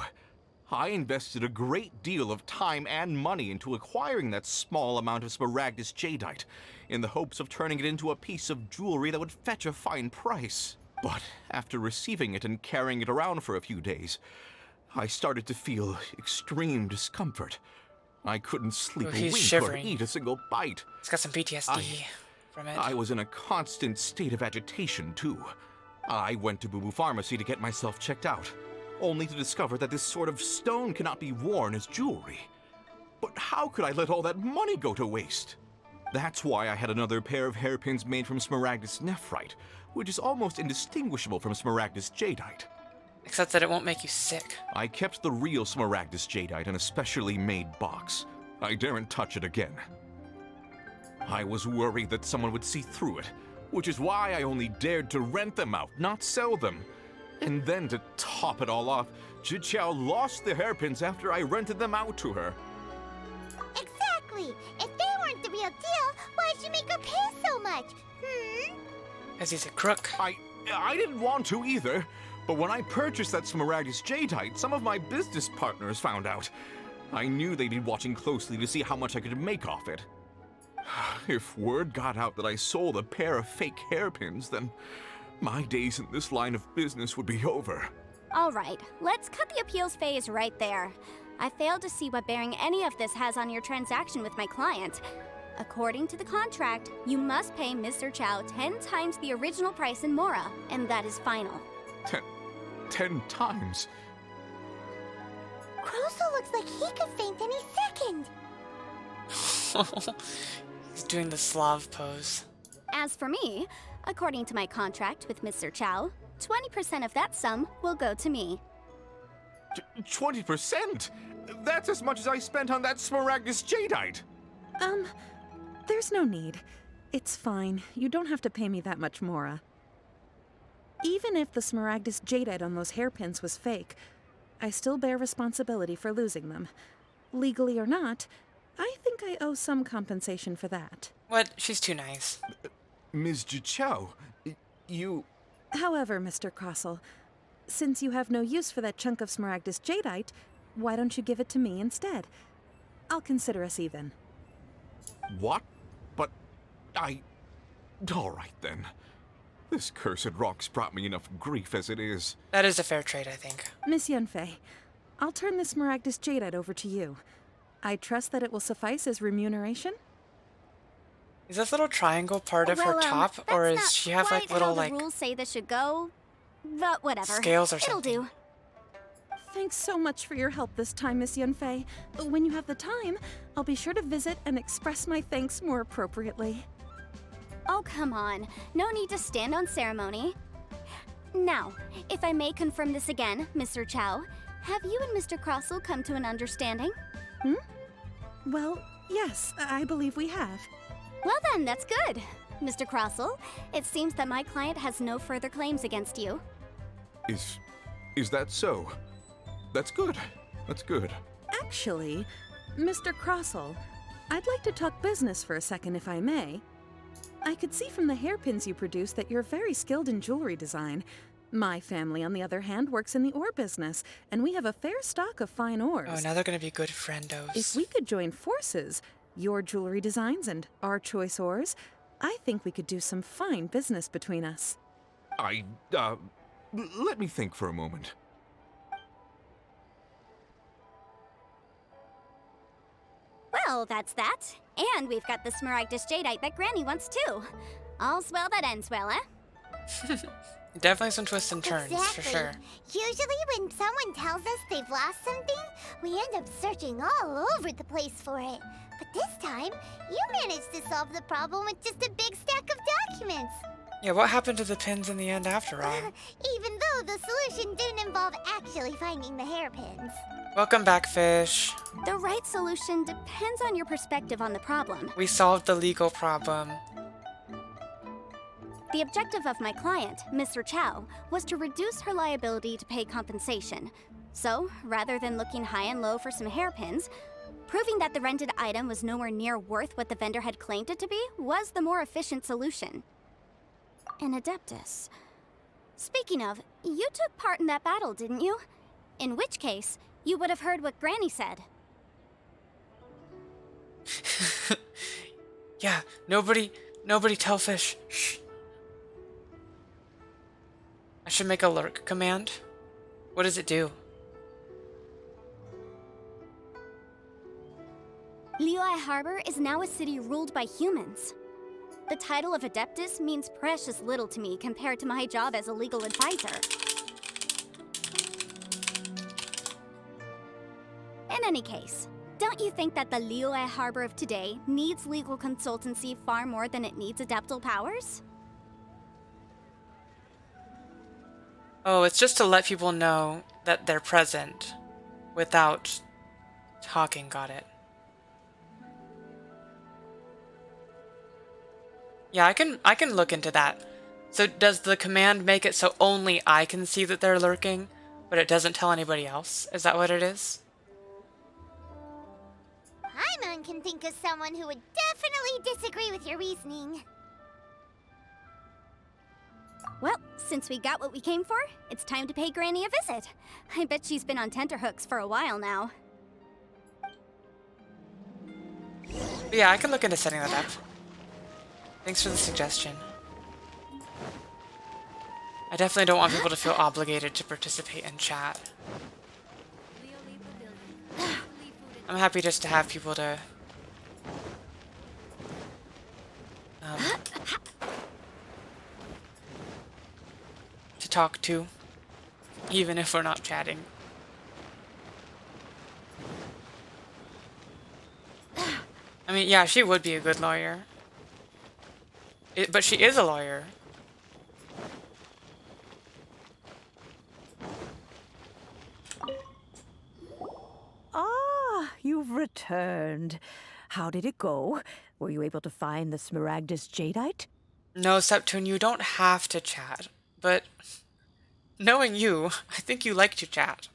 I invested a great deal of time and money into acquiring that small amount of Smaragdus Jadeite, in the hopes of turning it into a piece of jewelry that would fetch a fine price. But after receiving it and carrying it around for a few days, I started to feel extreme discomfort. I couldn't sleep a wink shivering. or eat a single bite. He's got some PTSD from it. I was in a constant state of agitation, too. I went to Boo Boo Pharmacy to get myself checked out. only to discover that this sort of stone cannot be worn as jewelry. But how could I let all that money go to waste? That's why I had another pair of hairpins made from Smaragdus nephrite, which is almost indistinguishable from Smaragdus jadeite. Except that it won't make you sick. I kept the real Smaragdus jadeite in a specially made box. I daren't touch it again. I was worried that someone would see through it, which is why I only dared to rent them out, not sell them. And then to top it all off, Zhiqiao lost the hairpins after I rented them out to her. Exactly! If they weren't the real deal, why'd you make her pay so much? Because he's a crook. I didn't want to either, but when I purchased that Smaragdus jadeite, some of my business partners found out. I knew they'd be watching closely to see how much I could make off it. If word got out that I sold a pair of fake hairpins, then my days in this line of business would be over. All right, let's cut the appeals phase right there. I failed to see what bearing any of this has on your transaction with my client. According to the contract, you must pay Mr. Chow 10 times the original price in Mora, and that is final. 10 times? Kroso looks like he could faint any second. He's doing the Slav pose. As for me, according to my contract with Mr. Chow, 20% of that sum will go to me. 20%? That's as much as I spent on that Smaragdus jadeite. There's no need. It's fine. You don't have to pay me that much, Mora. Even if the Smaragdus jadeite on those hairpins was fake, I still bear responsibility for losing them. Legally or not, I think I owe some compensation for that. What? She's too nice. Ms. Zhiqiao, you... However, Mr. Crossell, since you have no use for that chunk of Smaragdus jadeite, why don't you give it to me instead? I'll consider us even. What? But all right then. This cursed rock's brought me enough grief as it is. That is a fair trade, I think. Miss Yunfei, I'll turn the Smaragdus jadeite over to you. I trust that it will suffice as remuneration? Is this little triangle part of her top, or does she have like little the rules say this should go, but whatever. Scales or something? It'll do. Thanks so much for your help this time, Miss Yunfei. When you have the time, I'll be sure to visit and express my thanks more appropriately. Oh, come on. No need to stand on ceremony. Now, if I may confirm this again, Mr. Chow, have you and Mr. Crossell come to an understanding? Well, yes, I believe we have. Well then, that's good. Mr. Crossell, it seems that my client has no further claims against you. Is that so? That's good. That's good. Actually, Mr. Crossell, I'd like to talk business for a second if I may. I could see from the hairpins you produce that you're very skilled in jewelry design. My family, on the other hand, works in the ore business, and we have a fair stock of fine ores. Oh, now they're gonna be good friendos. If we could join forces, your jewelry designs and our choice ores, I think we could do some fine business between us. Let me think for a moment. Well, that's that. And we've got the Smaragdus jadeite that Granny wants too. All's well that ends well, eh? Definitely some twists and turns, for sure. Usually when someone tells us they've lost something, we end up searching all over the place for it. But this time, you managed to solve the problem with just a big stack of documents. Yeah, what happened to the pins in the end after all? Even though the solution didn't involve actually finding the hairpins. Welcome back, Fish. The right solution depends on your perspective on the problem. We solved the legal problem. The objective of my client, Mr. Chow, was to reduce her liability to pay compensation. So, rather than looking high and low for some hairpins, proving that the rented item was nowhere near worth what the vendor had claimed it to be was the more efficient solution. An Adeptus. Speaking of, you took part in that battle, didn't you? In which case, you would have heard what Granny said. Yeah, nobody tell Fish. Shh. I should make a lurk command. What does it do? Liyue Harbor is now a city ruled by humans. The title of Adeptus means precious little to me compared to my job as a legal advisor. In any case, don't you think that the Liyue Harbor of today needs legal consultancy far more than it needs adeptal powers? Oh, it's just to let people know that they're present without talking, got it. Yeah, I can look into that. So does the command make it so only I can see that they're lurking, but it doesn't tell anybody else? Is that what it is? Paimon can think of someone who would definitely disagree with your reasoning. Well, since we got what we came for, it's time to pay Granny a visit. I bet she's been on tenterhooks for a while now. But yeah, I can look into setting that up. Thanks for the suggestion. I definitely don't want people to feel obligated to participate in chat. I'm happy just to have people to talk to, even if we're not chatting. I mean, yeah, she would be a good lawyer. But she is a lawyer. Ah, you've returned. How did it go? Were you able to find the Smaragdus Jadeite? No, Septune, you don't have to chat. But knowing you, I think you like to chat.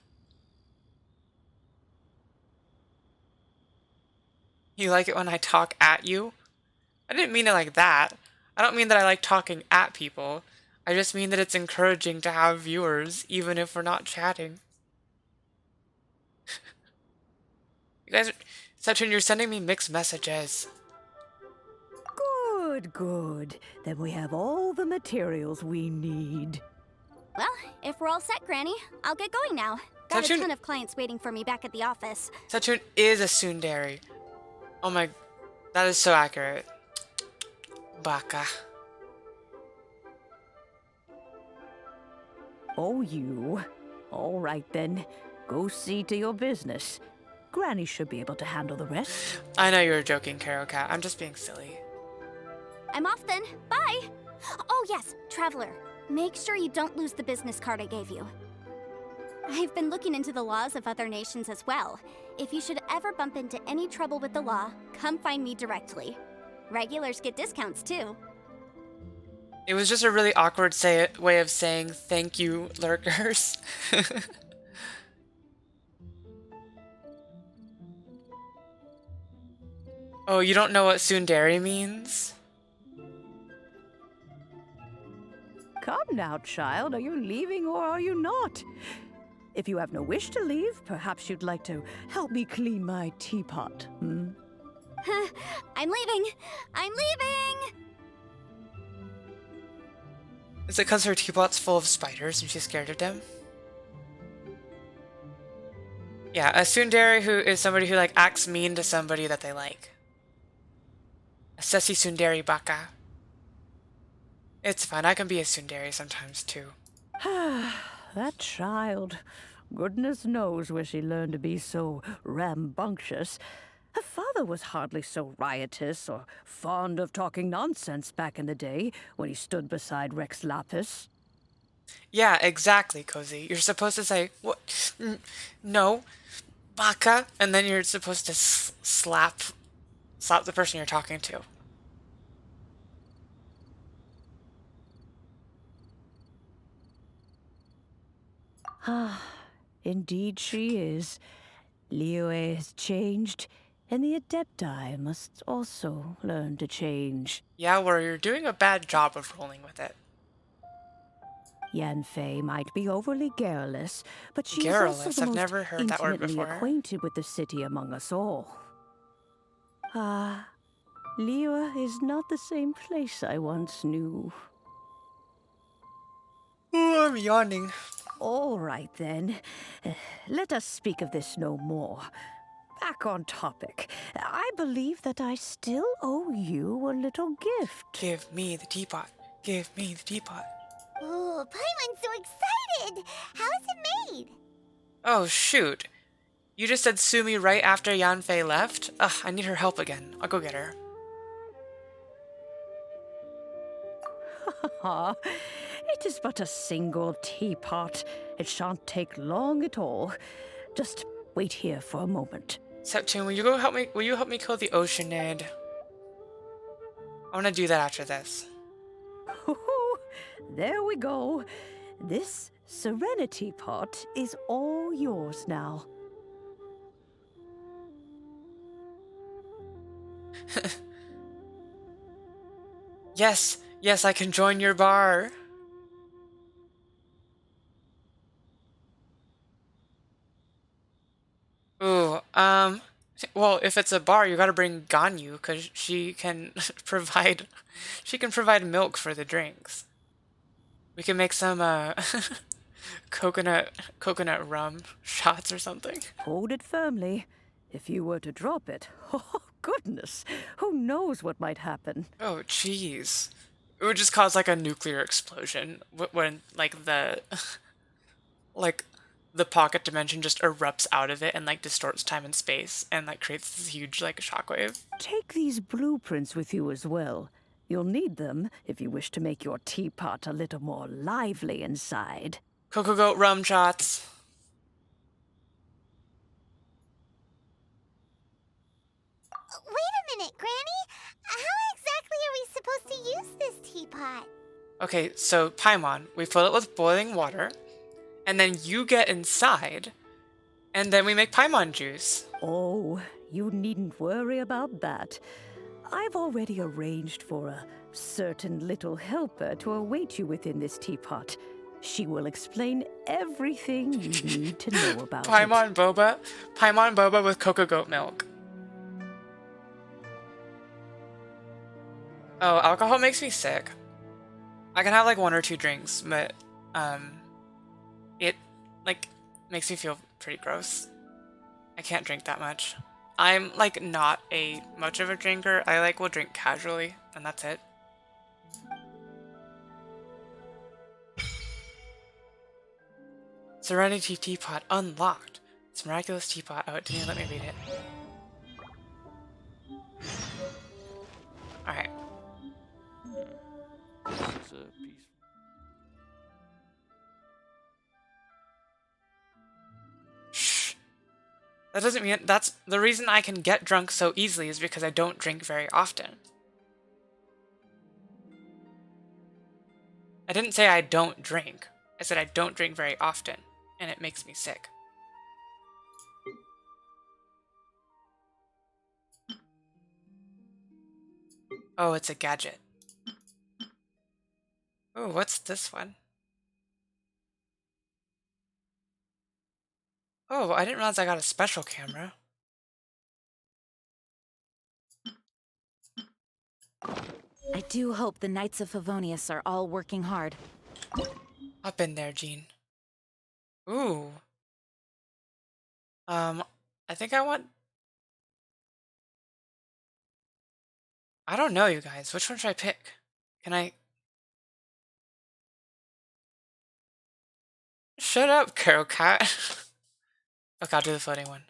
You like it when I talk at you? I didn't mean it like that. I don't mean that I like talking at people. I just mean that it's encouraging to have viewers, even if we're not chatting. You guys, Septune, you're sending me mixed messages. Good, good. Then we have all the materials we need. Well, if we're all set, Granny, I'll get going now. Got Septune- a ton of clients waiting for me back at the office. Septune is a tsundere. Oh my, that is so accurate. Baka. Oh, you. All right then. Go see to your business. Granny should be able to handle the rest. I know you were joking, Caro Cat. I'm just being silly. I'm off then. Bye! Oh yes, Traveler. Make sure you don't lose the business card I gave you. I've been looking into the laws of other nations as well. If you should ever bump into any trouble with the law, come find me directly. Regulars get discounts too. It was just a really awkward way of saying thank you, lurkers. Oh, you don't know what tsundere means? Come now, child. Are you leaving or are you not? If you have no wish to leave, perhaps you'd like to help me clean my teapot, hmm? I'm leaving! I'm leaving! Is it because her teapot's full of spiders and she's scared of them? Yeah, a tsundere who is somebody who like acts mean to somebody that they like. A sassy tsundere baka. It's fine, I can be a tsundere sometimes too. That child. Goodness knows where she learned to be so rambunctious. Her father was hardly so riotous or fond of talking nonsense back in the day when he stood beside Rex Lapis. Yeah, exactly, Cozy. You're supposed to say, what? No, baka, and then you're supposed to slap the person you're talking to. Ah, indeed she is. Liyue has changed, and the Adepti must also learn to change. Yeah, well, you're doing a bad job of rolling with it. Yanfei might be overly garrulous, but she is Garrulous? also the I've most never heard that word intimately before. acquainted with the city among us all. Ah, Liyue is not the same place I once knew. Ooh, I'm yawning. All right, then. Let us speak of this no more. Back on topic. I believe that I still owe you a little gift. Give me the teapot. Give me the teapot. Oh, Paimon's so excited! How is it made? Oh, shoot. You just said sue me right after Yanfei left? Ugh, I need her help again. I'll go get her. It is but a single teapot. It shan't take long at all. Just wait here for a moment. Septune, will you go help me? Will you help me kill the Oceanid? I want to do that after this. There we go. This Serenity pot is all yours now. Yes, yes, I can join your bar. Ooh, well, if it's a bar, you gotta bring Ganyu, because she can provide milk for the drinks. We can make some, coconut rum shots or something. Hold it firmly. If you were to drop it, oh goodness, who knows what might happen. Oh, jeez. It would just cause, like, a nuclear explosion when like, the pocket dimension just erupts out of it and, like, distorts time and space and, like, creates this huge, like, shockwave. Take these blueprints with you as well. You'll need them if you wish to make your teapot a little more lively inside. Cocoa Goat rum shots. Wait a minute, Granny. How exactly are we supposed to use this teapot? Okay, so Paimon, we fill it with boiling water, and then you get inside, and then we make Paimon juice. Oh, you needn't worry about that. I've already arranged for a certain little helper to await you within this teapot. She will explain everything you need to know about Paimon boba? Paimon boba with cocoa goat milk. Oh, alcohol makes me sick. I can have like 1 or 2 drinks, but it like makes me feel pretty gross. I can't drink that much. I'm like not much of a drinker. I like will drink casually, and that's it. Serenity Teapot unlocked. It's miraculous teapot. Oh, it didn't even let me read it. Alright. Shh. That doesn't mean that's the reason I can get drunk so easily is because I don't drink very often. I didn't say I don't drink. I said I don't drink very often, and it makes me sick. Oh, it's a gadget. Oh, what's this one? Oh, I didn't realize I got a special camera. I do hope the Knights of Favonius are all working hard. Up in there, Jean. Ooh. I think I want... I don't know, you guys. Which one should I pick? Can I... Shut up, Carol Cat. Okay, I'll do the floating one.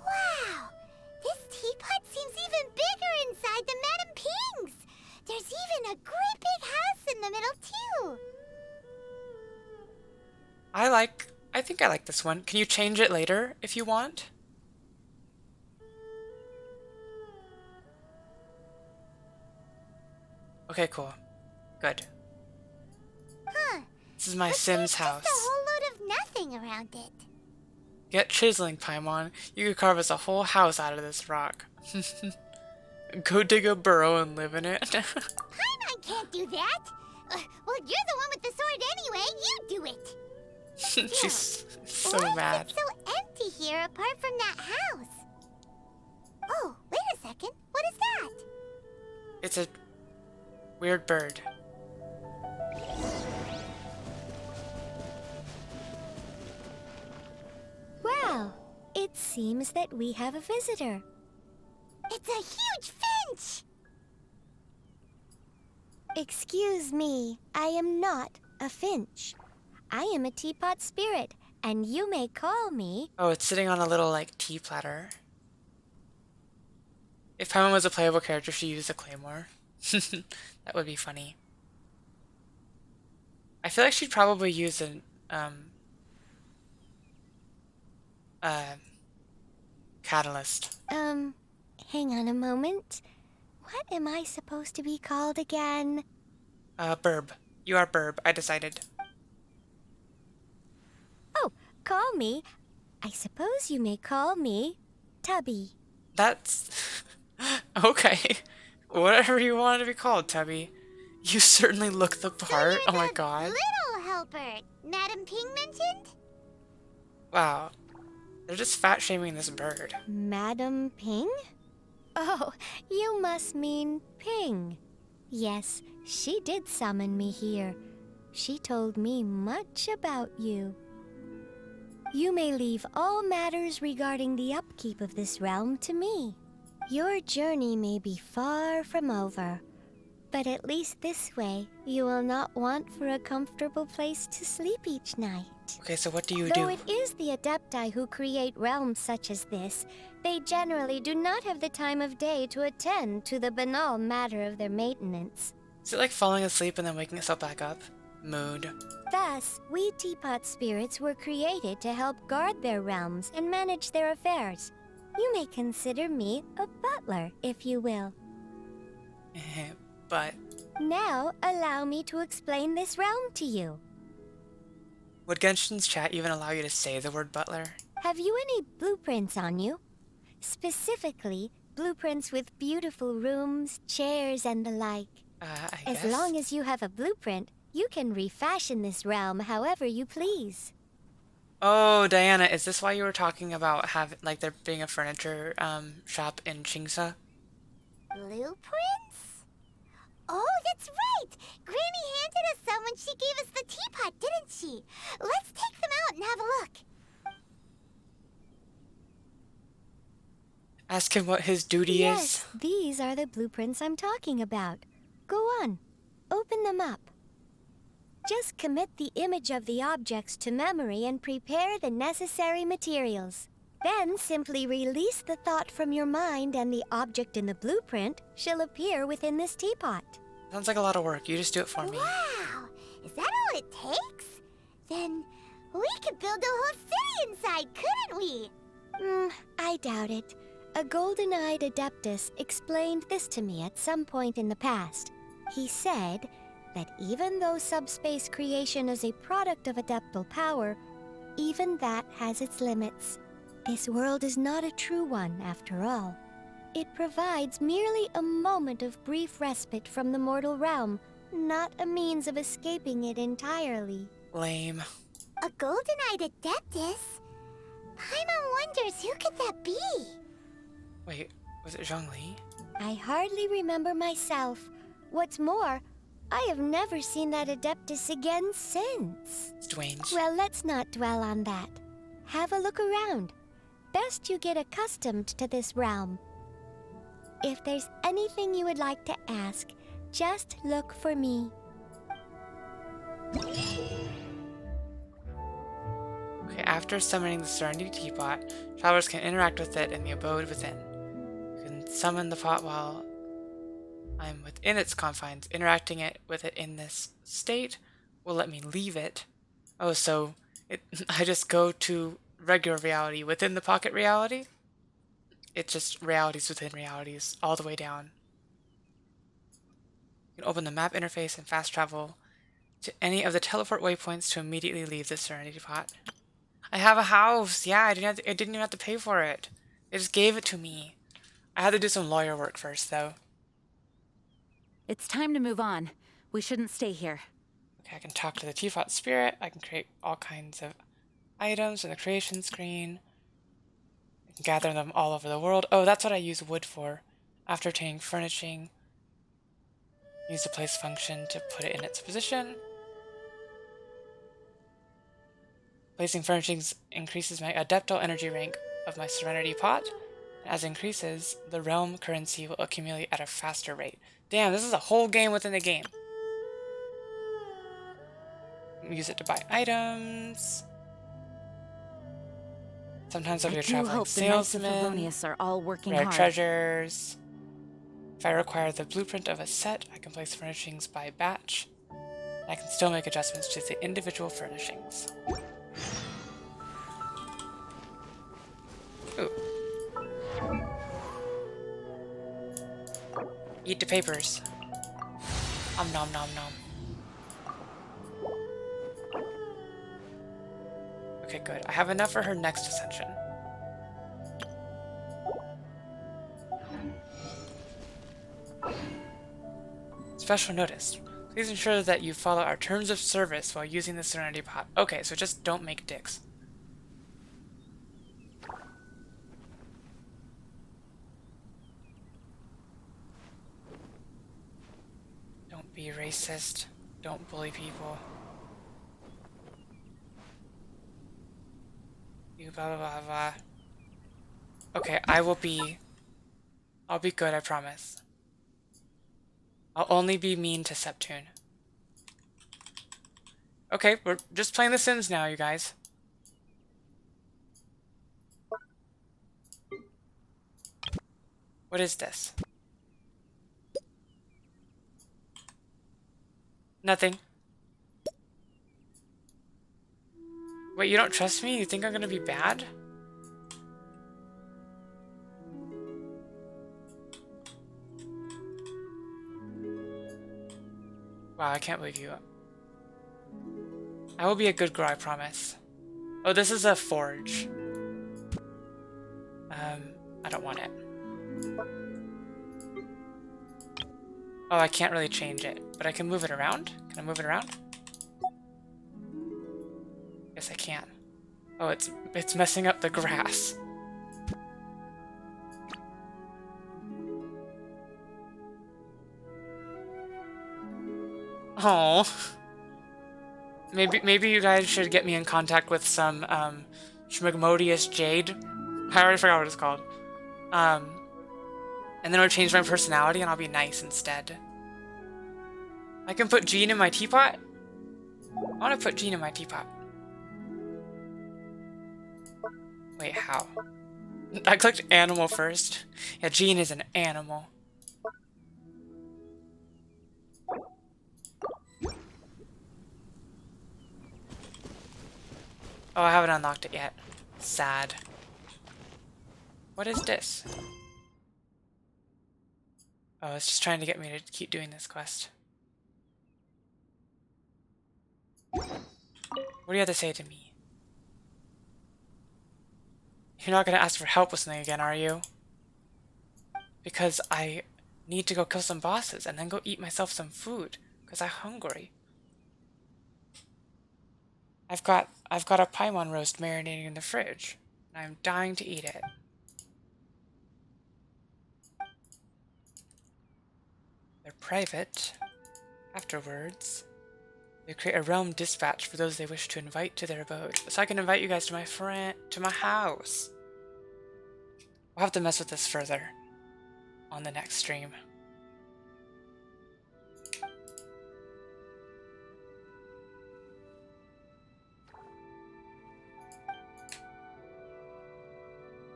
Wow! This teapot seems even bigger inside than Madame Ping's! There's even a great big house in the middle, too! I think I like this one. Can you change it later if you want? Okay, cool. Good. Huh. This is my Sims house. Just a whole load of nothing around it. Get chiseling, Paimon. You could carve us a whole house out of this rock. Go dig a burrow and live in it. Paimon can't do that! Well, you're the one with the sword anyway. You do it! She's so Why mad. is it so empty here apart from that house? Oh, wait a second. What is that? It's a weird bird. Wow, seems that we have a visitor. It's a huge finch! Excuse me, I am not a finch. I am a teapot spirit, and you may call me... Oh, it's sitting on a little, like, tea platter. If Paimon was a playable character, she used a claymore. That would be funny. I feel like she'd probably use an, catalyst. Hang on a moment. What am I supposed to be called again? Burb. You are Burb, I decided. Oh, call me. I suppose you may call me Tubby. That's... okay. Whatever you want to be called, Tubby. You certainly look the part. Oh my god. Little helper, Madam Ping mentioned? Wow. They're just fat-shaming this bird. Madam Ping? Oh, you must mean Ping. Yes, she did summon me here. She told me much about you. You may leave all matters regarding the upkeep of this realm to me. Your journey may be far from over, but at least this way you will not want for a comfortable place to sleep each night. Okay, so what do you Though do? it is the Adepti who create realms such as this, they generally do not have the time of day to attend to the banal matter of their maintenance. Is it like falling asleep and then waking yourself back up? Mood. Thus, we teapot spirits were created to help guard their realms and manage their affairs. You may consider me a butler, if you will. But... Now, allow me to explain this realm to you. would Genshin's chat even allow you to say the word butler? Have you any blueprints on you? Specifically, blueprints with beautiful rooms, chairs, and the like. I As guess. long as you have a blueprint, you can refashion this realm however you please. Oh, Diana, is this why you were talking about like there being a furniture shop in Chingsa? Blueprints? Oh, that's right! Granny handed us some when she gave us the teapot, didn't she? Let's take them out and have a look. Ask him what his duty Yes, is. these are the blueprints I'm talking about. Go on, open them up. Just commit the image of the objects to memory and prepare the necessary materials. Then simply release the thought from your mind and the object in the blueprint shall appear within this teapot. Sounds like a lot of work. You just do it for me. Wow! Is that all it takes? Then we could build a whole city inside, couldn't we? I doubt it. A golden-eyed adeptus explained this to me at some point in the past. He said that even though subspace creation is a product of adeptal power, even that has its limits. This world is not a true one, after all. It provides merely a moment of brief respite from the mortal realm, not a means of escaping it entirely. Lame. A golden-eyed adeptus? Paimon wonders who could that be? Wait, was it Zhongli? I hardly remember myself. What's more, I have never seen that adeptus again since. It's Dwayne's. Well, let's not dwell on that. Have a look around. Best you get accustomed to this realm. If there's anything you would like to ask, just look for me. Okay, after summoning the Serenity Teapot, travelers can interact with it in the abode within. You can summon the pot while I'm within its confines. Interacting with it in this state will let me leave it. Oh, so I just go to regular reality within the pocket reality? It's just realities within realities, all the way down. You can open the map interface and fast travel to any of the teleport waypoints to immediately leave the Serenity Pot. I have a house! Yeah, I didn't even have to pay for it. They just gave it to me. I had to do some lawyer work first, though. It's time to move on. We shouldn't stay here. Okay, I can talk to the Teapot Spirit. I can create all kinds of items in the creation screen. I can gather them all over the world. Oh, that's what I use wood for. After obtaining furnishing, use the place function to put it in its position. Placing furnishings increases my adeptal energy rank of my Serenity pot. As it increases, the realm currency will accumulate at a faster rate. Damn, this is a whole game within a game. Use it to buy items. Sometimes I'll be a traveling salesman. The Knights of Favonius are all working rare hard. treasures. If I require the blueprint of a set, I can place furnishings by batch. I can still make adjustments to the individual furnishings. Ooh. Eat the papers. Nom nom nom. Okay, good. I have enough for her next ascension. Special notice. Please ensure that you follow our terms of service while using the Serenity Pot. Okay, so just don't make dicks. Don't be racist. Don't bully people. You blah blah blah blah. Okay, I'll be good, I promise. I'll only be mean to Septune. Okay, we're just playing The Sims now, you guys. What is this? Nothing. Wait, you don't trust me? You think I'm gonna be bad? Wow, I can't believe you. I will be a good girl, I promise. Oh, this is a forge. I don't want it. Oh, I can't really change it, but I can move it around? Can I move it around? Yes, I can. Oh, it's messing up the grass. Oh. Maybe you guys should get me in contact with some Schmigmodius Jade. I already forgot what it's called. And then it'll change my personality and I'll be nice instead. I can put Jean in my teapot? I want to put Jean in my teapot. Wait, how? I clicked animal first. Yeah, Jean is an animal. Oh, I haven't unlocked it yet. Sad. What is this? Oh, it's just trying to get me to keep doing this quest. What do you have to say to me? You're not gonna ask for help with something again, are you? Because I need to go kill some bosses and then go eat myself some food. Because I'm hungry. I've got a paimon roast marinating in the fridge. And I'm dying to eat it. They're private. Afterwards, they create a realm dispatch for those they wish to invite to their abode. So I can invite you guys to my house. We'll have to mess with this further on the next stream.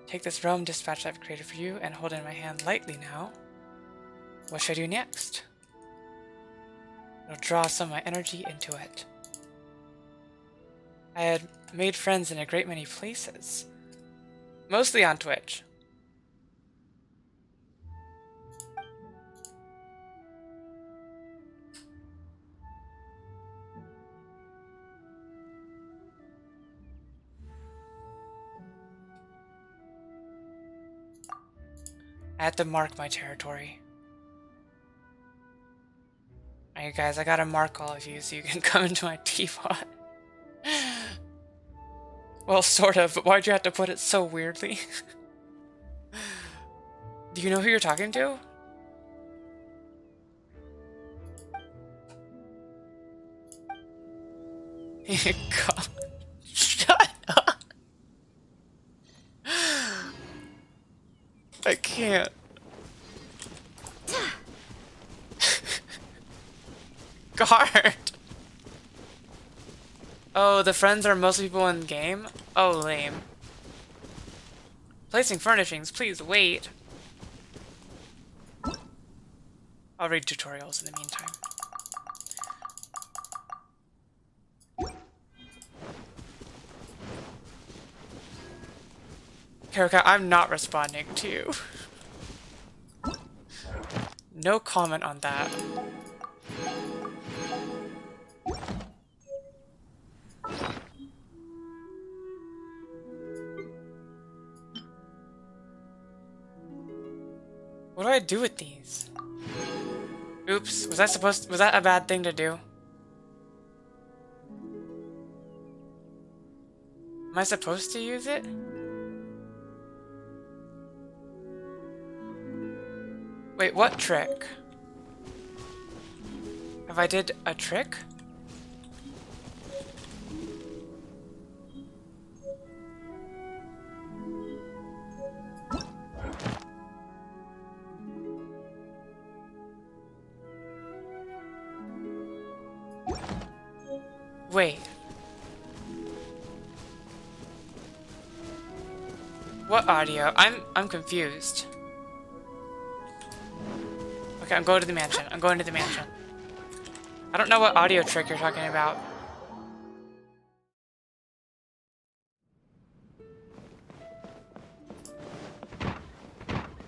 Take this realm dispatch I've created for you and hold it in my hand lightly now. What should I do next? It'll draw some of my energy into it. I had made friends in a great many places. Mostly on Twitch. I had to mark my territory. Alright guys, I gotta mark all of you so you can come into my teapot. Well, sort of, but why'd you have to put it so weirdly? Do you know who you're talking to? God. Shut up! can't. Guard! Oh, the friends are mostly people in the game? Oh, lame. Placing furnishings, please wait. I'll read tutorials in the meantime. Karaka, I'm not responding to you. No comment on that. What do I do with these? Oops, was that a bad thing to do? Am I supposed to use it? Wait, what trick? Have I did a trick? Wait. What audio? I'm confused. Okay, I'm going to the mansion. I'm going to the mansion. I don't know what audio trick you're talking about.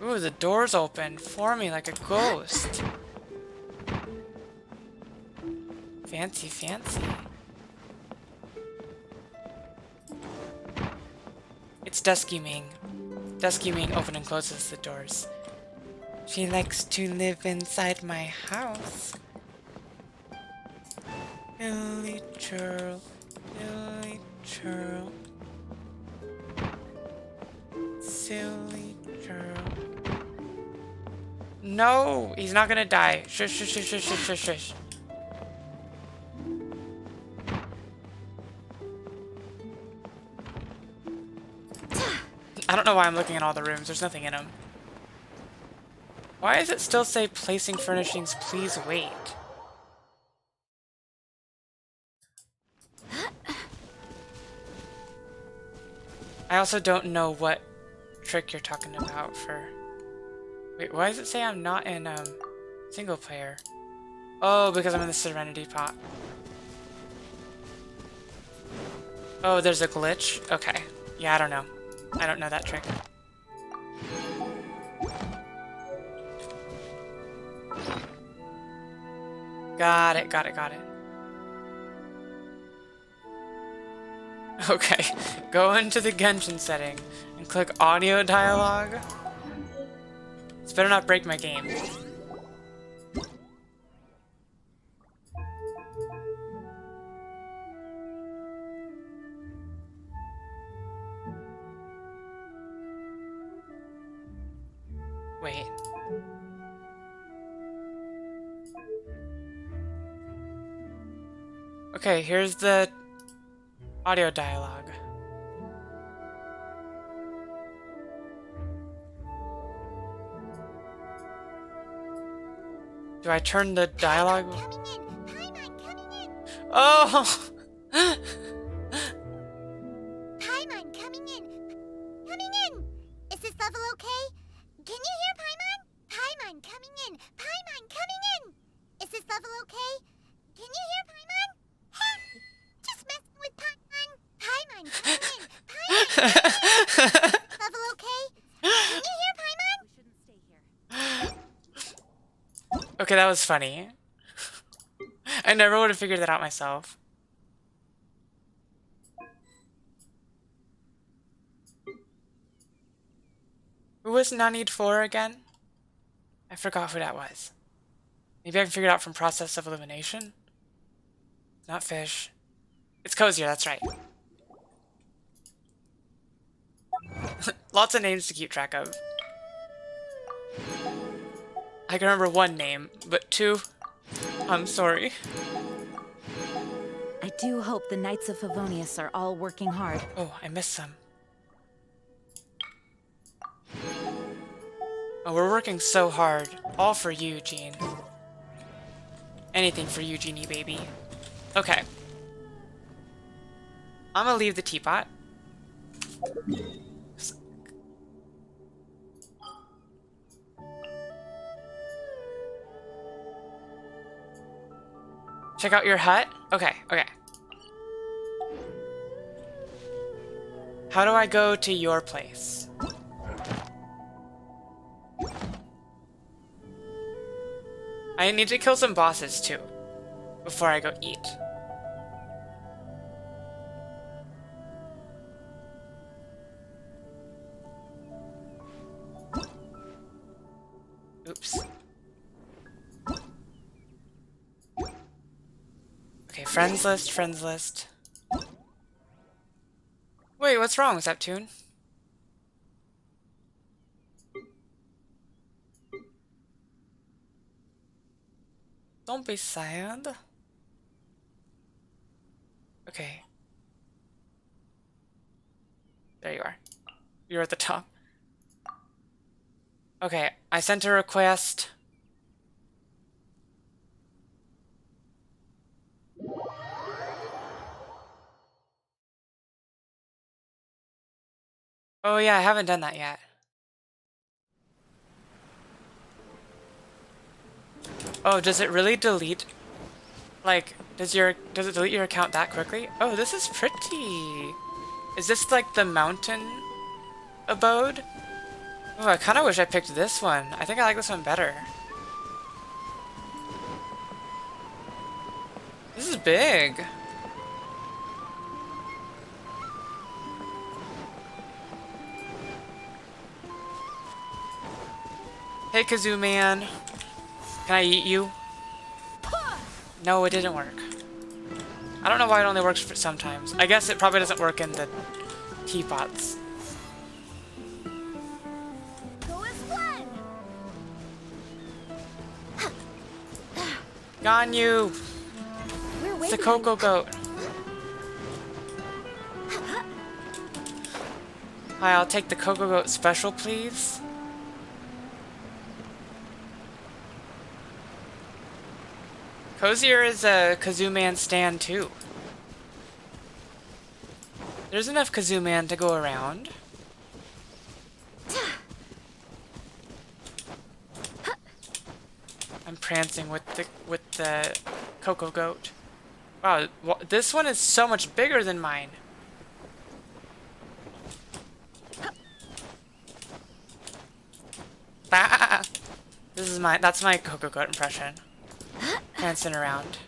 Ooh, the door's open for me like a ghost. Fancy, fancy. It's Dusky Ming. Dusky Ming opens and closes the doors. She likes to live inside my house. Lily churl, lily churl. Silly churl. No, he's not gonna die. Shush, shush, shush, shush, shush, shush, shush. I don't know why I'm looking at all the rooms. There's nothing in them. Why does it still say placing furnishings, please wait? I also don't know what trick you're talking about for... Wait, why does it say I'm not in single player? Oh, because I'm in the Serenity pot. Oh, there's a glitch? Okay. Yeah, I don't know. I don't know that trick. Got it, got it, got it. Okay, go into the Genshin setting and click audio dialogue. This better not break my game. Wait. Okay, here's the audio dialogue. Do I turn the dialogue? Oh! Paimon coming in! Coming in! Is this level okay? Can you hear Paimon? Paimon coming in! Paimon coming in! Is this level okay? Can you hear Paimon? Just messing with Paimon! Paimon coming in! Paimon coming in! Level okay? Can you hear Paimon? Okay, that was funny. I never would have figured that out myself. Who was Nanid for again? I forgot who that was. Maybe I can figure it out from process of elimination? Not fish. It's Cozier, that's right. Lots of names to keep track of. I can remember one name, but two, I'm sorry. I do hope the Knights of Favonius are all working hard. Oh, I missed some. Oh, we're working so hard. All for you, Jean. Anything for you, Genie baby. Okay. I'm gonna leave the teapot. Check out your hut? Okay, okay. How do I go to your place? I need to kill some bosses too, before I go eat. Oops. Okay, friends list, friends list. Wait, what's wrong with Neptune? Don't be sad. Okay. There you are. You're at the top. Okay, I sent a request. Oh yeah, I haven't done that yet. Oh, does it really delete? Like, does it delete your account that quickly? Oh, this is pretty. Is this like the mountain abode? Oh, I kind of wish I picked this one. I think I like this one better. This is big. Hey, Kazoo Man. Can I eat you? No, it didn't work. I don't know why it only works for sometimes. I guess it probably doesn't work in the teapots. Gone you! It's the Cocoa Goat. Hi, I'll take the Cocoa Goat special, please. Cozier is a Kazoo Man stand too. There's enough Kazoo Man to go around. I'm prancing with the Cocoa Goat. Wow, this one is so much bigger than mine. Ah! That's my Cocoa Goat impression. Prancing around.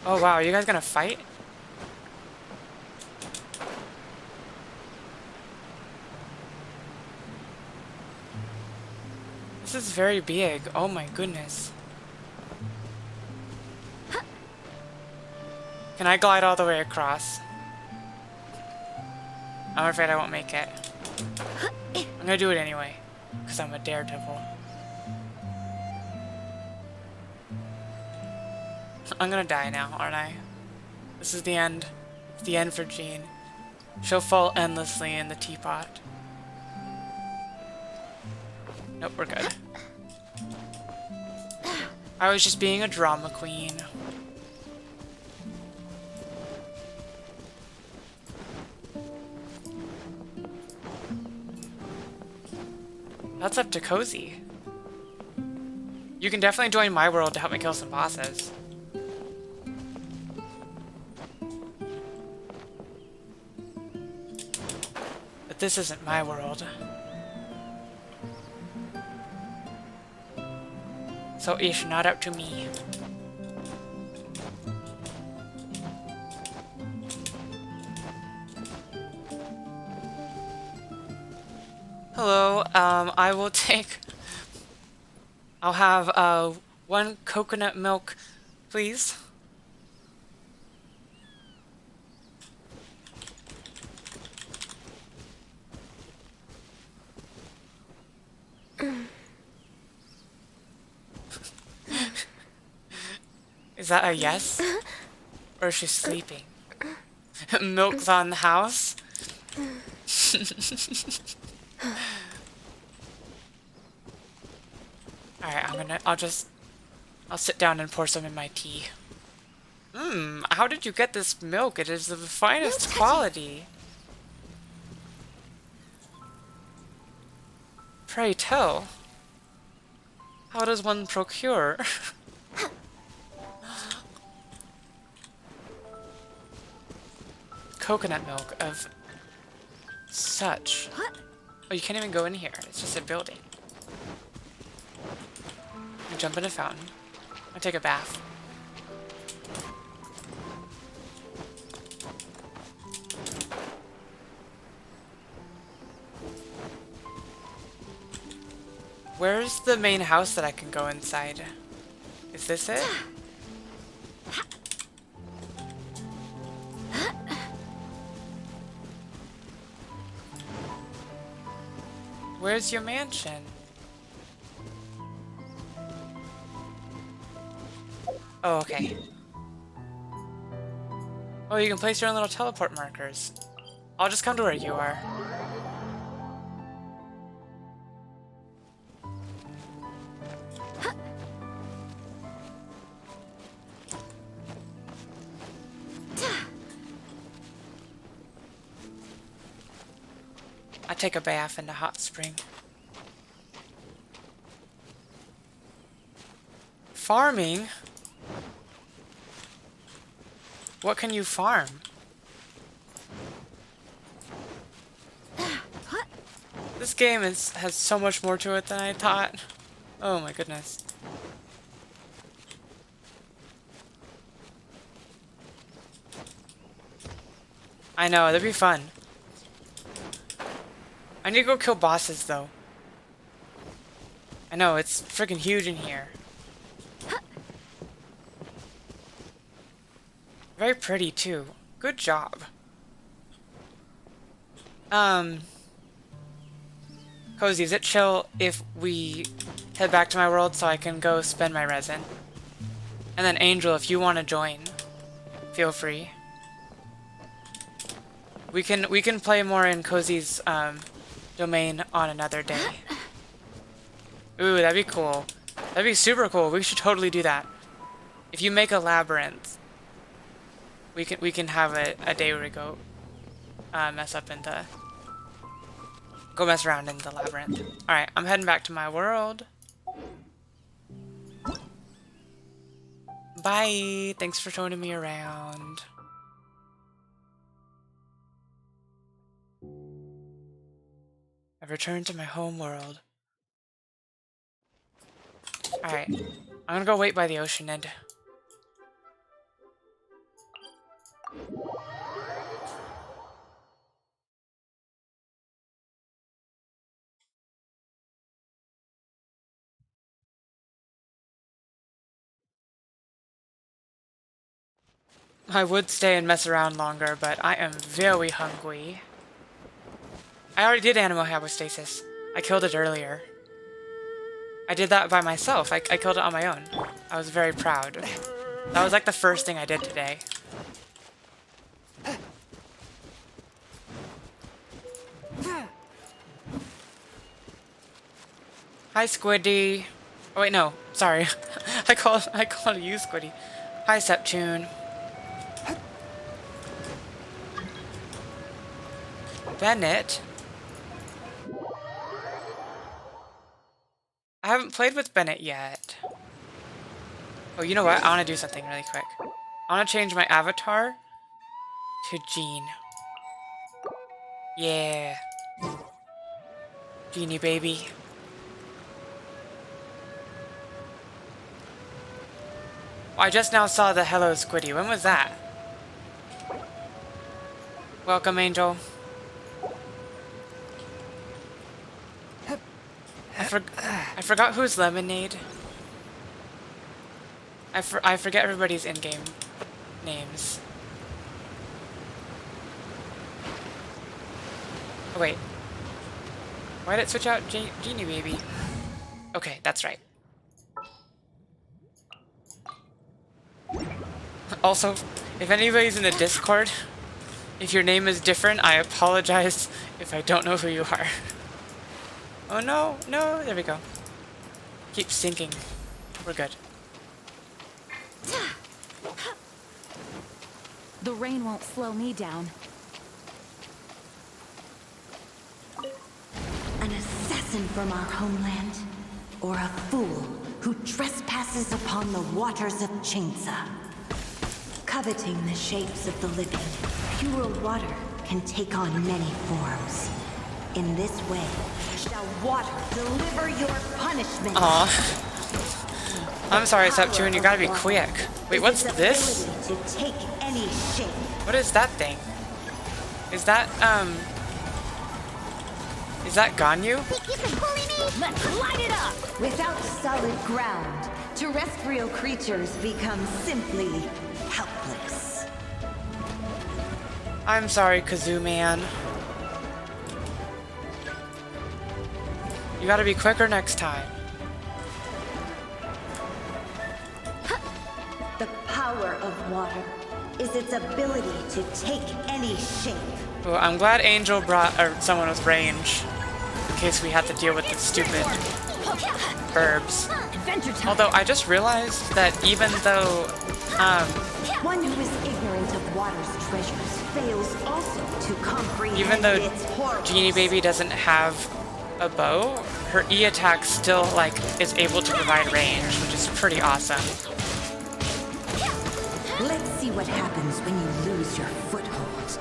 Oh wow, are you guys gonna fight? This is very big. Oh my goodness. Can I glide all the way across? I'm afraid I won't make it. I'm gonna do it anyway, because I'm a daredevil. I'm gonna die now, aren't I? This is the end. It's the end for Jean. She'll fall endlessly in the teapot. Nope, we're good. I was just being a drama queen. That's up to Cozy. You can definitely join my world to help me kill some bosses. But this isn't my world. So it's not up to me. Hello, I will take... I'll have, one coconut milk, please. Is that a yes? Or is she sleeping? Milk's on the house? Alright, I'll sit down and pour some in my tea. How did you get this milk? It is of the finest quality. Pray tell, how does one procure? Coconut milk of such. Oh, you can't even go in here. It's just a building. You jump in a fountain. I take a bath. Where's the main house that I can go inside? Is this it? Where's your mansion? Oh, okay. Oh, you can place your own little teleport markers. I'll just come to where you are. I take a bath in the hot spring. Farming? What can you farm? This game has so much more to it than I thought. Oh my goodness. I know, that'd be fun. I need to go kill bosses though. I know, it's freaking huge in here. Very pretty too. Good job. Cozy, is it chill if we head back to my world so I can go spend my resin? And then Angel, if you want to join, feel free. We can play more in Cozy's domain on another day. Ooh, that'd be cool. That'd be super cool. We should totally do that. If you make a labyrinth, we can have a day where we go go mess around in the labyrinth. Alright, I'm heading back to my world. Bye! Thanks for showing me around. I've returned to my home world. Alright, I'm gonna go wait by the ocean end. I would stay and mess around longer, but I am very hungry. I already did animal hypostasis. I killed it earlier. I did that by myself. I killed it on my own. I was very proud. That was like the first thing I did today. Hi, Squiddy. Oh wait, no. Sorry. I called you Squiddy. Hi, Septune. Bennett. I haven't played with Bennett yet. Oh, you know what? I want to do something really quick. I want to change my avatar to Jean. Yeah. Genie baby. Oh, I just now saw the Hello Squiddy. When was that? Welcome, Angel. I forgot who's Lemonade. I forget everybody's in-game names. Oh, wait. Why did it switch out Genie Baby? Okay, that's right. Also, if anybody's in the Discord, if your name is different, I apologize if I don't know who you are. Oh no, no, there we go. Keep sinking. We're good. The rain won't slow me down. An assassin from our homeland, or a fool who trespasses upon the waters of Chainsa. Coveting the shapes of the living, pure water can take on many forms. In this way, shall water deliver your punishment. Aw. I'm sorry, Septune, you gotta be quick. Wait, what's this? To take any shape. What is that thing? Is that Ganyu? Let's light it up! Without solid ground, terrestrial creatures become simply helpless. I'm sorry, Kazoo Man. You gotta be quicker next time. The power of water is its ability to take any shape. Well, I'm glad Angel brought someone with range, in case we had to deal with the stupid burbs. Although I just realized that even though one who is ignorant of water's treasures fails also to comprehend even though its horrors. Genie Baby doesn't have a bow, her E attack still is able to provide range, which is pretty awesome. Let's see what happens when you lose your foothold.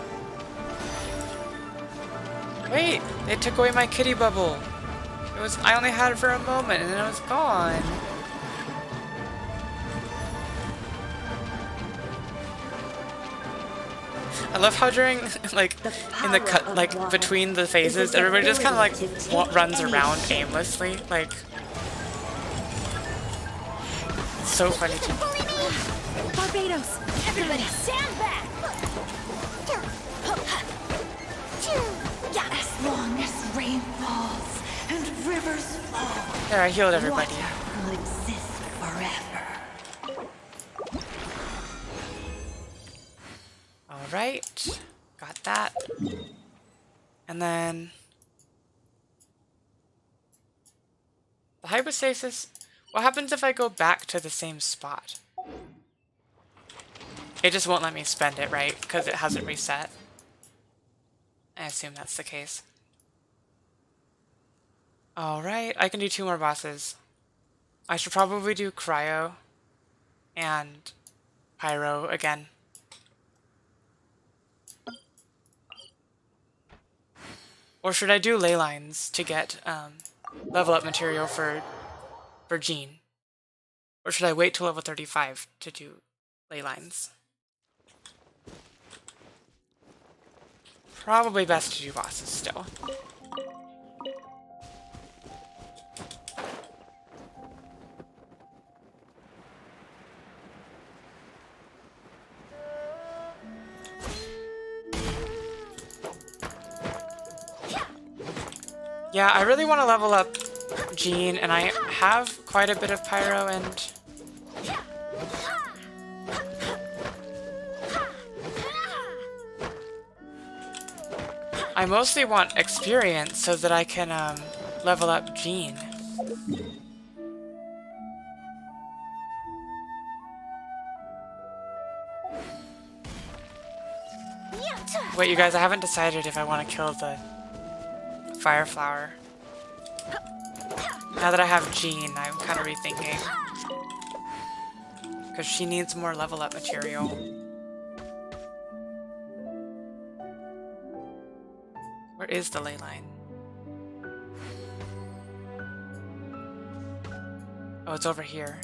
Wait, they took away my kitty bubble. I only had it for a moment and then it was gone. I love how during in the cut between the phases, everybody just kind of runs around aimlessly. It's so funny to me. Barbados, everybody stand back! As long as rain falls and rivers flow, There, I healed everybody. water will exist forever. Alright, got that. And then the hypostasis. What happens if I go back to the same spot? It just won't let me spend it, right? Because it hasn't reset. I assume that's the case. Alright, I can do 2 more bosses. I should probably do Cryo and Pyro again. Or should I do ley lines to get level up material for Jean? Or should I wait till level 35 to do ley lines? Probably best to do bosses still. Yeah, I really want to level up Jean, and I have quite a bit of Pyro and... I mostly want experience so that I can level up Jean. Wait, you guys, I haven't decided if I want to kill the Fire Flower. Now that I have Jean, I'm kind of rethinking. Because she needs more level up material. Where is the ley line? Oh, it's over here.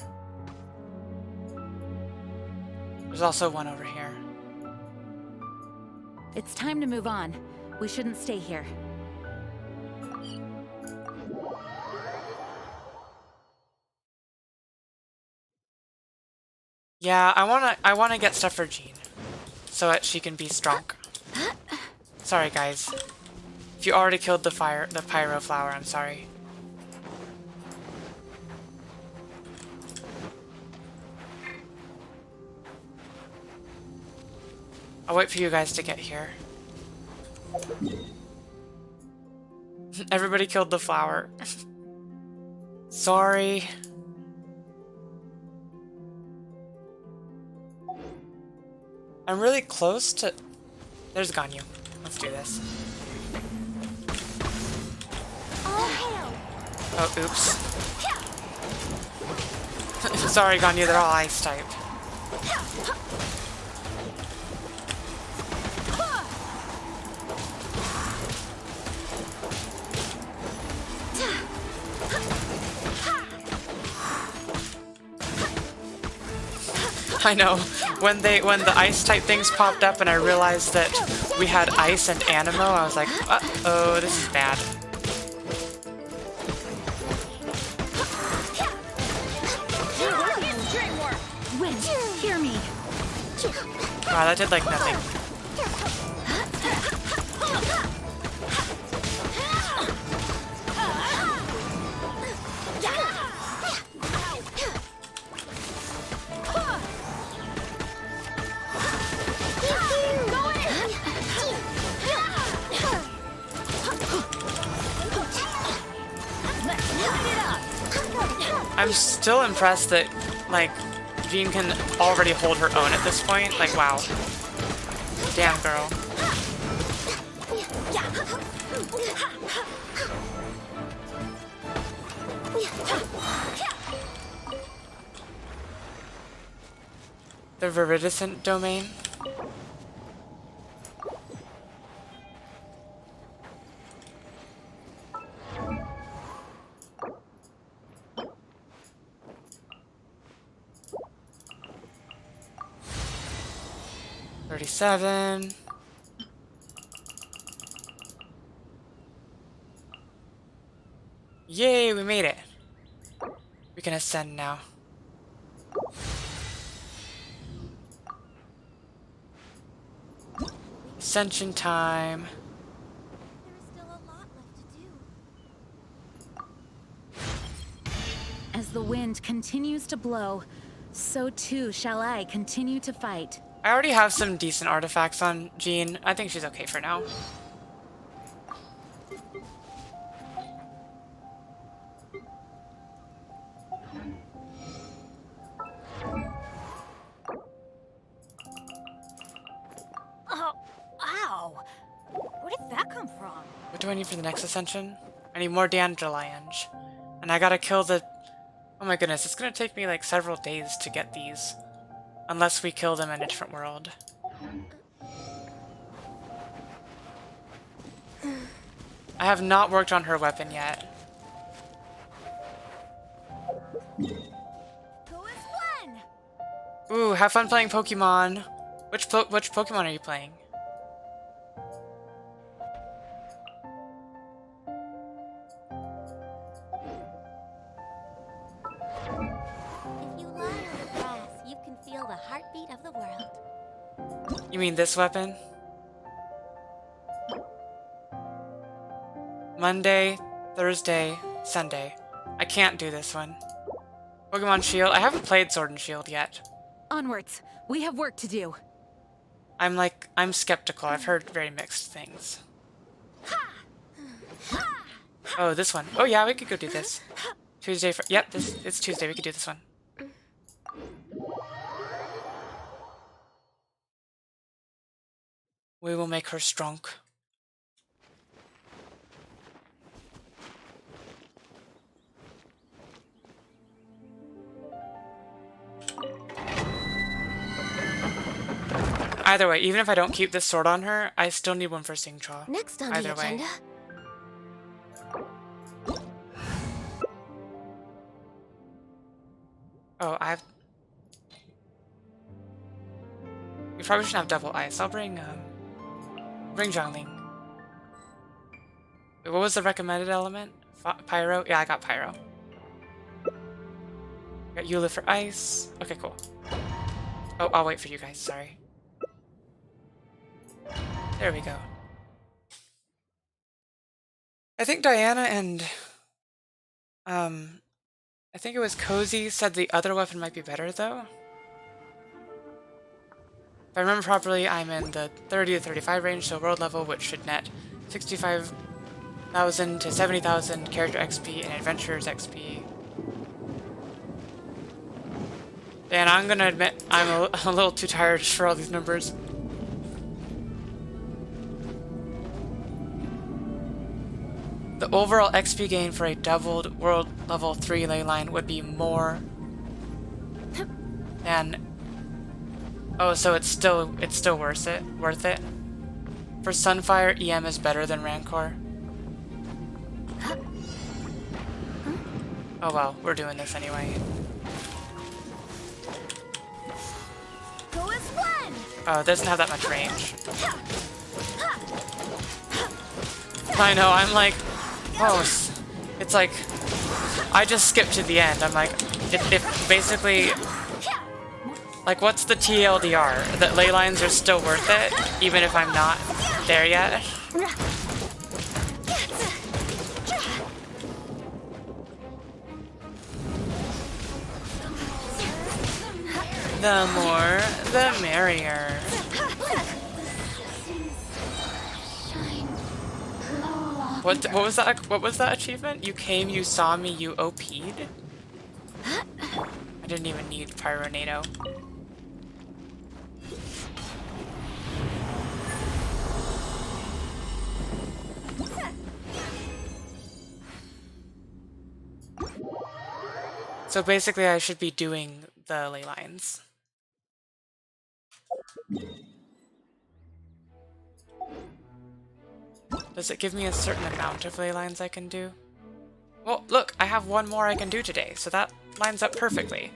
There's also one over here. It's time to move on. We shouldn't stay here. Yeah, I wanna get stuff for Jean, so that she can be strong. Sorry, guys. If you already killed the Pyro Flower, I'm sorry. I'll wait for you guys to get here. Everybody killed the flower. Sorry. I'm really close to... There's Ganyu. Let's do this. Oh, oops. Sorry, Ganyu, they're all ice type. I know. When the ice type things popped up and I realized that we had ice and animo, I was like, uh-oh, this is bad. Hear me. Wow, that did like nothing. I'm still impressed that, like, Jean can already hold her own at this point. Like, wow. Damn, girl. The viridescent domain. $37. Yay, we made it. We can ascend now. Ascension time. As the wind continues to blow, so too shall I continue to fight. I already have some decent artifacts on Jean. I think she's okay for now. Oh, ow! Where did that come from? What do I need for the next ascension? I need more dandelions. And I gotta kill the... Oh my goodness, it's gonna take me like several days to get these. Unless we kill them in a different world. I have not worked on her weapon yet. Ooh, have fun playing Pokemon. Which Pokemon are you playing? If you lie on the grass, you can feel the heartbeat of the world. You mean this weapon? Monday, Thursday, Sunday. I can't do this one. Pokemon Shield. I haven't played Sword and Shield yet. Onwards. We have work to do. I'm skeptical. I've heard very mixed things. Oh, this one. Oh yeah, we could go do this. Tuesday for... Yep, it's Tuesday. We could do this one. We will make her strong. Either way, even if I don't keep this sword on her, I still need one for Singchaw. Next on Either the agenda. Oh, we probably shouldn't have double ice. I'll bring Zhongling. Wait, what was the recommended element? Pyro? Yeah, I got Pyro. Got Eula for ice. Okay, cool. Oh, I'll wait for you guys, sorry. There we go. I think Diana and I think it was Cozy said the other weapon might be better though. If I remember properly, I'm in the 30 to 35 range, so world level, which should net 65,000 1,000 to 70,000 character XP and adventurers XP. And I'm gonna admit, I'm a little too tired for all these numbers. The overall XP gain for a doubled world level 3 ley line would be more than... Oh, so it's still worth it? For Sunfire, EM is better than Rancor. Oh well, we're doing this anyway. Go as one. Oh, it doesn't have that much range. I know, I'm like, oh, it's like, I just skipped to the end. I'm like, if basically, like, what's the TLDR? That ley lines are still worth it, even if I'm not there yet? The more, the merrier. What was that? What was that achievement? You came, you saw me, you OP'd? I didn't even need Pyronado. So basically I should be doing the ley lines. Does it give me a certain amount of ley lines I can do? Well, look, I have one more I can do today, so that lines up perfectly.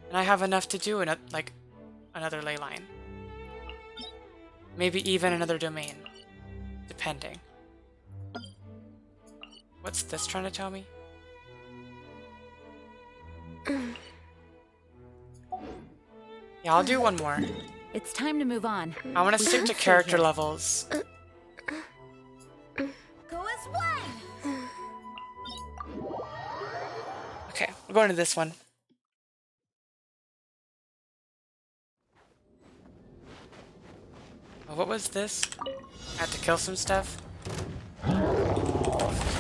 And I have enough to do another ley line. Maybe even another domain, depending. What's this trying to tell me? Yeah, I'll do one more. It's time to move on. I want to stick to character levels. Go as one. Okay, we're going to this one. Oh, what was this? I had to kill some stuff.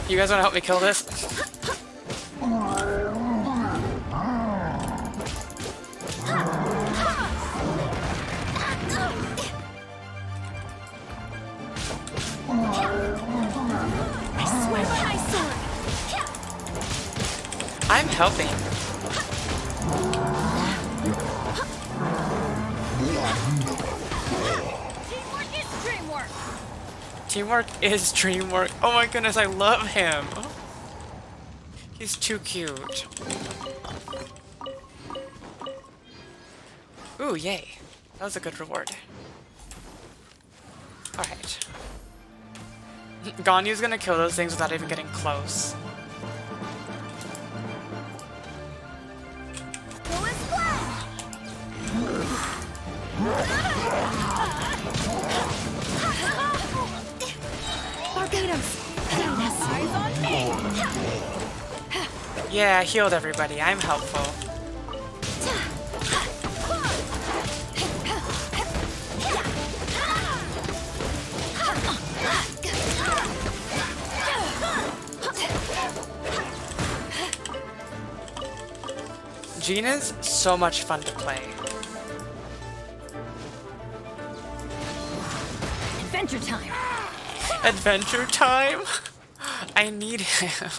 You guys want to help me kill this? I swear by my sword. I'm helping. Teamwork is dreamwork. Teamwork is dreamwork. Oh my goodness, I love him. He's too cute. Ooh, yay. That was a good reward. Alright. Ganyu's gonna kill those things without even getting close. Go as one. Barbados! Eyes on me. Yeah, I healed everybody. I'm helpful. Gina's so much fun to play. Adventure time! Adventure time? I need him.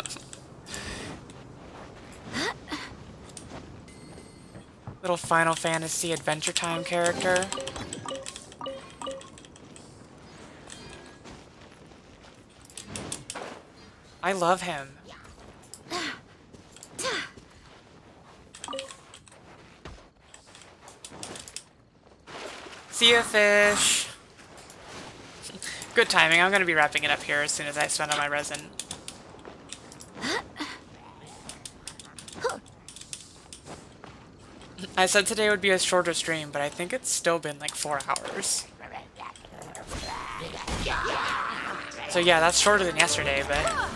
Little Final Fantasy Adventure Time character. I love him. See ya, fish. Good timing. I'm gonna be wrapping it up here as soon as I spend all my resin. I said today would be a shorter stream, but I think it's still been like 4 hours. So yeah, that's shorter than yesterday, but...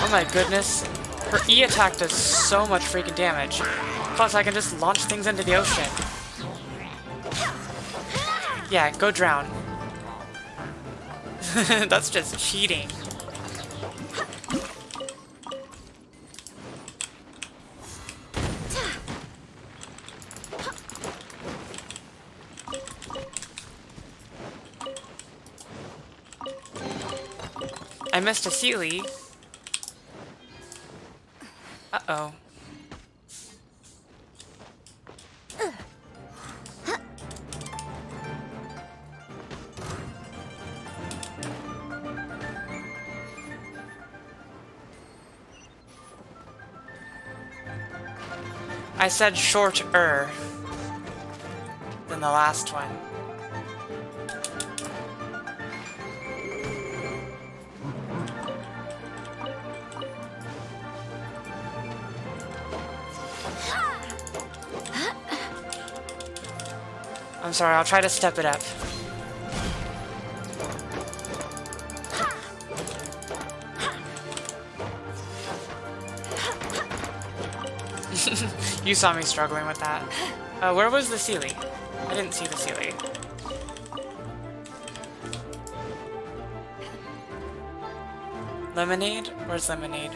Oh my goodness. Her E attack does so much freaking damage. Plus, I can just launch things into the ocean. Yeah, go drown. That's just cheating. I missed a Sealy. Uh-oh. I said shorter than the last one. I'm sorry, I'll try to step it up. You saw me struggling with that. Where was the Sealy? I didn't see the Sealy. Lemonade? Where's lemonade?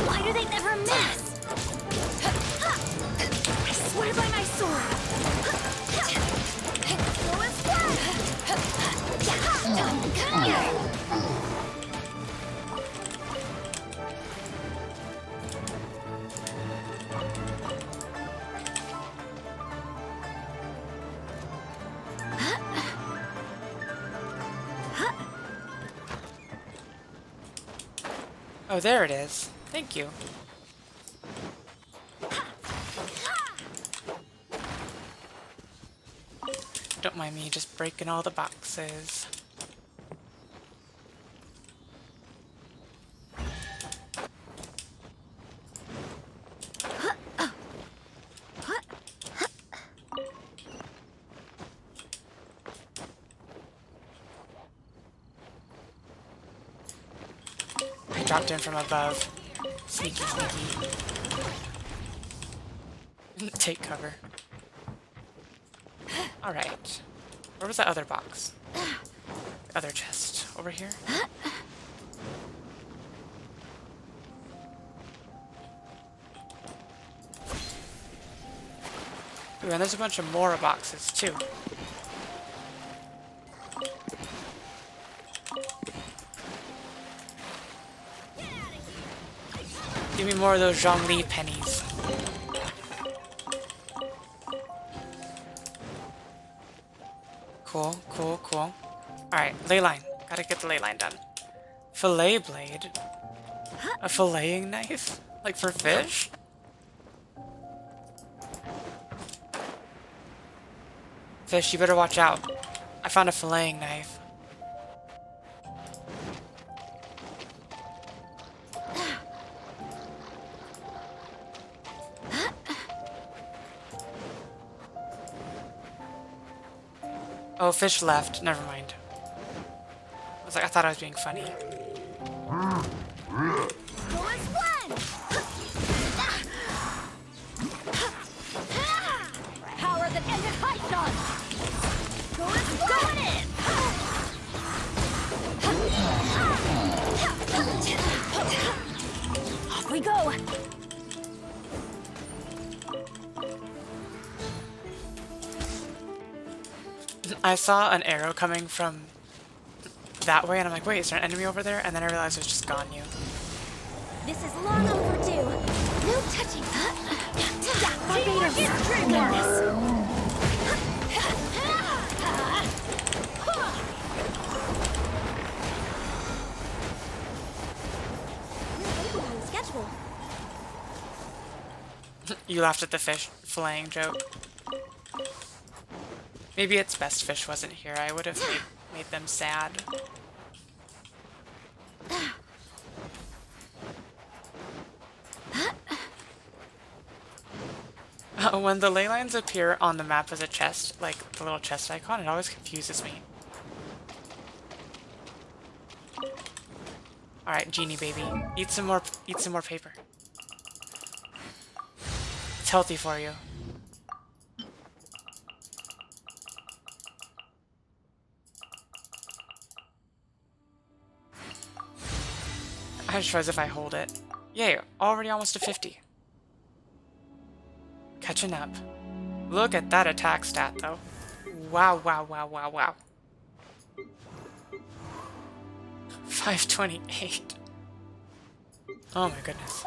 Why do they never miss? I swear by my sword. Go and come here. Oh, there it is. Thank you. Don't mind me just breaking all the boxes. I dropped in from above. Sneaky, sneaky. Take cover. Alright. Where was that other box? The other chest. Over here? Ooh, and there's a bunch of more boxes, too. Give me more of those Zhongli pennies. Cool, cool, cool. Alright, ley line. Gotta get the ley line done. Fillet blade? A filleting knife? Like for fish? Fish, you better watch out. I found a filleting knife. Oh, fish left. Never mind. I thought I was being funny. Power that ended high shot. Going in. Off we go. I saw an arrow coming from that way, and I'm like, wait, is there an enemy over there? And then I realized it was just Ganyu. This is long overdue. No touching. Barbados. Schedule. You laughed at the fish filleting joke. Maybe it's best fish wasn't here. I would have made them sad. When the ley lines appear on the map as a chest, like the little chest icon, it always confuses me. Alright, genie baby. Eat some more paper. It's healthy for you. I just realized if I hold it. Yay, already almost to 50. Catching up. Look at that attack stat though. Wow, wow, wow, wow, wow. 528. Oh my goodness.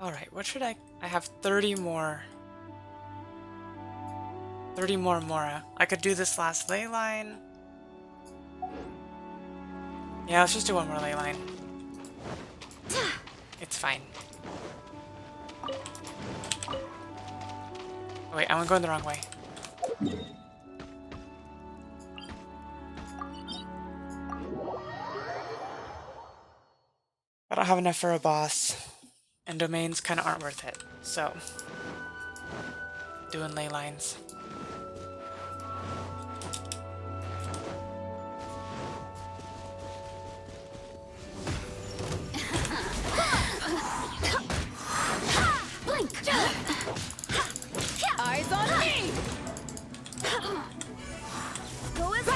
Alright, what should I have 30 more. 30 more Mora. I could do this last ley line. Yeah, let's just do one more ley line. It's fine. Oh, wait, I'm going the wrong way. I don't have enough for a boss, and domains kind of aren't worth it, so doing ley lines. Eyes on me! Go as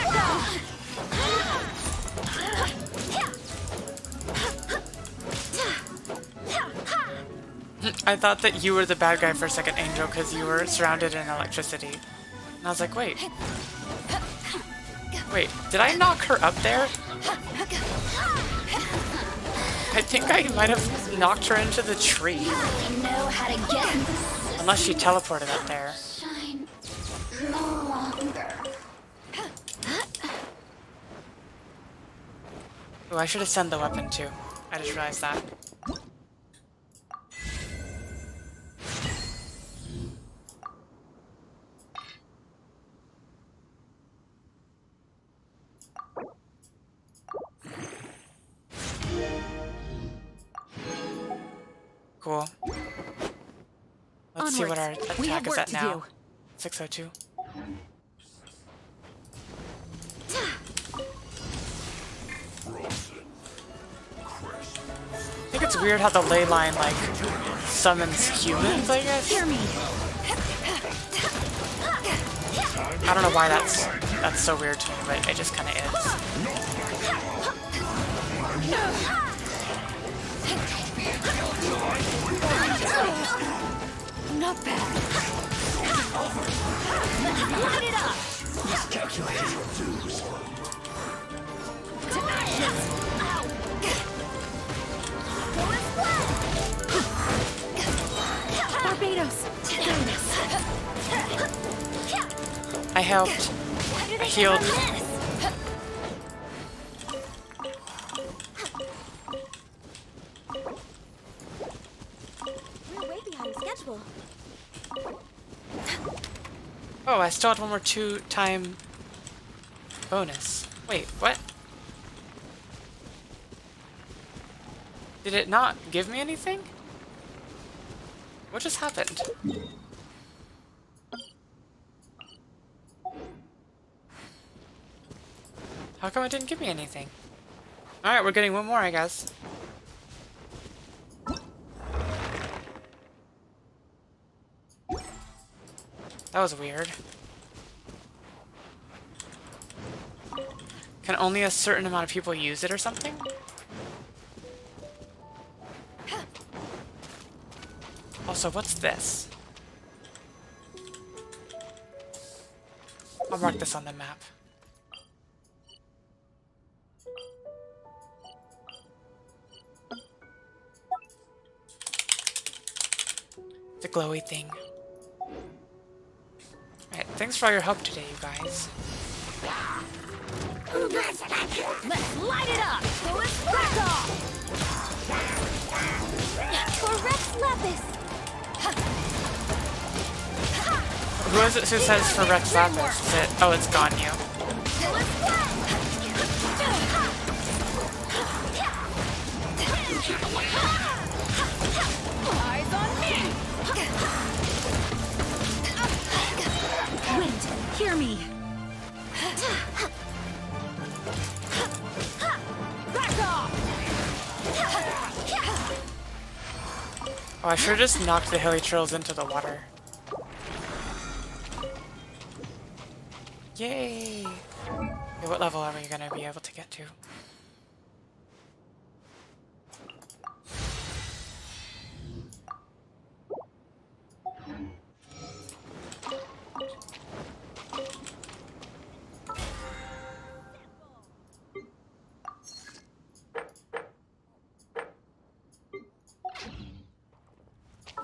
I thought that you were the bad guy for a second, Angel, because you were surrounded in electricity. And I was like, wait. Wait, did I knock her up there? I think I might have knocked her into the tree. know how to get Unless she teleported up there. shine no longer. Oh, I should have sent the weapon too. I just realized that. Cool. Let's see what our attack is at now. 602. I think it's weird how the ley line like summons humans, I guess. I don't know why that's so weird to me, but it just kind of is. Not bad. Light it up. Miscalculated your dues. To action. Barbados. I helped. I healed. We're way behind schedule. Oh, I still had one more 2-time bonus. Wait, what? Did it not give me anything? What just happened? How come it didn't give me anything? Alright, we're getting one more, I guess. That was weird. Can only a certain amount of people use it or something? Also, what's this? I'll mark this on the map. The glowy thing. Alright, thanks for all your help today, you guys. Let's light it up. Go as back off. For Rex Lapis! Who is it who says for Rex Lapis? Is it? Oh, it's Ganyu. Eyes on me! Wind, hear me! Back off! Oh, I should've just knocked the hilly trills into the water. Yay! Okay, what level are we gonna be able to get to?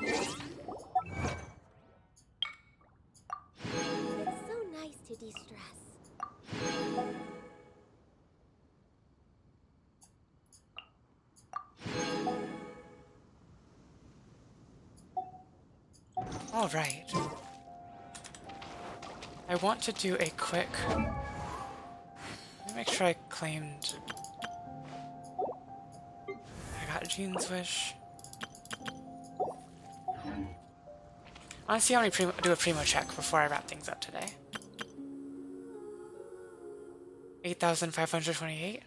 It's so nice to de-stress. All right. I want to do a quick... Let me make sure I claimed... I got Jean's wish. I want to see how many do a primo check before I wrap things up today. 8,528?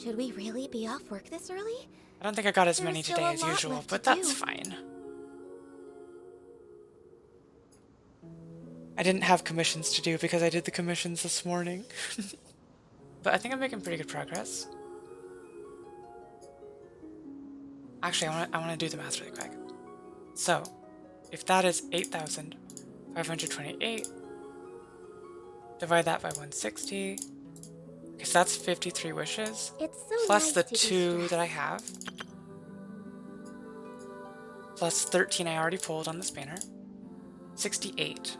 Should we really be off work this early? I don't think I got as There's many still today a as lot usual, left but to that's do. fine. I didn't have commissions to do because I did the commissions this morning. But I think I'm making pretty good progress. Actually, I want to do the math really quick. So, if that is 8,528, divide that by 160. Okay, so that's 53 wishes. It's so Plus nice the to 2 that I have. Plus 13 I already pulled on the spanner. 68.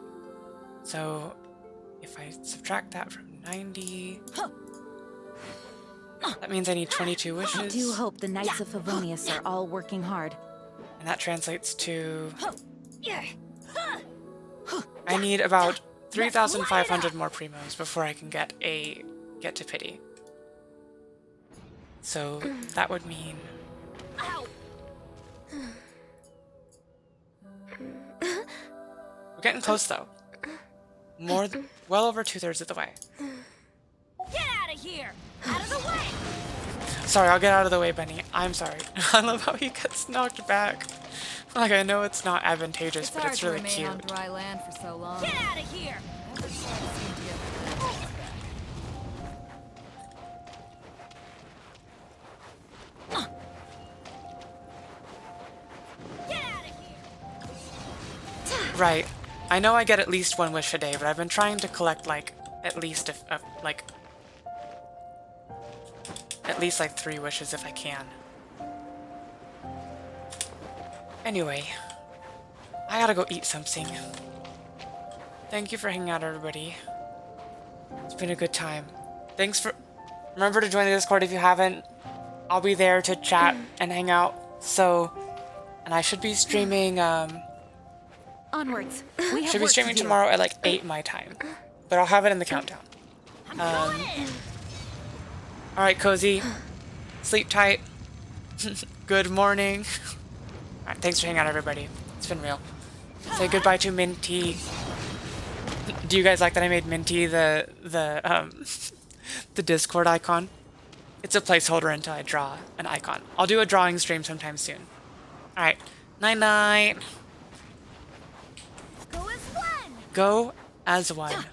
So, if I subtract that from 90... That means I need 22 wishes. I do hope the Knights of Favonius are all working hard. And that translates to... I need about 3,500 more primos before I can get to pity. So that would mean... We're getting close though. Well over 2/3 of the way. Get out of here! Out of the way! Sorry, I'll get out of the way, Benny. I'm sorry. I love how he gets knocked back. Like, I know it's not advantageous, but it's really cute. On dry land for so long. Get out of here! Right. I know I get at least one wish a day, but I've been trying to collect, like, at least like 3 wishes if I can. Anyway, I gotta go eat something. Thank you for hanging out, everybody. It's been a good time. Remember to join the Discord if you haven't. I'll be there to chat and hang out. And I should be streaming, Onwards. We have should be work to streaming do. tomorrow at like 8 my time. But I'll have it in the countdown. Alright, Cozy. Sleep tight. Good morning. Alright, thanks for hanging out, everybody. It's been real. Say goodbye to Minty. Do you guys like that I made Minty the Discord icon? It's a placeholder until I draw an icon. I'll do a drawing stream sometime soon. Alright. Night-night. Go as one! Go as one.